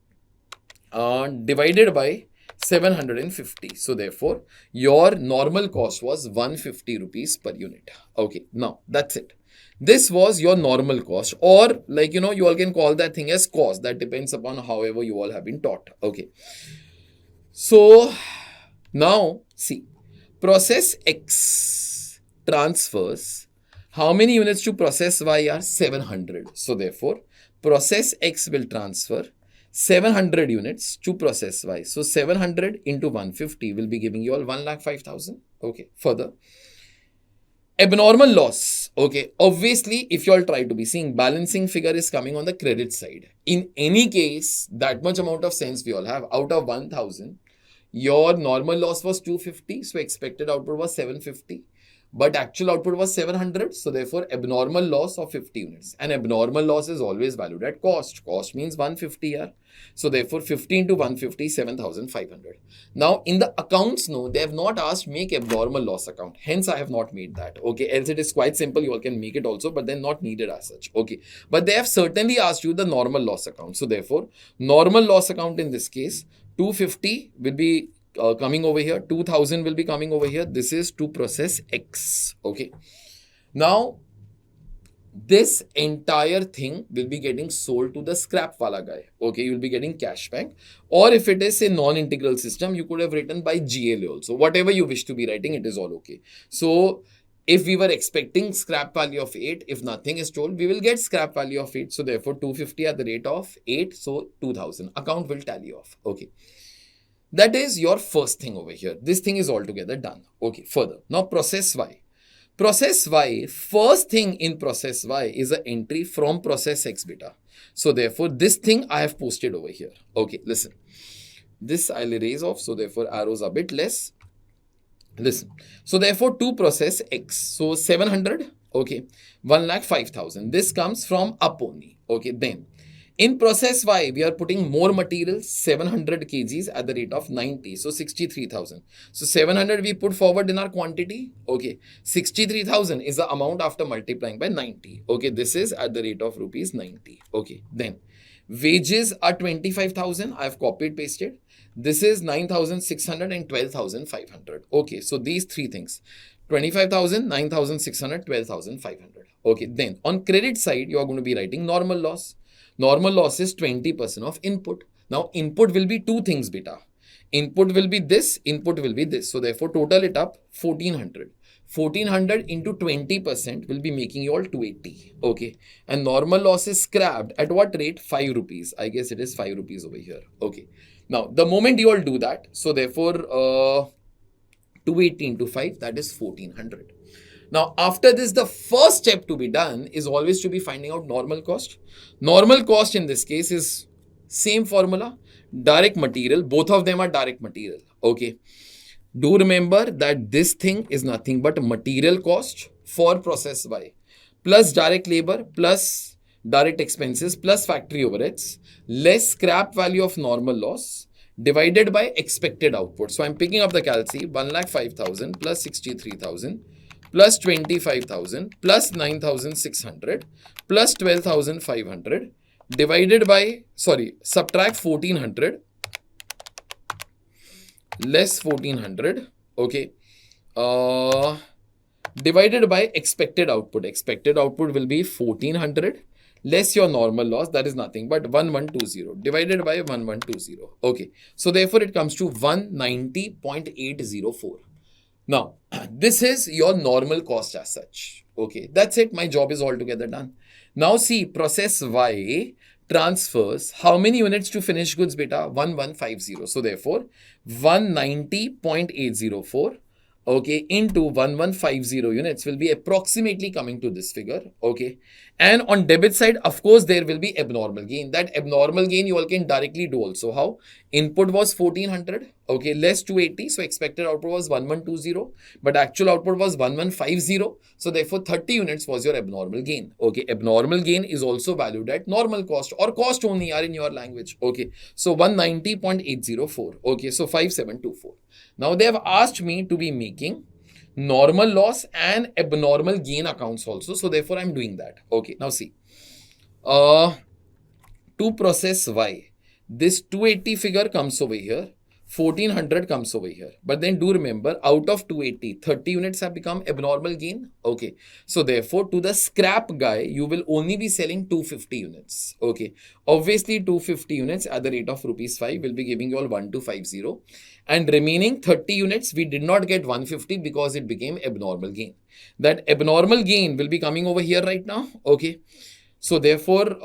divided by 750. So therefore, your normal cost was 150 rupees per unit. Okay, now that's it. This was your normal cost, or like, you all can call that thing as cost. That depends upon however you all have been taught. Okay. So now see, process X transfers how many units to process Y are 700. So therefore, process X will transfer 700 units to process Y. So 700 into 150 will be giving you all 1,05,000. Okay. Further, abnormal loss. Okay. Obviously, if you all try to be seeing, balancing figure is coming on the credit side. In any case, that much amount of sense we all have. Out of 1,000, your normal loss was 250. So expected output was 750. But actual output was 700. So therefore, abnormal loss of 50 units. And abnormal loss is always valued at cost. Cost means 150 here. So therefore, 50 into 150, 7,500. Now, in the accounts, no, they have not asked make abnormal loss account. Hence, I have not made that. Okay, else it is quite simple. You all can make it also, but then not needed as such. Okay, but they have certainly asked you the normal loss account. So therefore, normal loss account in this case, 250 will be coming over here. 2,000 will be coming over here. This is to process X. Okay. Now, this entire thing will be getting sold to the scrap wala guy. Okay, you'll be getting cashback. Or if it is a non-integral system, you could have written by GLA also. Whatever you wish to be writing, it is all okay. So if we were expecting scrap value of 8, if nothing is told, we will get scrap value of 8. So therefore, 250 at the rate of 8. So 2,000. Account will tally off. Okay. That is your first thing over here. This thing is altogether done. Okay. Further. Now process Y. Process Y, first thing in process Y is an entry from process X beta. So therefore, this thing I have posted over here. Okay, listen. This I'll erase off. So therefore, arrows are a bit less. Listen. So therefore, to process X. So 700. Okay. 1,05,000. This comes from up only. Okay. Then in process Y, we are putting more material, 700 kgs at the rate of 90. So 63,000. So 700 we put forward in our quantity. Okay. 63,000 is the amount after multiplying by 90. Okay. This is at the rate of rupees 90. Okay. Then wages are 25,000. I have copied, pasted. This is 9,600 and 12,500. Okay. So these three things. 25,000, 9,600, 12,500. Okay. Then on credit side, you are going to be writing normal loss. Normal loss is 20% of input. Now, input will be 2 things, beta. Input will be this, input will be this. So, therefore, total it up 1,400. 1400 into 20% will be making you all 280. Okay. And normal loss is scrapped at what rate? 5 rupees. I guess it is 5 rupees over here. Okay. Now, the moment you all do that, so therefore, 280 into 5, that is 1400. Now, after this, the first step to be done is always to be finding out normal cost. Normal cost in this case is same formula, direct material. Both of them are direct material. Okay. Do remember that this thing is nothing but material cost for process Y plus direct labor plus direct expenses plus factory overheads less scrap value of normal loss divided by expected output. So I'm picking up the calci 1,05,000 plus 63,000 plus 25,000 plus 9,600 plus 12,500 divided by, subtract 1,400 less 1,400, okay, divided by expected output. Expected output will be 1,400 less your normal loss, that is nothing but 1,120 divided by 1,120. Okay, so therefore it comes to 190.804. Now, this is your normal cost as such. Okay, that's it. My job is altogether done. Now see, process Y transfers how many units to finished goods, beta? 1150. So therefore, 190.804, okay, into 1150 units will be approximately coming to this figure, okay. And on debit side, of course, there will be abnormal gain. That abnormal gain you all can directly do also. How? Input was 1,400, okay, less 280. So expected output was 1,120, but actual output was 1,150. So therefore, 30 units was your abnormal gain. Okay, abnormal gain is also valued at normal cost or cost only are in your language. Okay, so 190.804. Okay, so 5724. Now they have asked me to be making normal loss and abnormal gain accounts also. So therefore, I'm doing that. Okay, now see. To process Y, this 280 figure comes over here. 1,400 comes over here. But then do remember, out of 280, 30 units have become abnormal gain. Okay. So therefore, to the scrap guy, you will only be selling 250 units. Okay. Obviously, 250 units at the rate of rupees 5 will be giving you all 1,250. And remaining 30 units, we did not get 150 because it became abnormal gain. That abnormal gain will be coming over here right now. Okay. So therefore,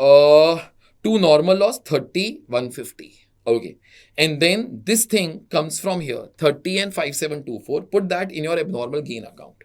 to normal loss, 30, 150. Okay. And then this thing comes from here, 30 and 5724. Put that in your abnormal gain account.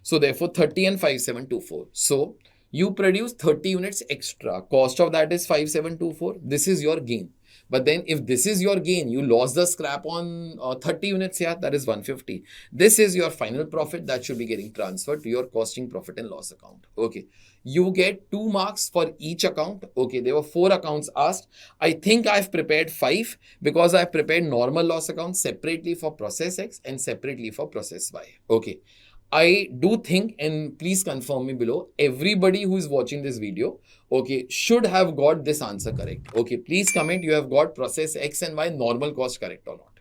So therefore, 30 and 5724. So you produce 30 units extra. Cost of that is 5724. This is your gain. But then if this is your gain, you lost the scrap on 30 units, yeah, that is 150. This is your final profit that should be getting transferred to your costing profit and loss account. Okay. You get 2 marks for each account. Okay. There were 4 accounts asked. I think I've prepared 5 because I've prepared normal loss account separately for process X and separately for process Y. Okay. I do think, and please confirm me below, everybody who is watching this video, okay, should have got this answer correct. Okay, please comment you have got process X and Y normal cost correct or not.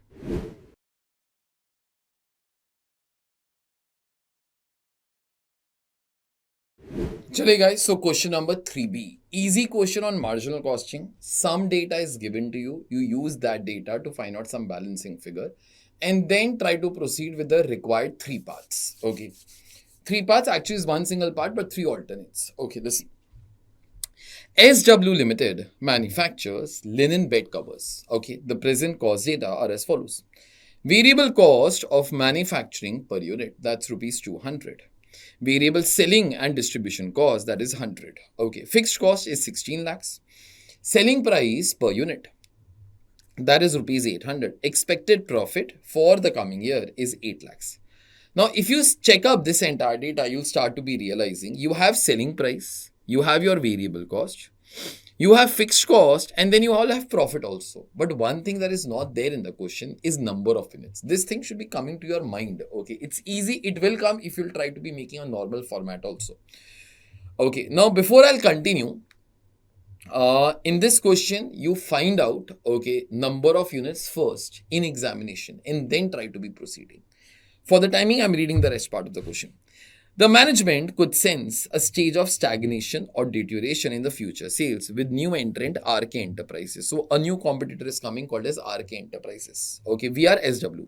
Chale guys, so question number 3B. Easy question on marginal costing. Some data is given to you. You use that data to find out some balancing figure. And then try to proceed with the required 3 parts. Okay. 3 parts actually is one single part, but 3 alternates. Okay, let's see. SW Limited manufactures linen bed covers. Okay, the present cost data are as follows. Variable cost of manufacturing per unit, that's rupees 200. Variable selling and distribution cost, that is 100. Okay, fixed cost is 16 lakhs. Selling price per unit, that is rupees 800. Expected profit for the coming year is 8 lakhs. Now, if you check up this entire data, you'll start to be realizing you have selling price, you have your variable cost, you have fixed cost, and then you all have profit also. But one thing that is not there in the question is number of units. This thing should be coming to your mind. Okay, it's easy. It will come if you'll try to be making a normal format also. Okay, now before I'll continue, in this question, you find out, okay, number of units first in examination and then try to be proceeding. For the timing, I'm reading the rest part of the question. The management could sense a stage of stagnation or deterioration in the future sales with new entrant RK Enterprises. So a new competitor is coming called as RK Enterprises. Okay, we are SW.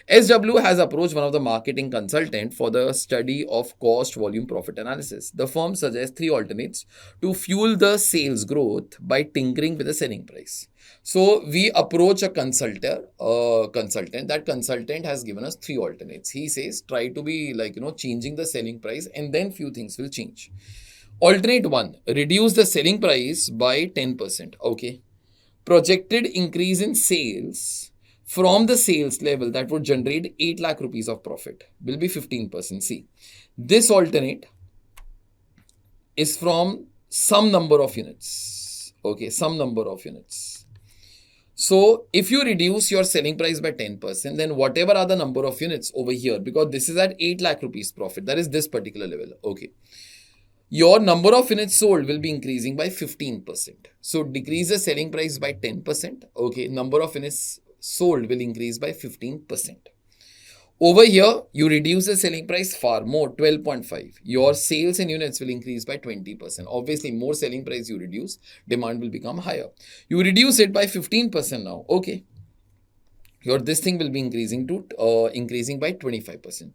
SW has approached one of the marketing consultant for the study of cost, volume, profit analysis. The firm suggests three alternates to fuel the sales growth by tinkering with the selling price. So we approach a consultant. That consultant has given us three alternates. He says try to be changing the selling price, and then few things will change. Alternate one, reduce the selling price by 10%. Okay. Projected increase in sales from the sales level that would generate 8 lakh rupees of profit will be 15%. See, this alternate is from some number of units. Okay, some number of units. So if you reduce your selling price by 10%, then whatever are the number of units over here, because this is at 8 lakh rupees profit, that is this particular level. Okay. Your number of units sold will be increasing by 15%. So decrease the selling price by 10%. Okay. Number of units sold will increase by 15%. Over here, you reduce the selling price far more, 12.5. Your sales in units will increase by 20%. Obviously, more selling price you reduce, demand will become higher. You reduce it by 15% now. Okay. This thing will be increasing by 25%.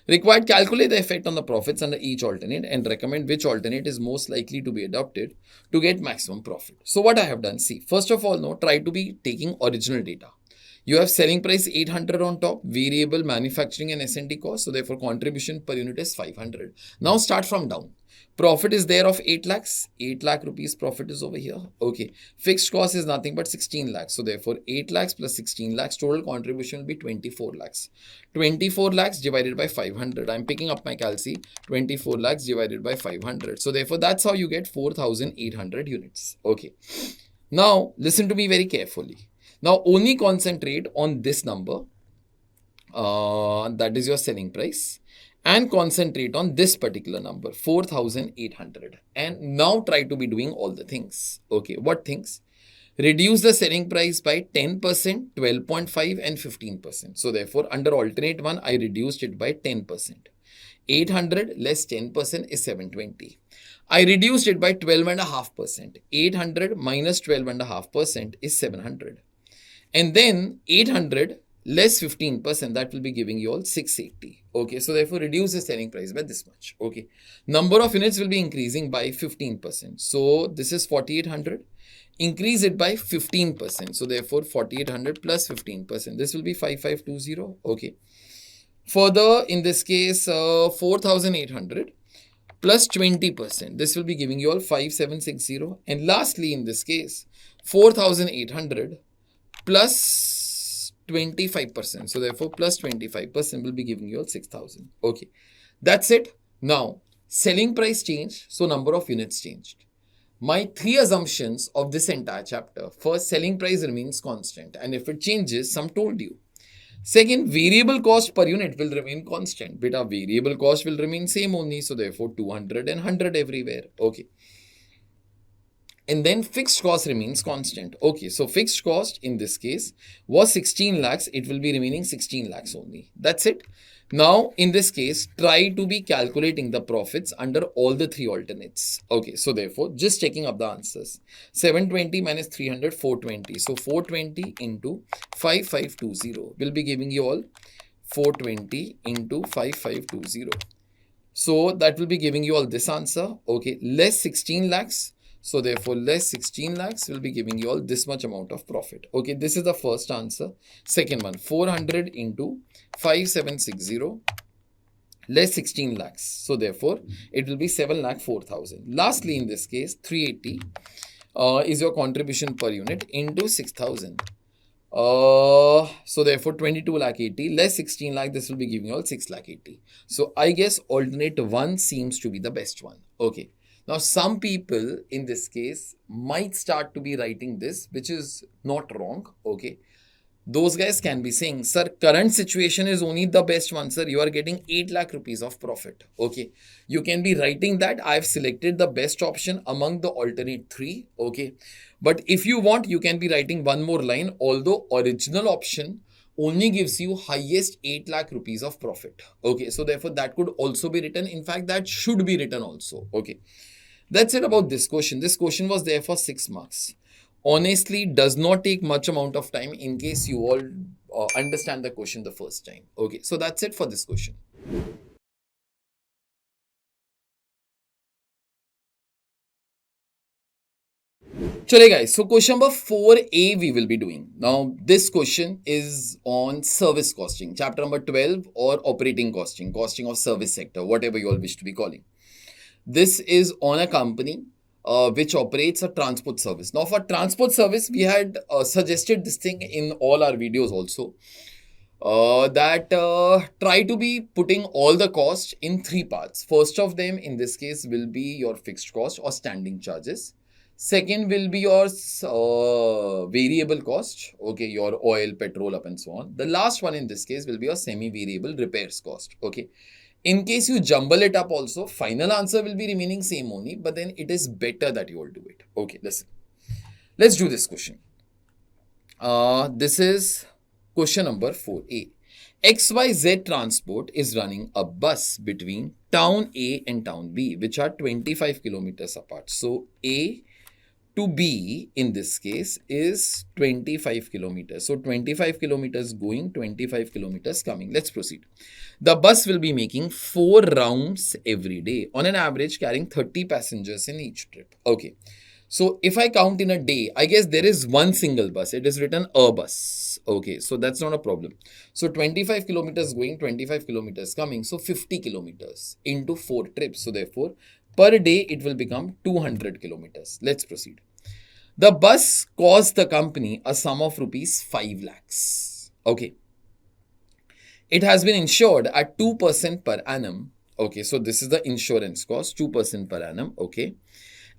Required, calculate the effect on the profits under each alternate and recommend which alternate is most likely to be adopted to get maximum profit. So what I have done, see, first of all, try to be taking original data. You have selling price 800 on top, variable manufacturing and S&D cost. So therefore contribution per unit is 500. Now start from down. Profit is there of 8 lakhs. 8 lakh rupees profit is over here. Okay. Fixed cost is nothing but 16 lakhs. So therefore 8 lakhs plus 16 lakhs, total contribution will be 24 lakhs. 24 lakhs divided by 500. I'm picking up my calci. 24 lakhs divided by 500. So therefore that's how you get 4,800 units. Okay. Now listen to me very carefully. Now only concentrate on this number, that is your selling price, and concentrate on this particular number, 4,800. And now try to be doing all the things. Okay, what things? Reduce the selling price by 10%, 12.5 and 15%. So therefore under alternate one, I reduced it by 10%. 800 less 10% is 720. I reduced it by 12.5%. 800 minus 12.5% is 700. And then 800 less 15%, that will be giving you all 680. Okay, so therefore reduce the selling price by this much. Okay, number of units will be increasing by 15%. So this is 4,800. Increase it by 15%. So therefore 4,800 plus 15%. This will be 5,520. Okay. Further, in this case, 4,800 plus 20%. This will be giving you all 5,760. And lastly, in this case, 4,800 plus 25%. So therefore plus 25% will be giving you all 6,000. Okay. That's it. Now, selling price changed. So number of units changed. My three assumptions of this entire chapter. First, selling price remains constant. And if it changes, some told you. Second, variable cost per unit will remain constant. But our variable cost will remain same only. So therefore 200 and 100 everywhere. Okay. And then fixed cost remains constant. Okay, so fixed cost in this case was 16 lakhs. It will be remaining 16 lakhs only. That's it. Now, in this case, try to be calculating the profits under all the three alternates. Okay, so therefore, just checking up the answers. 720 minus 300, 420. So 420 into 5520 will be giving you all 420 into 5520. So that will be giving you all this answer. Okay, less 16 lakhs. So therefore, less 16 lakhs will be giving you all this much amount of profit. Okay, this is the first answer. Second one, 400 into 5760 less 16 lakhs. So therefore, it will be 7,04,000. Lastly, in this case, 380 is your contribution per unit into 6,000. So therefore 22 lakh 80 less 16 lakh, this will be giving you all 6 lakh 80. So I guess alternate one seems to be the best one. Okay. Now, some people in this case might start to be writing this, which is not wrong. Okay. Those guys can be saying, sir, current situation is only the best one, sir. You are getting 8 lakh rupees of profit. Okay. You can be writing that I've selected the best option among the alternate three. Okay. But if you want, you can be writing one more line, although original option only gives you highest 8 lakh rupees of profit. Okay, so therefore that could also be written. In fact, that should be written also. Okay, that's it about this question. This question was there for 6 marks. Honestly, does not take much amount of time in case you all understand the question the first time. Okay, so that's it for this question. Chale guys, so question number 4A we will be doing. Now this question is on service costing, chapter number 12, or operating costing, costing of service sector, whatever you all wish to be calling. This is on a company which operates a transport service. Now for transport service, we had suggested this thing in all our videos also. That try to be putting all the cost in 3 parts. First of them in this case will be your fixed cost or standing charges. Second will be your variable cost, okay, your oil, petrol, up and so on. The last one in this case will be your semi-variable repairs cost, okay. In case you jumble it up also, final answer will be remaining same only, but then it is better that you all do it. Okay, listen. Let's do this question. This is question number 4A. XYZ Transport is running a bus between town A and town B, which are 25 kilometers apart. So A to B in this case is 25 kilometers. So 25 kilometers going, 25 kilometers coming. Let's proceed. The bus will be making 4 rounds every day, on an average carrying 30 passengers in each trip. Okay. So if I count in a day, I guess there is one single bus. It is written a bus. Okay, so that's not a problem. So 25 kilometers going, 25 kilometers coming. So 50 kilometers into 4 trips. So therefore, per day, it will become 200 kilometers. Let's proceed. The bus cost the company a sum of rupees 5 lakhs. Okay. It has been insured at 2% per annum. Okay, so this is the insurance cost, 2% per annum. Okay.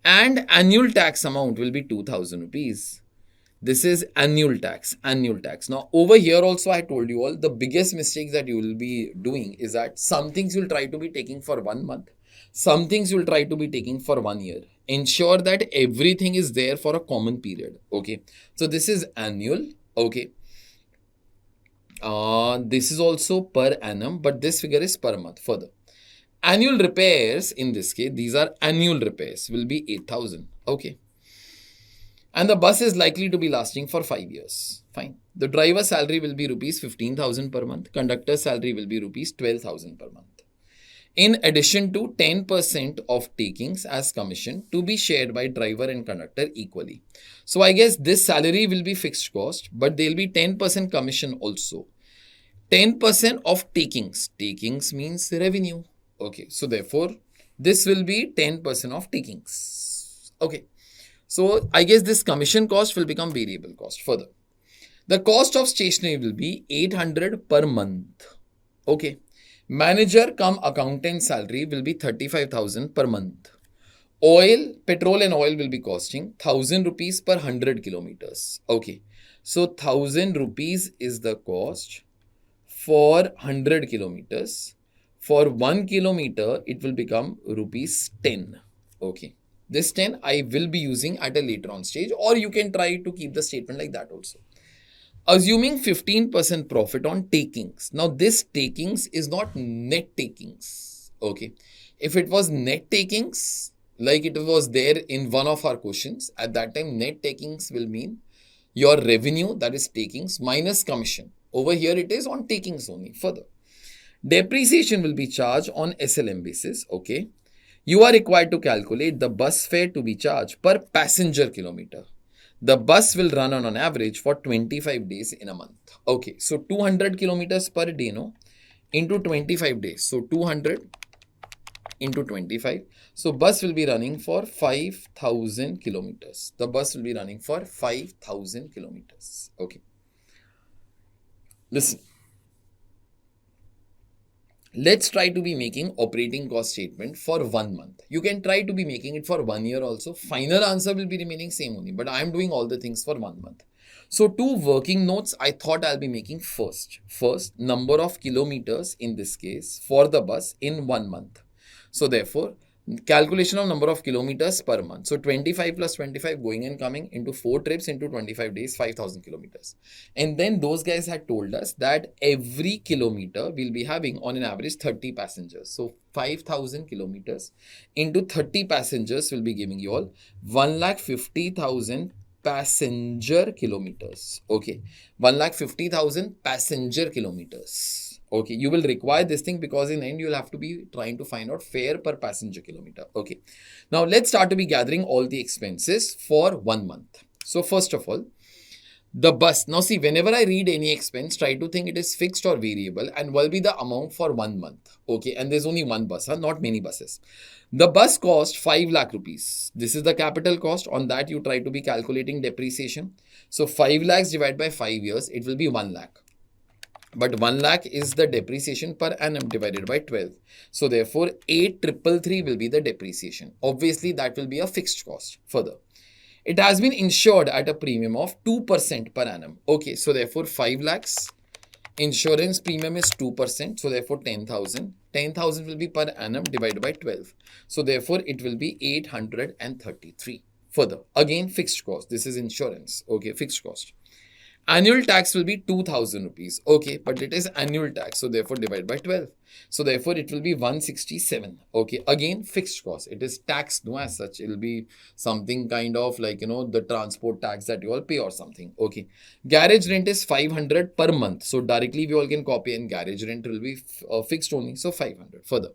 And annual tax amount will be 2000 rupees. This is annual tax. Now over here also I told you all the biggest mistakes that you will be doing is that some things you'll try to be taking for 1 month. Some things you'll try to be taking for 1 year. Ensure that everything is there for a common period. Okay. So this is annual. Okay. This is also per annum, but this figure is per month further. Annual repairs, in this case, these are annual repairs, will be 8,000. Okay. And the bus is likely to be lasting for 5 years. Fine. The driver's salary will be rupees 15,000 per month. Conductor's salary will be rupees 12,000 per month. In addition to 10% of takings as commission to be shared by driver and conductor equally. So I guess this salary will be fixed cost, but there will be 10% commission also. 10% of takings. Takings means revenue. Okay, so therefore, this will be 10% of takings. Okay, so I guess this commission cost will become variable cost further. The cost of stationery will be 800 per month. Okay, manager come accountant salary will be 35,000 per month. Oil, petrol and oil will be costing 1000 rupees per 100 kilometers. Okay, so 1000 rupees is the cost for 100 kilometers. For 1 kilometer, it will become rupees 10. Okay. This 10 I will be using at a later on stage, or you can try to keep the statement like that also. Assuming 15% profit on takings. Now, this takings is not net takings. Okay. If it was net takings, like it was there in one of our questions, at that time, net takings will mean your revenue, that is takings, minus commission. Over here, it is on takings only. Further. Depreciation will be charged on SLM basis. Okay. You are required to calculate the bus fare to be charged per passenger kilometer. The bus will run on an average for 25 days in a month. Okay. So 200 kilometers per day, no? Into 25 days. So 200 into 25. So bus will be running for 5,000 kilometers. The bus will be running for 5,000 kilometers. Okay. Listen. Let's try to be making operating cost statement for 1 month. You can try to be making it for 1 year also. Final answer will be remaining same only, but I'm doing all the things for 1 month. So 2 working notes I thought I'll be making first. First, number of kilometers in this case for the bus in 1 month. So therefore, Calculation of number of kilometers per month. So 25 plus 25 going and coming into 4 trips into 25 days, 5,000 kilometers. And then those guys had told us that every kilometer will be having on an average 30 passengers. So 5,000 kilometers into 30 passengers will be giving you all 1,50,000 passenger kilometers. Okay. 1,50,000 passenger kilometers. Okay, you will require this thing because in the end you'll have to be trying to find out fare per passenger kilometer. Okay, now let's start to be gathering all the expenses for 1 month. So first of all, the bus. Now see, whenever I read any expense, try to think it is fixed or variable and what will be the amount for 1 month. Okay, and there's only one bus, not many buses. The bus cost 5 lakh rupees. This is the capital cost. On that you try to be calculating depreciation. So 5 lakhs divided by 5 years, it will be 1 lakh. But 1 lakh is the depreciation per annum divided by 12. So therefore, 8,333 will be the depreciation. Obviously, that will be a fixed cost. Further, it has been insured at a premium of 2% per annum. Okay, so therefore, 5 lakhs. Insurance premium is 2%. So therefore, 10,000. 10,000 will be per annum divided by 12. So therefore, it will be 833. Further, again, fixed cost. This is insurance. Okay, fixed cost. Annual tax will be 2,000 rupees. Okay, but it is annual tax. So therefore divide by 12. So therefore it will be 167. Okay, again fixed cost. It is taxed, no, as such. It will be something kind of like, the transport tax that you all pay or something. Okay, garage rent is 500 per month. So directly we all can copy, and garage rent will be fixed only. So 500. Further,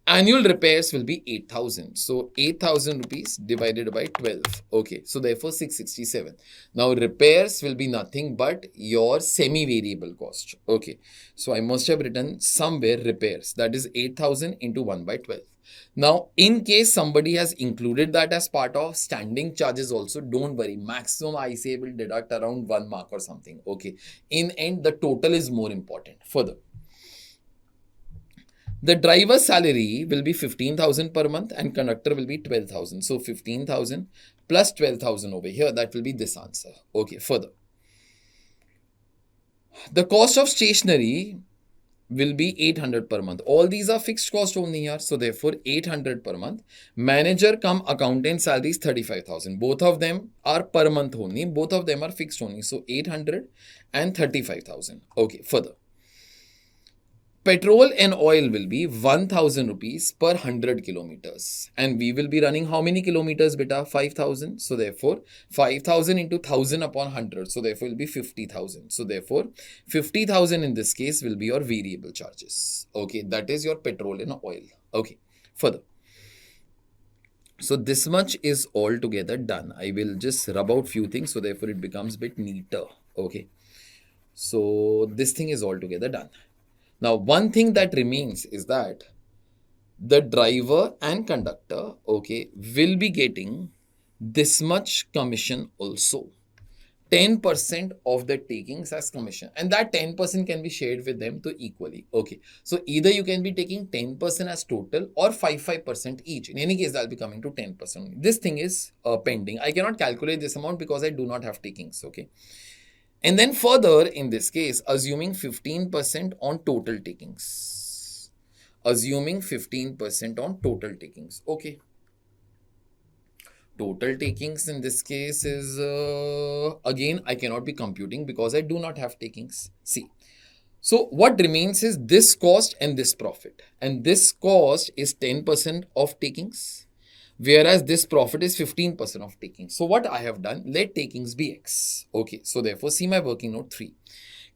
annual repairs will be 8,000. So 8,000 rupees divided by 12. Okay, so therefore 667. Now repairs will be nothing but your semi-variable cost. Okay, so I must have written somewhere repairs. That is 8,000 into 1 by 12. Now, in case somebody has included that as part of standing charges also, don't worry. Maximum ICAI will deduct around 1 mark or something. Okay, in end, the total is more important. Further, the driver's salary will be 15,000 per month and conductor will be 12,000. So 15,000 plus 12,000 over here. That will be this answer. Okay, further. The cost of stationery will be 800 per month. All these are fixed cost only here. So therefore 800 per month. Manager cum accountant salary is 35,000. Both of them are per month only. Both of them are fixed only. So 800 and 35,000. Okay, further. Petrol and oil will be 1,000 rupees per 100 kilometers. And we will be running how many kilometers, beta? 5,000. So therefore, 5,000 into 1,000 upon 100. So therefore, it will be 50,000. So therefore, 50,000 in this case will be your variable charges. Okay, that is your petrol and oil. Okay, further. So this much is altogether done. I will just rub out few things. So therefore, it becomes a bit neater. Okay, so this thing is altogether done. Now, one thing that remains is that the driver and conductor, okay, will be getting this much commission also. 10% of the takings as commission. And that 10% can be shared with them to equally. Okay, so either you can be taking 10% as total or 5% each. In any case, that will be coming to 10%. This thing is pending. I cannot calculate this amount because I do not have takings. Okay. And then further, in this case, assuming 15% on total takings. Assuming 15% on total takings. Okay. Total takings in this case is, again, I cannot be computing because I do not have takings. See. So what remains is this cost and this profit. And this cost is 10% of takings, whereas this profit is 15% of takings. So what I have done, let takings be X. Okay, so therefore see my working note 3.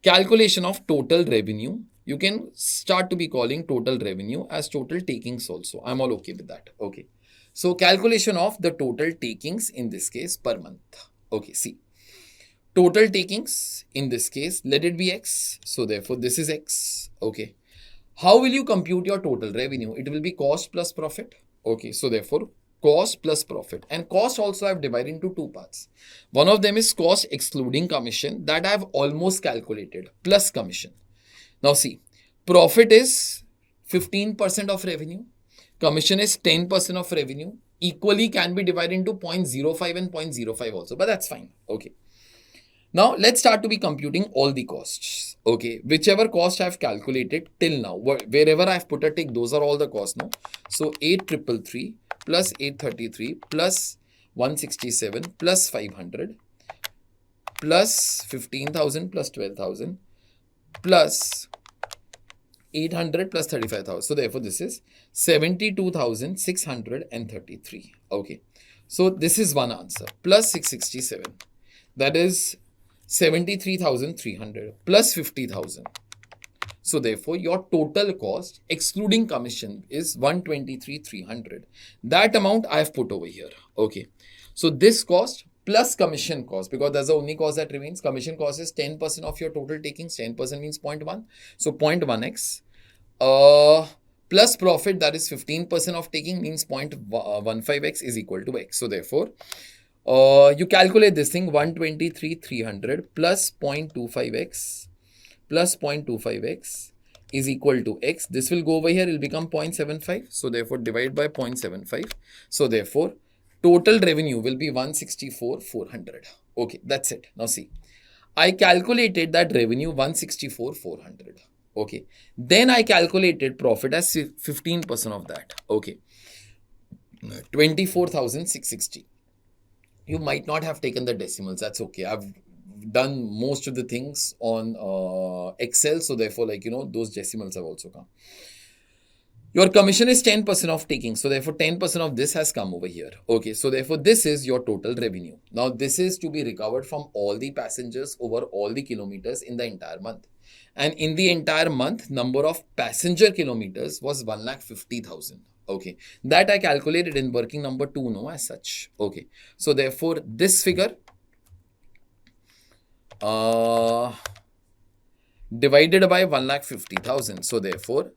Calculation of total revenue. You can start to be calling total revenue as total takings also. I'm all okay with that. Okay. So calculation of the total takings in this case per month. Okay, see. Total takings in this case, let it be X. So therefore this is X. Okay. How will you compute your total revenue? It will be cost plus profit. Okay, so therefore cost plus profit, and cost also I have divided into 2 parts. One of them is cost excluding commission, that I have almost calculated, plus commission. Now see, profit is 15% of revenue, commission is 10% of revenue, equally can be divided into 0.05 and 0.05 also, but that's fine. Okay. Now let's start to be computing all the costs. Okay, whichever cost I've calculated till now, wherever I've put a tick, those are all the costs now. So 8,333 plus 833 plus 167 plus 500 plus 15,000 plus 12,000 plus 800 plus 35,000. So therefore this is 72,633. Okay. So this is one answer. Plus 667. That is 73,300 plus 50,000. So therefore your total cost excluding commission is 123,300. That amount I have put over here. Okay. So this cost plus commission cost, because that's the only cost that remains. Commission cost is 10% of your total takings. 10% means 0.1. So 0.1x. Plus profit, that is 15% of taking, means 0.15x is equal to x. So therefore, you calculate this thing, 123,300 plus 0.25x plus 0.25x is equal to x. This will go over here, it will become 0.75. So therefore, divide by 0.75. So therefore, total revenue will be 164,400. Okay, that's it. Now see, I calculated that revenue 164,400. Okay. Then I calculated profit as 15% of that. Okay. 24,660. You might not have taken the decimals. That's okay. I've done most of the things on Excel. So therefore, those decimals have also come. Your commission is 10% of taking. So therefore, 10% of this has come over here. Okay. So therefore, this is your total revenue. Now, this is to be recovered from all the passengers over all the kilometers in the entire month. And in the entire month, number of passenger kilometers was 150,000. Okay. That I calculated in working number 2, no, as such. Okay. So therefore, this figure divided by 150,000. So therefore,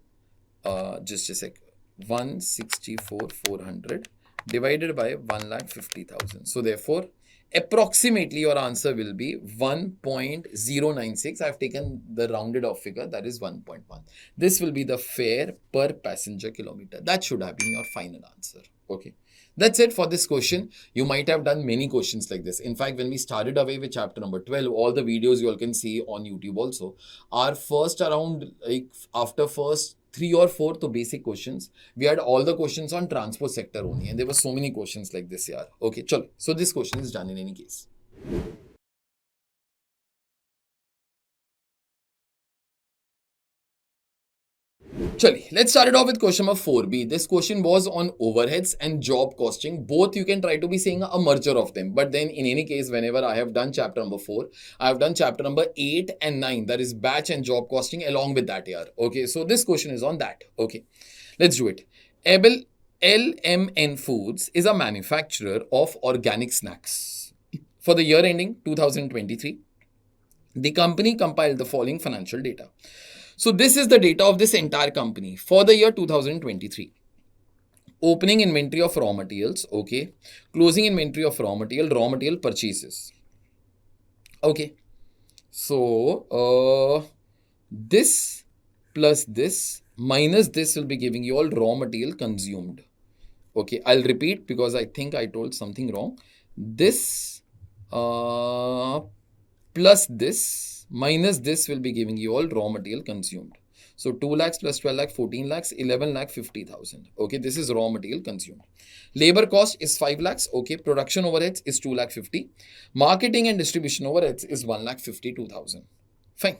just a sec, 164,400 divided by 150,000. So therefore, approximately your answer will be 1.096. I've taken the rounded off figure, that is 1.1. This will be the fare per passenger kilometer. That should have been your final answer. Okay. That's it for this question. You might have done many questions like this. In fact, when we started away with chapter number 12, all the videos you all can see on YouTube also are first around, after first 3 or 4 to basic questions, we had all the questions on transport sector only, and there were so many questions like this here. Okay, chalo. So this question is done in any case. Chali, let's start it off with question number 4B. This question was on overheads and job costing. Both you can try to be saying a merger of them. But then in any case, whenever I have done chapter number 4, I have done chapter number 8 and 9. That is batch and job costing along with that here. Okay, so this question is on that. Okay, let's do it. LMN Foods is a manufacturer of organic snacks. For the year ending 2023, the company compiled the following financial data. So this is the data of this entire company for the year 2023. Opening inventory of raw materials, okay. Closing inventory of raw material purchases. Okay. So, this plus this minus this will be giving you all raw material consumed. Okay, I'll repeat because I think I told something wrong. This plus this minus this will be giving you all raw material consumed. So 2 lakhs plus 12 lakh, 14 lakhs, 11 lakh 50,000. Okay, this is raw material consumed. Labor cost is 5 lakhs. Okay, production overheads is 2 lakh 50. Marketing and distribution overheads is 1 lakh 52,000. Fine.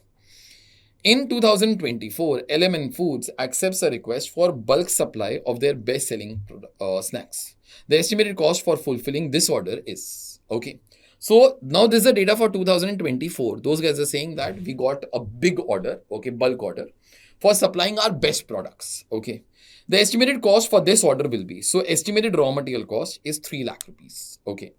In 2024, LMN Foods accepts a request for bulk supply of their best-selling snacks. The estimated cost for fulfilling this order is, okay. So now this is the data for 2024. Those guys are saying that we got a big order, okay, bulk order for supplying our best products, okay. The estimated cost for this order will be, so estimated raw material cost is 3 lakh rupees, okay.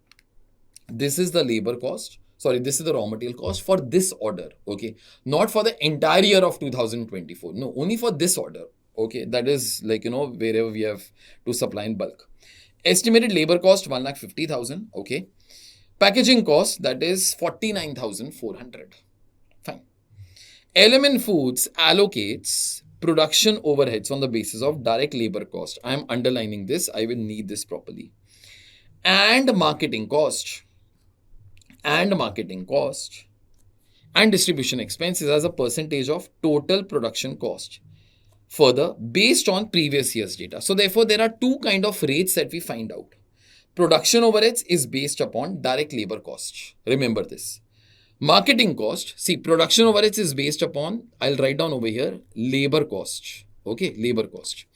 This is the labor cost. Sorry, this is the raw material cost for this order, okay. Not for the entire year of 2024. No, only for this order, okay. That is wherever we have to supply in bulk. Estimated labor cost 1,50,000, okay. Packaging cost, that is 49,400. Fine. LMN Foods allocates production overheads on the basis of direct labor cost. I am underlining this. I will need this properly. And marketing cost. and distribution expenses as a percentage of total production cost. Further, based on previous year's data. So therefore, there are two kind of rates that we find out. Production overheads is based upon direct labor cost. Remember this. Marketing cost, see, production overheads is based upon, I'll write down over here, labor cost. Okay, labor cost.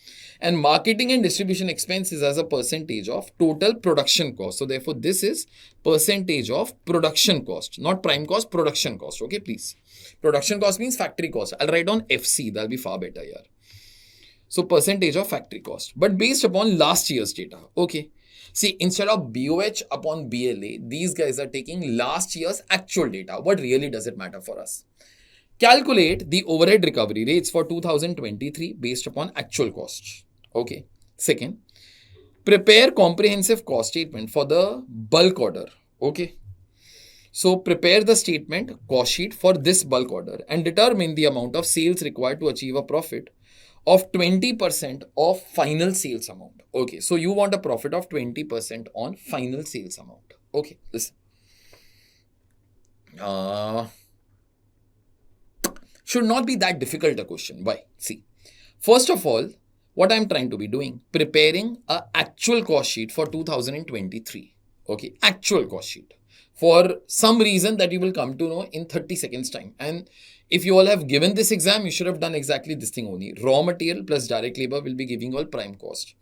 And marketing and distribution expenses as a percentage of total production cost. So therefore, this is percentage of production cost, not prime cost, production cost. Okay, please. Production cost means factory cost. I'll write down FC, that'll be far better here. So percentage of factory cost, but based upon last year's data. Okay. See, instead of BOH upon BLA, these guys are taking last year's actual data. What really does it matter for us? Calculate the overhead recovery rates for 2023 based upon actual costs. Okay. Second, prepare comprehensive cost statement for the bulk order. Okay. So prepare the statement cost sheet for this bulk order and determine the amount of sales required to achieve a profit of 20% of final sales amount. Okay, so you want a profit of 20% on final sales amount. Okay, listen. Should not be that difficult a question. Why? See, first of all, what I'm trying to be doing, preparing an actual cost sheet for 2023. Okay, actual cost sheet. For some reason that you will come to know in 30 seconds time. And if you all have given this exam, you should have done exactly this thing only. Raw material plus direct labor will be giving you all prime cost.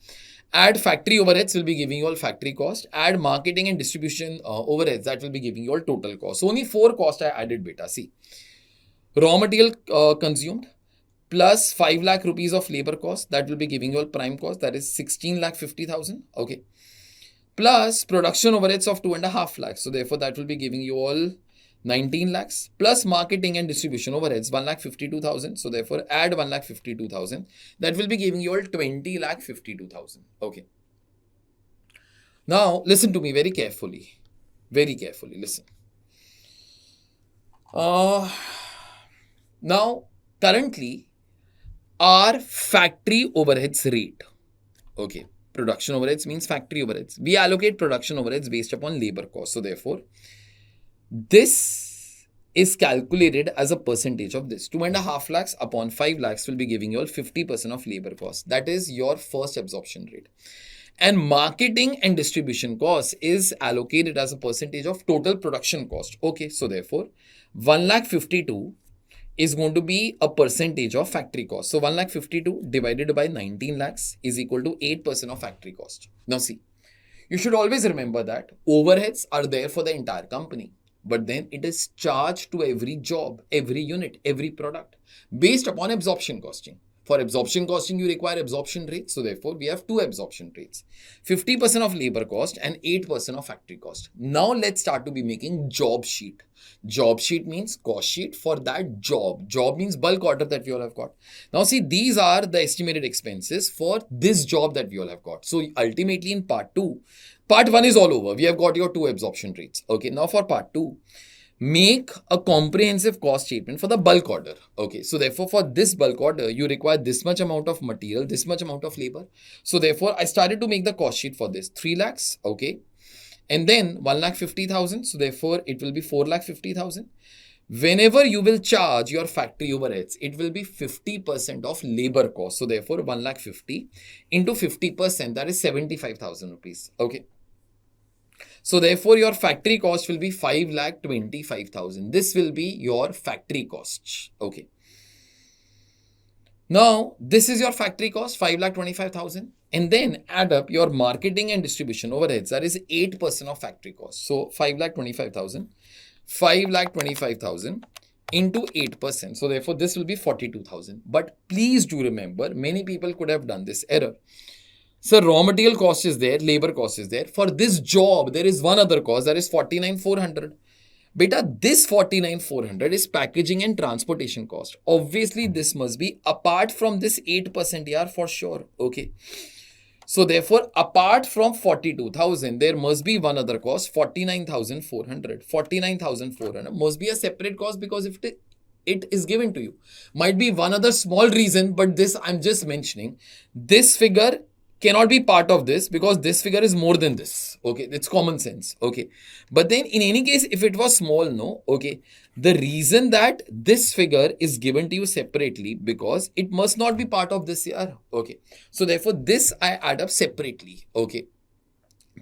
Add factory overheads will be giving you all factory cost. Add marketing and distribution overheads, that will be giving you all total cost. So only 4 costs I added, beta. See, raw material consumed plus 5 lakh rupees of labor cost, that will be giving you all prime cost, that is 16 lakh 50,000. Okay. Plus production overheads of 2.5 lakhs. So therefore, that will be giving you all 19 lakhs plus marketing and distribution overheads 1,52,000. So therefore, add 1,52,000. That will be giving you all 20,52,000. Okay. Now, listen to me very carefully. Very carefully. Listen. Now, currently, our factory overheads rate. Okay. Production overheads means factory overheads. We allocate production overheads based upon labor cost. So therefore, this is calculated as a percentage of this. 2.5 lakhs upon 5 lakhs will be giving you all 50% of labor cost. That is your first absorption rate. And marketing and distribution cost is allocated as a percentage of total production cost. Okay, so therefore, 1,52,000 is going to be a percentage of factory cost. So 1,52,000 divided by 19 lakhs is equal to 8% of factory cost. Now see, you should always remember that overheads are there for the entire company, but then it is charged to every job, every unit, every product based upon absorption costing. For absorption costing, you require absorption rates. So therefore, we have two absorption rates, 50% of labor cost and 8% of factory cost. Now let's start to be making job sheet. Job sheet means cost sheet for that job. Job means bulk order that we all have got. Now see, these are the estimated expenses for this job that we all have got. So ultimately in part 2, part 1 is all over. We have got your two absorption rates. Okay, now for part 2, make a comprehensive cost statement for the bulk order. Okay, so therefore for this bulk order, you require this much amount of material, this much amount of labor. So therefore, I started to make the cost sheet for this 3 lakhs. Okay, and then 1,50,000. So therefore, it will be 4,50,000. Whenever you will charge your factory overheads, it will be 50% of labor cost. So therefore, 1,50,000 into 50%, that is 75,000 rupees. Okay. So therefore, your factory cost will be 5,25,000. This will be your factory cost. Okay. Now, this is your factory cost, 5,25,000. And then add up your marketing and distribution overheads. That is 8% of factory cost. So 5,25,000. 5,25,000 into 8%. So therefore, this will be 42,000. But please do remember, many people could have done this error. So raw material cost is there, labor cost is there. For this job, there is one other cost, that is 49,400. Beta, this 49,400 is packaging and transportation cost. Obviously, this must be apart from this 8% here for sure. Okay. So therefore, apart from 42,000, there must be one other cost, 49,400. 49,400 must be a separate cost because if it is given to you. Might be one other small reason, but this I'm just mentioning. This figure cannot be part of this because this figure is more than this. Okay, it's common sense. Okay, but then in any case, if it was small, no. Okay, the reason that this figure is given to you separately because it must not be part of this year. Okay, so therefore this I add up separately. Okay,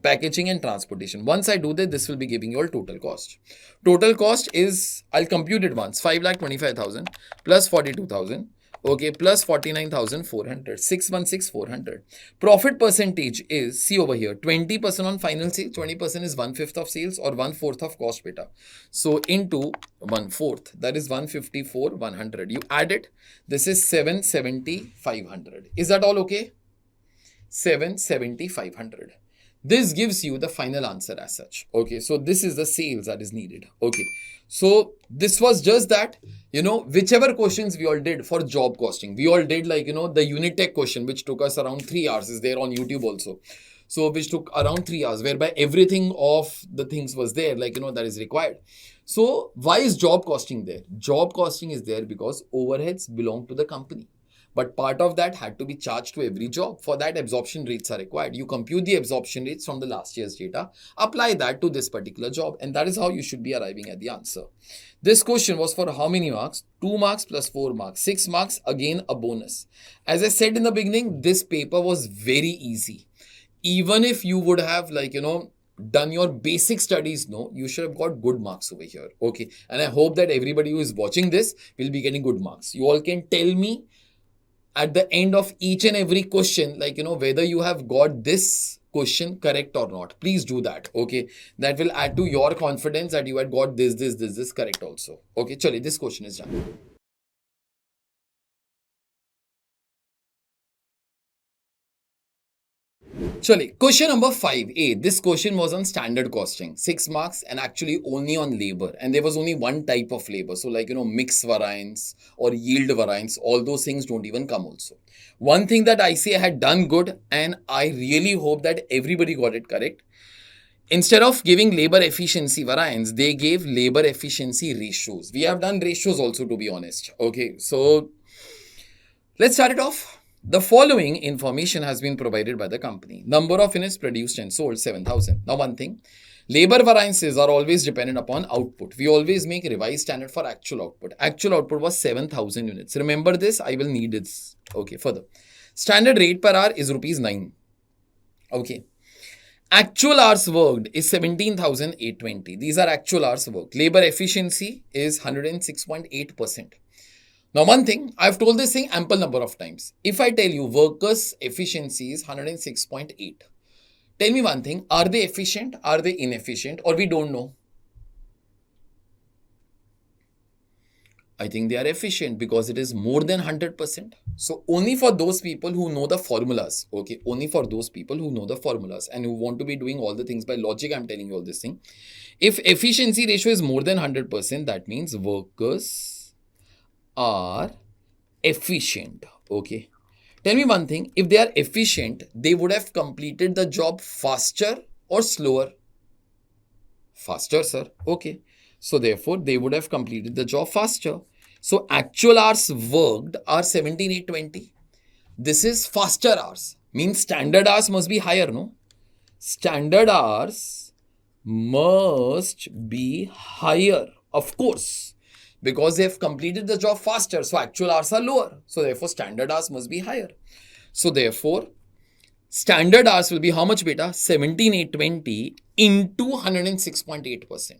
packaging and transportation. Once I do that, this will be giving you all total cost. Total cost is, I'll compute it once, 5,25,000 plus 42,000. Okay, plus 49,400, 616,400. Profit percentage is, see over here, 20% on final sale, 20% is 1/5 of sales or 1/4 of cost beta. So into 1/4, that is 154,100. You add it, this is 770,500. Is that all okay? 770,500. This gives you the final answer as such. Okay, so this is the sales that is needed. Okay, so this was just that, whichever questions we all did for job costing, we all did like, the unit tech question, which took us around 3 hours, is there on YouTube also. So which took around 3 hours, whereby everything of the things was there, like, that is required. So why is job costing there? Job costing is there because overheads belong to the company. But part of that had to be charged to every job. For that, absorption rates are required. You compute the absorption rates from the last year's data, apply that to this particular job, and that is how you should be arriving at the answer. This question was for how many marks? 2 marks plus 4 marks. 6 marks, again a bonus. As I said in the beginning, this paper was very easy. Even if you would have done your basic studies, you should have got good marks over here. Okay, and I hope that everybody who is watching this will be getting good marks. You all can tell me at the end of each and every question, whether you have got this question correct or not. Please do that. Okay, that will add to your confidence that you had got this correct also. Okay, chale, this question is done. Chale, question number 5A. This question was on standard costing, 6 marks, and actually only on labor. And there was only one type of labor. So mix variance or yield variance, all those things don't even come also. One thing that ICAI had done good, and I really hope that everybody got it correct. Instead of giving labor efficiency variance, they gave labor efficiency ratios. We have done ratios also, to be honest. Okay, so let's start it off. The following information has been provided by the company. Number of units produced and sold, 7,000. Now one thing, labor variances are always dependent upon output. We always make revised standard for actual output. Actual output was 7,000 units. Remember this, I will need this. Okay, further. Standard rate per hour is rupees 9. Okay. Actual hours worked is 17,820. These are actual hours worked. Labor efficiency is 106.8%. Now, one thing, I've told this thing ample number of times. If I tell you workers' efficiency is 106.8, tell me one thing, are they efficient? Are they inefficient? Or we don't know? I think they are efficient because it is more than 100%. So only for those people who know the formulas, okay, only for those people who know the formulas and who want to be doing all the things by logic, I'm telling you all this thing. If efficiency ratio is more than 100%, that means workers are efficient. Okay, tell me one thing, if they are efficient, they would have completed the job faster or slower? Faster, sir. Okay, so therefore they would have completed the job faster. So actual hours worked are 17,820. This is faster hours, means standard hours must be higher, no? Standard hours must be higher, of course, because they have completed the job faster. So actual hours are lower. So therefore standard hours must be higher. So therefore standard hours will be how much beta? 17,820 into 106.8%.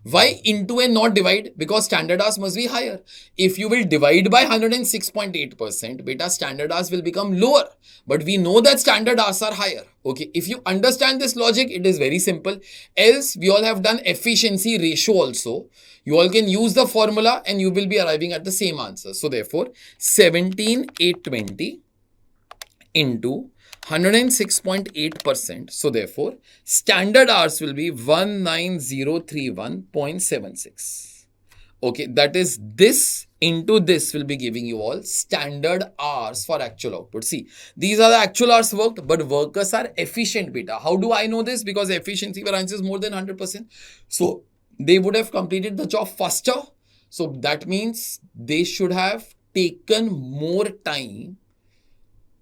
Why into and not divide? Because standard hours must be higher. If you will divide by 106.8%, beta, standard hours will become lower. But we know that standard hours are higher. Okay, if you understand this logic, it is very simple. Else, we all have done efficiency ratio also. You all can use the formula and you will be arriving at the same answer. So therefore, 17,820 into 106.8%. So therefore, standard hours will be 19031.76. Okay, that is this into this will be giving you all standard hours for actual output. See, these are the actual hours worked, but workers are efficient beta. How do I know this? Because efficiency variance is more than 100%. So they would have completed the job faster. So that means they should have taken more time,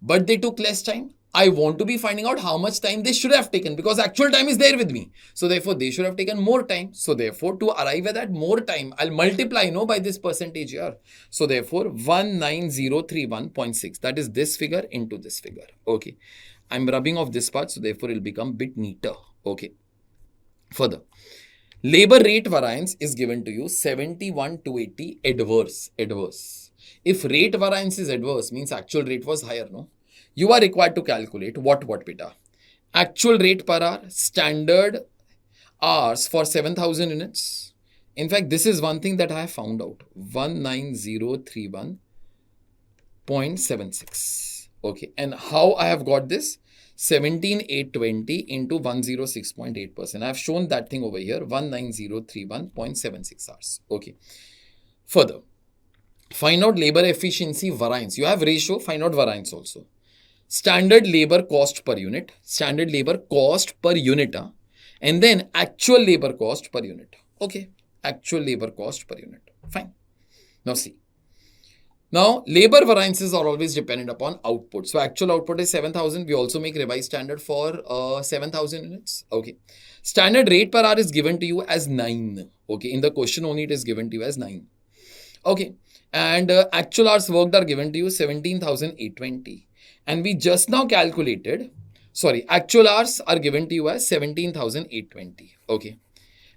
but they took less time. I want to be finding out how much time they should have taken because actual time is there with me. So therefore, they should have taken more time. So therefore, to arrive at that more time, I'll multiply by this percentage here. So therefore, 19031.6. That is this figure into this figure. Okay. I'm rubbing off this part. So therefore, it'll become a bit neater. Okay. Further. Labor rate variance is given to you 71,280 adverse. If rate variance is adverse, means actual rate was higher, no? You are required to calculate what beta? Actual rate per hour, standard hours for 7,000 units. In fact, this is one thing that I have found out. 19031.76. Okay. And how I have got this? 17,820 into 106.8%. I have shown that thing over here. 19031.76 hours. Okay. Further, find out labor efficiency variance. You have ratio, find out variance also. Standard labor cost per unit, and then actual labor cost per unit. Okay, actual labor cost per unit. Fine. Now see. Now, labor variances are always dependent upon output. So, actual output is 7,000. We also make revised standard for 7,000 units. Okay. Standard rate per hour is given to you as 9. Okay. In the question only, it is given to you as 9. Okay. And actual hours worked are given to you 17,820. And we just now calculated, actual hours are given to you as 17,820. Okay.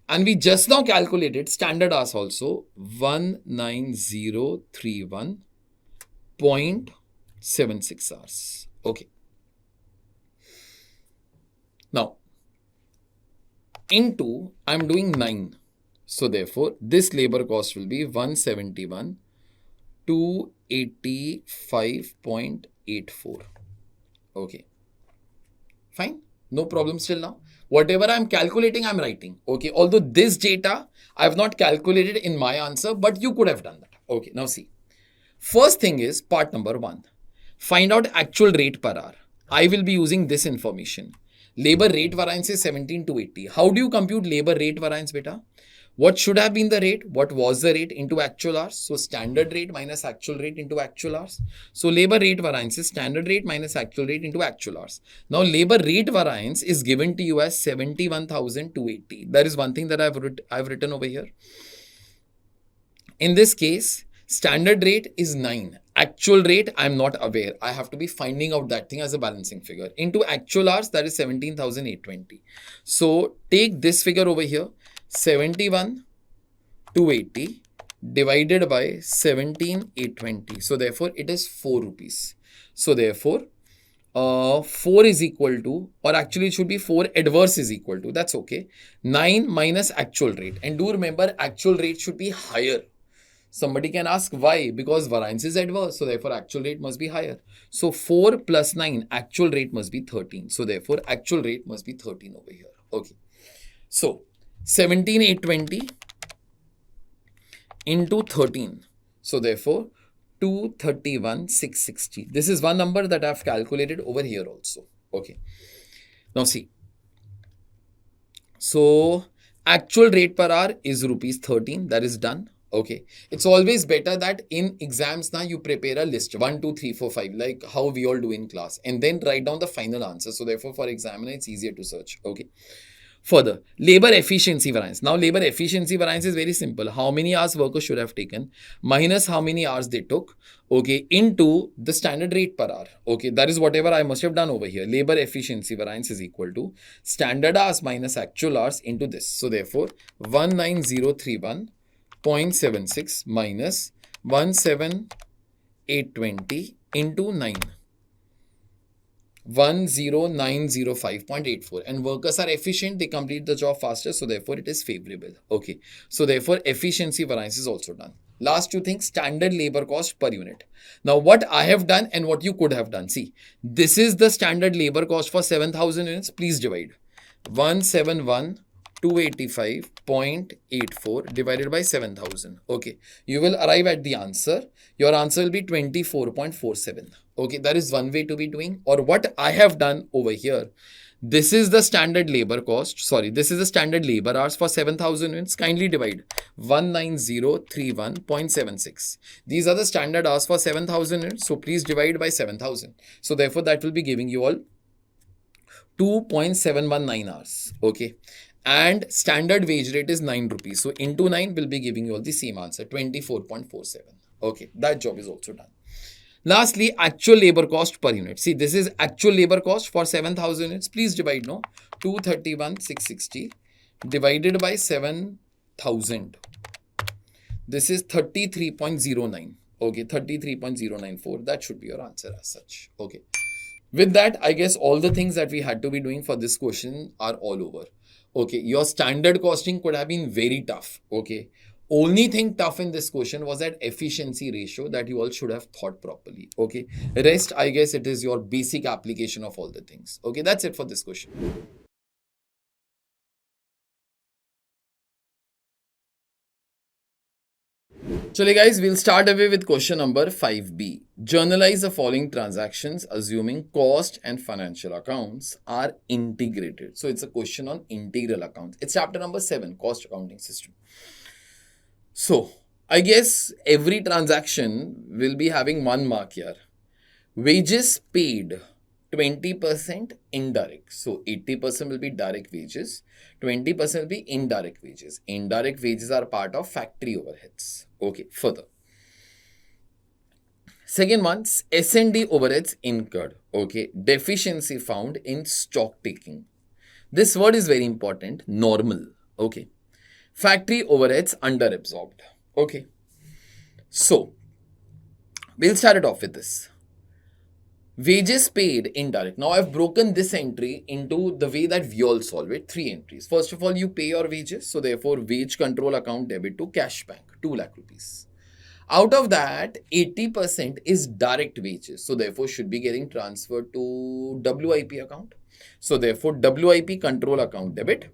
And we just now calculated standard hours also 19031.76 hours. Okay. Now, into I'm doing 9. So therefore, this labor cost will be 171,285.84. Okay. Fine. No problem still now. Whatever I'm calculating, I'm writing. Okay. Although this data, I have not calculated in my answer, but you could have done that. Okay. Now see. First thing is part number 1. Find out actual rate per hour. I will be using this information. Labor rate variance is 17,280. How do you compute labor rate variance, beta? What should have been the rate? What was the rate into actual hours? So standard rate minus actual rate into actual hours. So labor rate variance is standard rate minus actual rate into actual hours. Now labor rate variance is given to you as 71,280. That is one thing that I've written over here. In this case, standard rate is 9. Actual rate, I'm not aware. I have to be finding out that thing as a balancing figure. Into actual hours, that is 17,820. So take this figure over here. 71,280 divided by 17,820. So therefore, it is 4 rupees. So therefore, 4 is equal to, or actually it should be 4 adverse is equal to, that's okay, 9 minus actual rate. And do remember, actual rate should be higher. Somebody can ask why? Because variance is adverse. So therefore, actual rate must be higher. So 4 plus 9, actual rate must be 13. So therefore, actual rate must be 13 over here. Okay. So 17,820 into 13. So therefore, 231,660. This is one number that I've calculated over here also. Okay. Now see. So actual rate per hour is rupees 13. That is done. Okay. It's always better that in exams now you prepare a list 1, 2, 3, 4, 5, like how we all do in class, and then write down the final answer. So therefore, for examiner, it's easier to search. Okay. Further, labor efficiency variance. Now, labor efficiency variance is very simple. How many hours workers should have taken minus how many hours they took, okay, into the standard rate per hour. Okay, that is whatever I must have done over here. Labor efficiency variance is equal to standard hours minus actual hours into this. So, therefore, 19031.76 minus 17820 into 9. 10905.84, and workers are efficient, they complete the job faster, so therefore it is favorable. Okay, so therefore efficiency variance is also done. Last two things, standard labor cost per unit. Now what I have done and what you could have done, see, this is the standard labor cost for 7,000 units. Please divide 171,285.84 divided by 7,000. Okay, you will arrive at the answer. Your answer will be 24.47. Okay, that is one way to be doing. Or what I have done over here, This is the standard labor cost. Sorry, this is the standard labor hours for 7,000 units. Kindly divide 19031.76. These are the standard hours for 7,000 units. So please divide by 7,000. So therefore, that will be giving you all 2.719 hours. Okay. And standard wage rate is 9 rupees. So into 9 will be giving you all the same answer, 24.47. Okay. That job is also done. Lastly, actual labor cost per unit. See, this is actual labor cost for 7,000 units. Please divide, no? 231,660 divided by 7,000. This is 33.09. Okay, 33.094. That should be your answer as such. Okay. With that, I guess all the things that we had to be doing for this question are all over. Okay, your standard costing could have been very tough. Okay. Only thing tough in this question was that efficiency ratio that you all should have thought properly. Okay. Rest, I guess it is your basic application of all the things. Okay, that's it for this question. So guys, we'll start away with question number 5b. Journalize the following transactions assuming cost and financial accounts are integrated. So it's a question on integral accounts. It's chapter number 7, cost accounting system. So I guess every transaction will be having one mark here. Wages paid, 20% indirect. So 80% will be direct wages, 20% will be indirect wages. Indirect wages are part of factory overheads. Okay, further. Second one, S&D overheads incurred. Okay, deficiency found in stock taking. This word is very important, normal. Okay. Factory overheads underabsorbed. Okay. So, we'll start it off with this. Wages paid indirect. Now, I've broken this entry into the way that we all solve it. 3 entries. First of all, you pay your wages. So, therefore, wage control account debit to cash bank, 2 lakh rupees. Out of that, 80% is direct wages. So, therefore, should be getting transferred to WIP account. So, therefore, WIP control account debit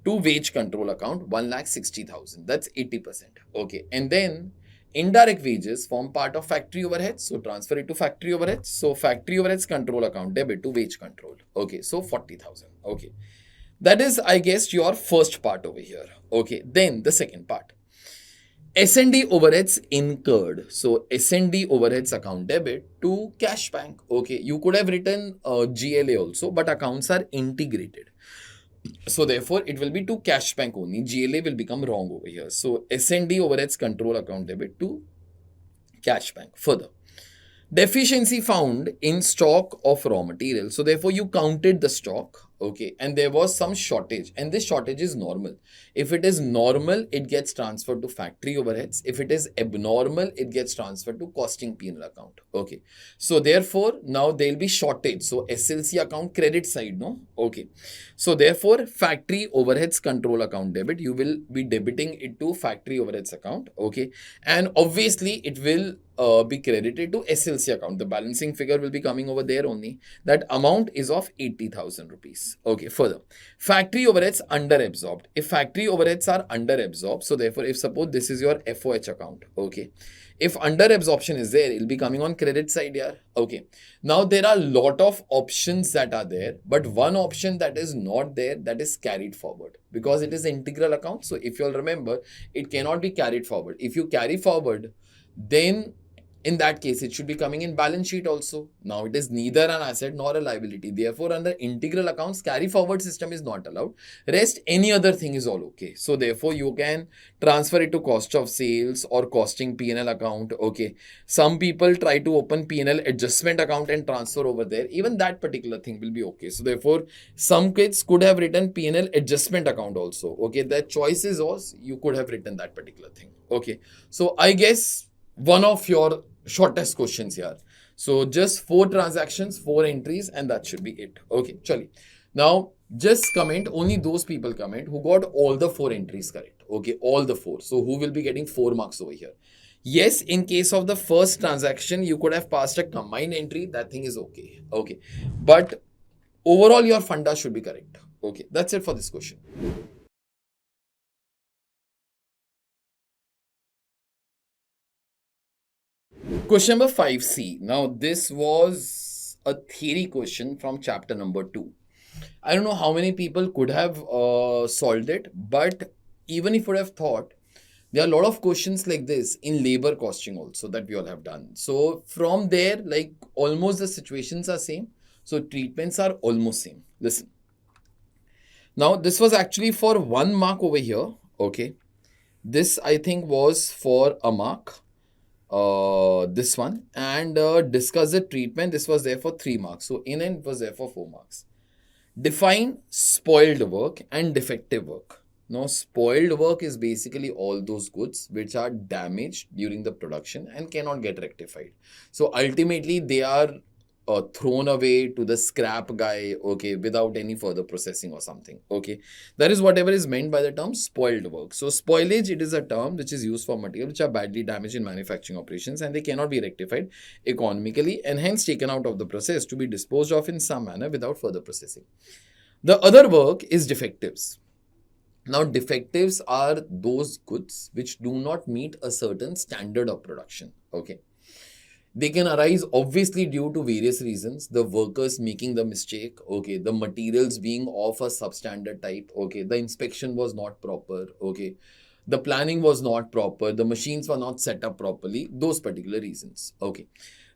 to wage control account, 1,60,000. That's 80%. Okay. And then indirect wages form part of factory overheads. So transfer it to factory overheads. So factory overheads control account debit to wage control. Okay. So 40,000. Okay. That is, I guess, your first part over here. Okay. Then the second part. S&D overheads incurred. So S&D overheads account debit to cash bank. Okay. You could have written GLA also, but accounts are integrated. So therefore, it will be to cash bank only. GLA will become wrong over here. So S&D overheads control account debit to cash bank. Further, deficiency found in stock of raw material. So therefore, you counted the stock. Okay, and there was some shortage, and this shortage is normal. If it is normal, it gets transferred to factory overheads. If it is abnormal, it gets transferred to costing P&L account. Okay, so therefore now there will be shortage. So SLC account credit side, no? Okay, so therefore factory overheads control account debit, you will be debiting it to factory overheads account. Okay, and obviously it will be credited to SLC account. The balancing figure will be coming over there only. That amount is of 80,000 rupees. Okay, further. Factory overheads underabsorbed. If factory overheads are underabsorbed, so therefore, if suppose this is your FOH account, okay. If underabsorption is there, it will be coming on credit side here. Okay. Now, there are a lot of options that are there, but one option that is not there, that is carried forward because it is integral account. So, if you all remember, it cannot be carried forward. If you carry forward, then in that case, it should be coming in balance sheet also. Now, it is neither an asset nor a liability. Therefore, under integral accounts, carry forward system is not allowed. Rest, any other thing is all okay. So, therefore, you can transfer it to cost of sales or costing P&L account. Okay. Some people try to open P&L adjustment account and transfer over there. Even that particular thing will be okay. So, therefore, some kids could have written P&L adjustment account also. Okay. The choice is yours. You could have written that particular thing. Okay. So, I guess one of your shortest questions here. So just 4 transactions, 4 entries, and that should be it. Okay, chali. Now just comment, only those people comment who got all the 4 entries correct. Okay, all the 4. So who will be getting 4 marks over here? Yes, in case of the first transaction, you could have passed a combined entry. That thing is okay. Okay, but overall your funda should be correct. Okay, that's it for this question. Question number 5C. Now, this was a theory question from chapter number 2. I don't know how many people could have solved it, but even if you would have thought, there are a lot of questions like this in labor costing also that we all have done. So from there, like almost the situations are same. So treatments are almost same. Listen. Now this was actually for 1 mark over here. Okay. This I think was for a mark. This one, and discuss the treatment. This was there for 3 marks. So in and it was there for 4 marks. Define spoiled work and defective work. Now, spoiled work is basically all those goods which are damaged during the production and cannot get rectified. So ultimately, they are thrown away to the scrap guy, okay, without any further processing or something, okay. That is whatever is meant by the term spoiled work. So spoilage, it is a term which is used for materials which are badly damaged in manufacturing operations and they cannot be rectified economically and hence taken out of the process to be disposed of in some manner without further processing. The other work is defectives. Now, defectives are those goods which do not meet a certain standard of production, okay. They can arise obviously due to various reasons. The workers making the mistake, okay. The materials being of a substandard type, okay. The inspection was not proper, okay. The planning was not proper. The machines were not set up properly. Those particular reasons, okay.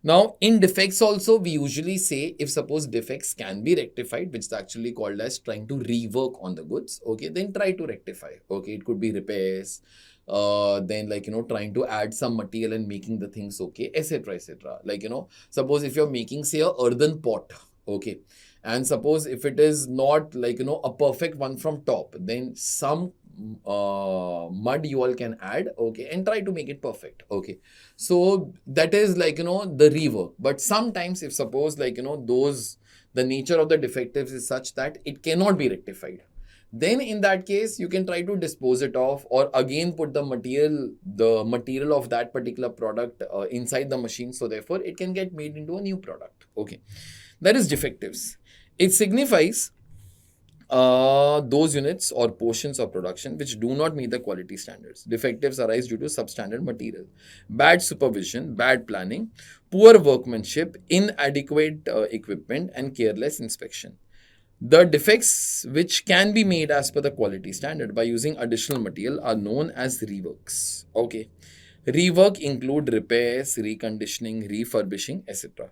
Now, in defects also, we usually say if suppose defects can be rectified, which is actually called as trying to rework on the goods, okay, then try to rectify, okay. It could be repairs, then like, trying to add some material and making the things okay, etc., etc. Like, suppose if you're making, say, a earthen pot, okay, and suppose if it is not like, a perfect one from top, then some mud you all can add, okay, and try to make it perfect, okay. So that is like, the rework. But sometimes if suppose like, the nature of the defectives is such that it cannot be rectified, then in that case you can try to dispose it off or again put the material of that particular product inside the machine, so therefore it can get made into a new product, okay. That is defectives. It signifies those units or portions of production which do not meet the quality standards. Defectives arise due to substandard material, bad supervision, bad planning, poor workmanship, inadequate equipment, and careless inspection. The defects which can be made as per the quality standard by using additional material are known as reworks. Okay. Rework include repairs, reconditioning, refurbishing, etc.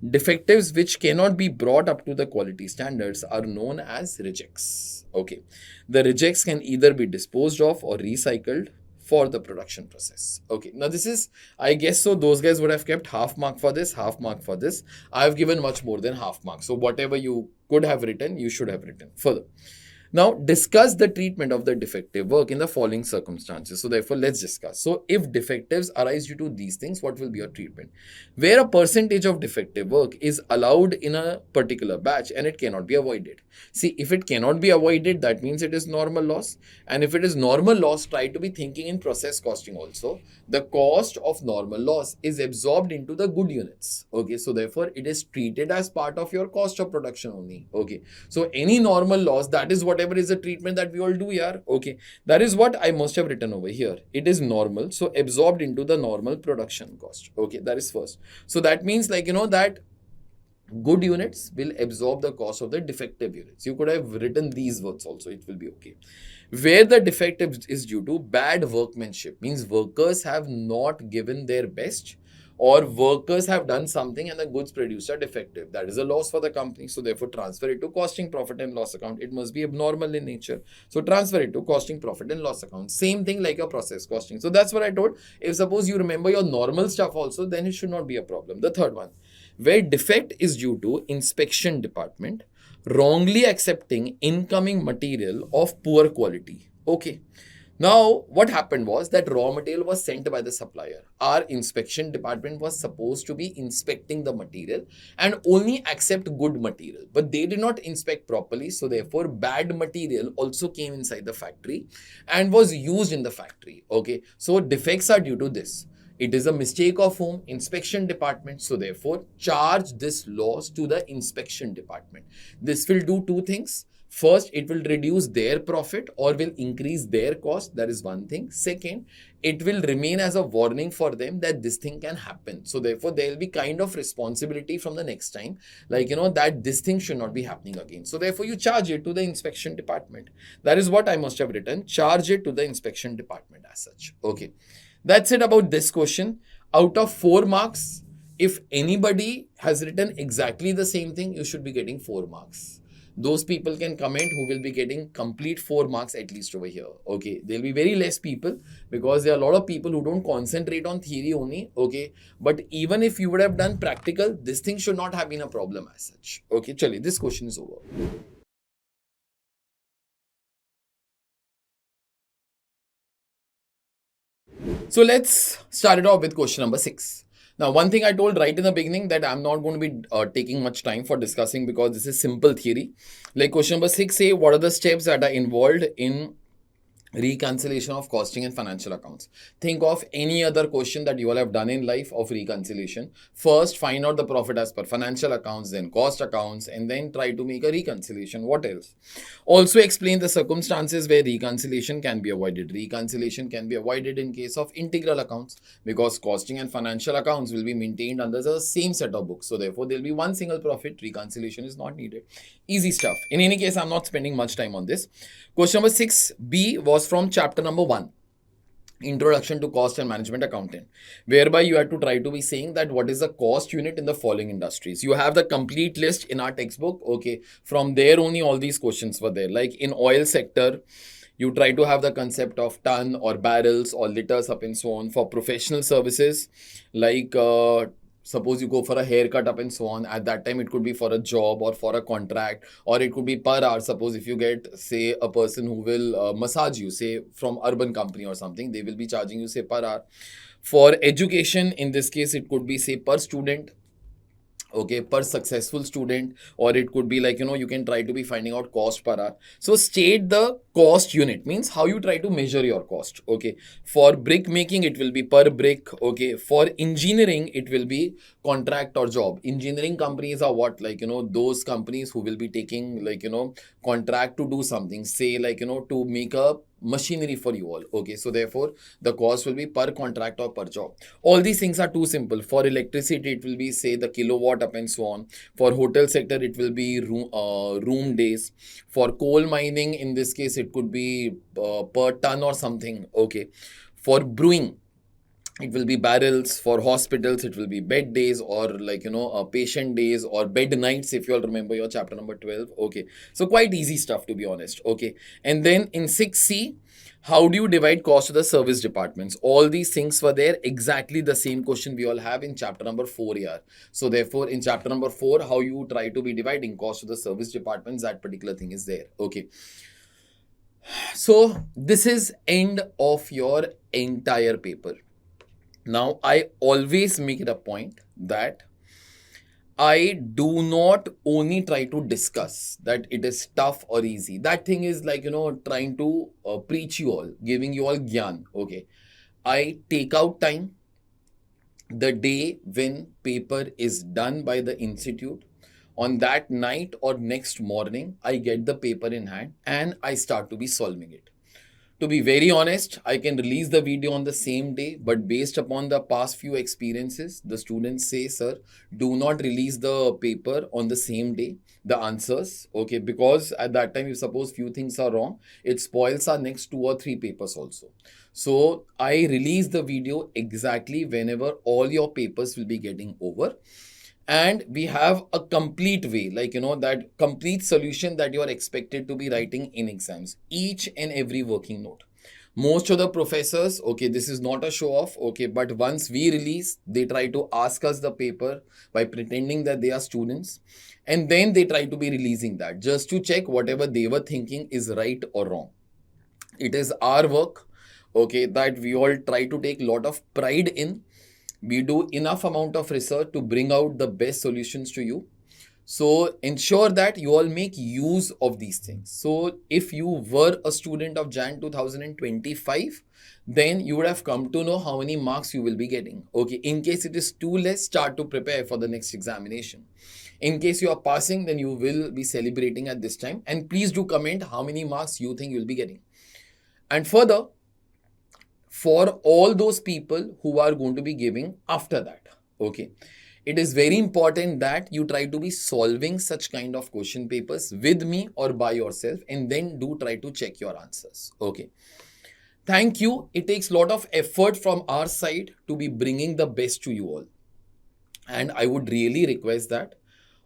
Defectives which cannot be brought up to the quality standards are known as rejects. Okay. The rejects can either be disposed of or recycled for the production process. Okay. Now this is, I guess so those guys would have kept half mark for this, half mark for this. I've given much more than half mark. So whatever you could have written, you should have written further. Now, discuss the treatment of the defective work in the following circumstances. So, therefore, let's discuss. So, if defectives arise due to these things, what will be your treatment? Where a percentage of defective work is allowed in a particular batch and it cannot be avoided. See, if it cannot be avoided, that means it is normal loss. And if it is normal loss, try to be thinking in process costing also. The cost of normal loss is absorbed into the good units. Okay, so therefore, it is treated as part of your cost of production only. Okay, so any normal loss, that is whatever is the treatment that we all do here. Okay, that is what I must have written over here. It is normal, so absorbed into the normal production cost. Okay, that is first. So that means like, that good units will absorb the cost of the defective units. You could have written these words also, it will be okay. Where the defective is due to bad workmanship, means workers have not given their best or workers have done something and the goods produced are defective. That is a loss for the company. So therefore transfer it to costing profit and loss account. It must be abnormal in nature. So transfer it to costing profit and loss account. Same thing like a process costing. So that's what I told. If suppose you remember your normal stuff also, then it should not be a problem. The third one, where defect is due to inspection department wrongly accepting incoming material of poor quality. Okay. Now, what happened was that raw material was sent by the supplier. Our inspection department was supposed to be inspecting the material and only accept good material. But they did not inspect properly. So therefore, bad material also came inside the factory and was used in the factory. Okay. So defects are due to this. It is a mistake of whom? Inspection department. So therefore, charge this loss to the inspection department. This will do two things. First, it will reduce their profit or will increase their cost. That is one thing. Second, it will remain as a warning for them that this thing can happen. So therefore, there will be kind of responsibility from the next time, like, that this thing should not be happening again. So therefore, you charge it to the inspection department. That is what I must have written. Charge it to the inspection department as such. Okay. That's it about this question. Out of 4 marks, if anybody has written exactly the same thing, you should be getting 4 marks. Those people can comment who will be getting complete 4 marks at least over here. Okay, there'll be very less people because there are a lot of people who don't concentrate on theory only. Okay, but even if you would have done practical, this thing should not have been a problem as such. Okay, chali, this question is over. So let's start it off with question number 6. Now, one thing I told right in the beginning that I'm not going to be taking much time for discussing because this is simple theory. Like question number 6 say, what are the steps that are involved in reconciliation of costing and financial accounts? Think of any other question that you all have done in life of reconciliation. First, find out the profit as per financial accounts, then cost accounts, and then try to make a reconciliation. What else? Also explain the circumstances where reconciliation can be avoided. Reconciliation can be avoided in case of integral accounts because costing and financial accounts will be maintained under the same set of books. So therefore, there will be one single profit. Reconciliation is not needed. Easy stuff. In any case, I'm not spending much time on this. Question number 6B was from chapter number 1. Introduction to Cost and Management Accounting, whereby you have to try to be saying that what is the cost unit in the following industries. You have the complete list in our textbook. Okay, from there only all these questions were there. Like in oil sector, you try to have the concept of ton or barrels or liters up and so on. For professional services, like suppose you go for a haircut up and so on, at that time it could be for a job or for a contract, or it could be per hour. Suppose if you get, say, a person who will massage you, say from urban company or something, they will be charging you, say, per hour. For education, in this case, it could be, say, per student. Okay, per successful student, or it could be like, you can try to be finding out cost per hour. So state the cost unit, means how you try to measure your cost. Okay, for brick making it will be per brick. Okay, for engineering it will be contract or job. Engineering companies are what, like, those companies who will be taking, like, contract to do something, say, like, to make a machinery for you all. Okay, so therefore the cost will be per contract or per job. All these things are too simple. For electricity it will be, say, the kilowatt up and so on. For hotel sector it will be room days. For coal mining, in this case it could be per ton or something. Okay, for brewing it will be barrels. For hospitals it will be bed days, or like, patient days, or bed nights, if you all remember your chapter number 12. Okay, so quite easy stuff, to be honest. Okay, and then in 6C, how do you divide cost to the service departments? All these things were there. Exactly the same question we all have in chapter number 4 here. So therefore in chapter number 4, how you try to be dividing cost to the service departments, that particular thing is there. Okay, so this is end of your entire paper. Now, I always make it a point that I do not only try to discuss that it is tough or easy. That thing is like, trying to preach you all, giving you all gyan. Okay. I take out time the day when paper is done by the institute. On that night or next morning, I get the paper in hand and I start to be solving it. To be very honest, I can release the video on the same day, but based upon the past few experiences, the students say, sir, do not release the paper on the same day, the answers, okay, because at that time, if suppose few things are wrong, it spoils our next 2 or 3 papers also. So I release the video exactly whenever all your papers will be getting over. And we have a complete way, like, that complete solution that you are expected to be writing in exams, each and every working note. Most of the professors, okay, this is not a show off, okay, but once we release, they try to ask us the paper by pretending that they are students, and then they try to be releasing that just to check whatever they were thinking is right or wrong. It is our work, okay, that we all try to take a lot of pride in. We do enough amount of research to bring out the best solutions to you. So ensure that you all make use of these things. So if you were a student of Jan 2025, then you would have come to know how many marks you will be getting. Okay, in case it is too less, start to prepare for the next examination. In case you are passing, then you will be celebrating at this time. And please do comment how many marks you think you'll be getting. And further, for all those people who are going to be giving after that, okay, it is very important that you try to be solving such kind of question papers with me or by yourself, and then do try to check your answers. Okay. Thank you. It takes a lot of effort from our side to be bringing the best to you all. And I would really request that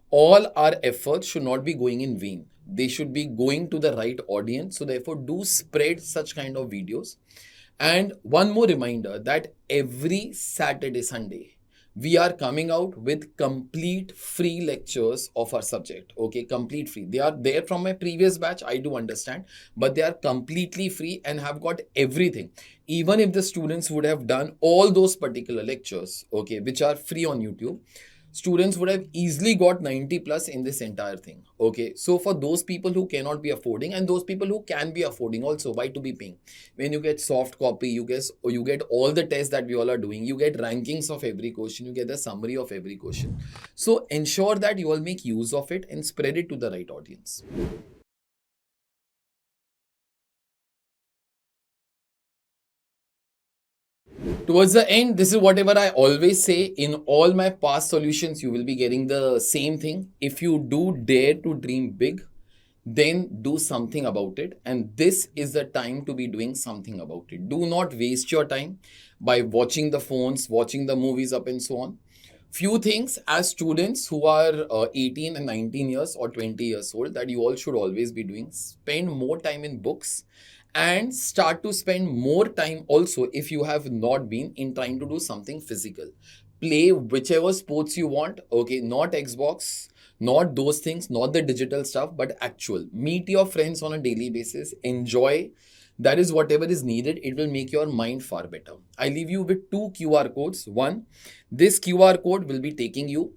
all our efforts should not be going in vain. They should be going to the right audience. So therefore, do spread such kind of videos. And one more reminder that every Saturday, Sunday, we are coming out with complete free lectures of our subject. Okay, complete free. They are there from my previous batch, I do understand, but they are completely free and have got everything. Even if the students would have done all those particular lectures, okay, which are free on YouTube, students would have easily got 90 plus in this entire thing. Okay, so for those people who cannot be affording, and those people who can be affording also, why to be paying? When you get soft copy, you get all the tests that we all are doing, you get rankings of every question, you get the summary of every question. So ensure that you all make use of it and spread it to the right audience. Towards the end, this is whatever I always say in all my past solutions, you will be getting the same thing. If you do dare to dream big, then do something about it. And this is the time to be doing something about it. Do not waste your time by watching the phones, watching the movies up and so on. Few things as students who are 18 and 19 years or 20 years old that you all should always be doing. Spend more time in books and start to spend more time also, if you have not been, in trying to do something physical. Play whichever sports you want, okay, not Xbox, not those things, not the digital stuff, but actual. Meet your friends on a daily basis, enjoy. That is whatever is needed. It will make your mind far better. I leave you with 2 QR codes. One, this QR code will be taking you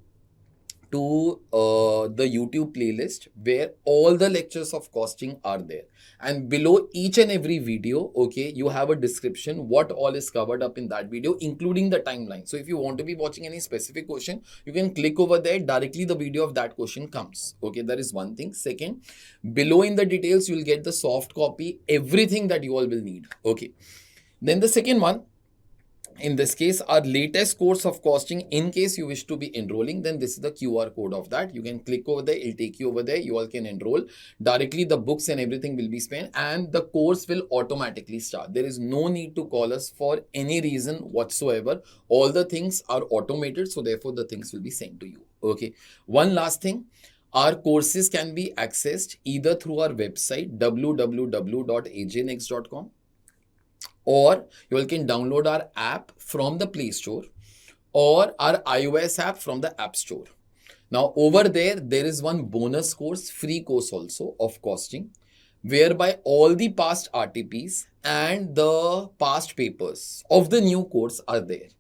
to the YouTube playlist where all the lectures of costing are there. And below each and every video, okay, you have a description what all is covered up in that video, including the timeline. So if you want to be watching any specific question, you can click over there, directly the video of that question comes. Okay, that is one thing. Second, below in the details, you will get the soft copy, everything that you all will need. Okay. Then the second one, in this case, our latest course of costing, in case you wish to be enrolling, then this is the QR code of that. You can click over there, it'll take you over there. You all can enroll directly. The books and everything will be spent and the course will automatically start. There is no need to call us for any reason whatsoever. All the things are automated. So therefore the things will be sent to you. Okay. One last thing. Our courses can be accessed either through our website www.ajnext.com, or you all can download our app from the Play Store or our iOS app from the App Store. Now over there is one bonus course, free course also of costing, whereby all the past RTPs and the past papers of the new course are there,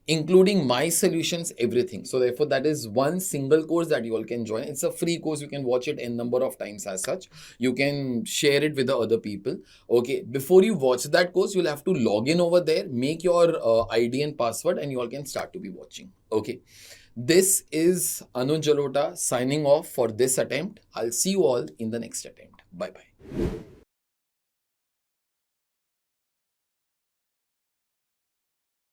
including my solutions, everything. So therefore that is one single course that you all can join. It's a free course. You can watch it n number of times as such. You can share it with the other people. Okay. Before you watch that course, you'll have to log in over there, make your ID and password, and you all can start to be watching. Okay. This is Anuj Jalota signing off for this attempt. I'll see you all in the next attempt. Bye-bye.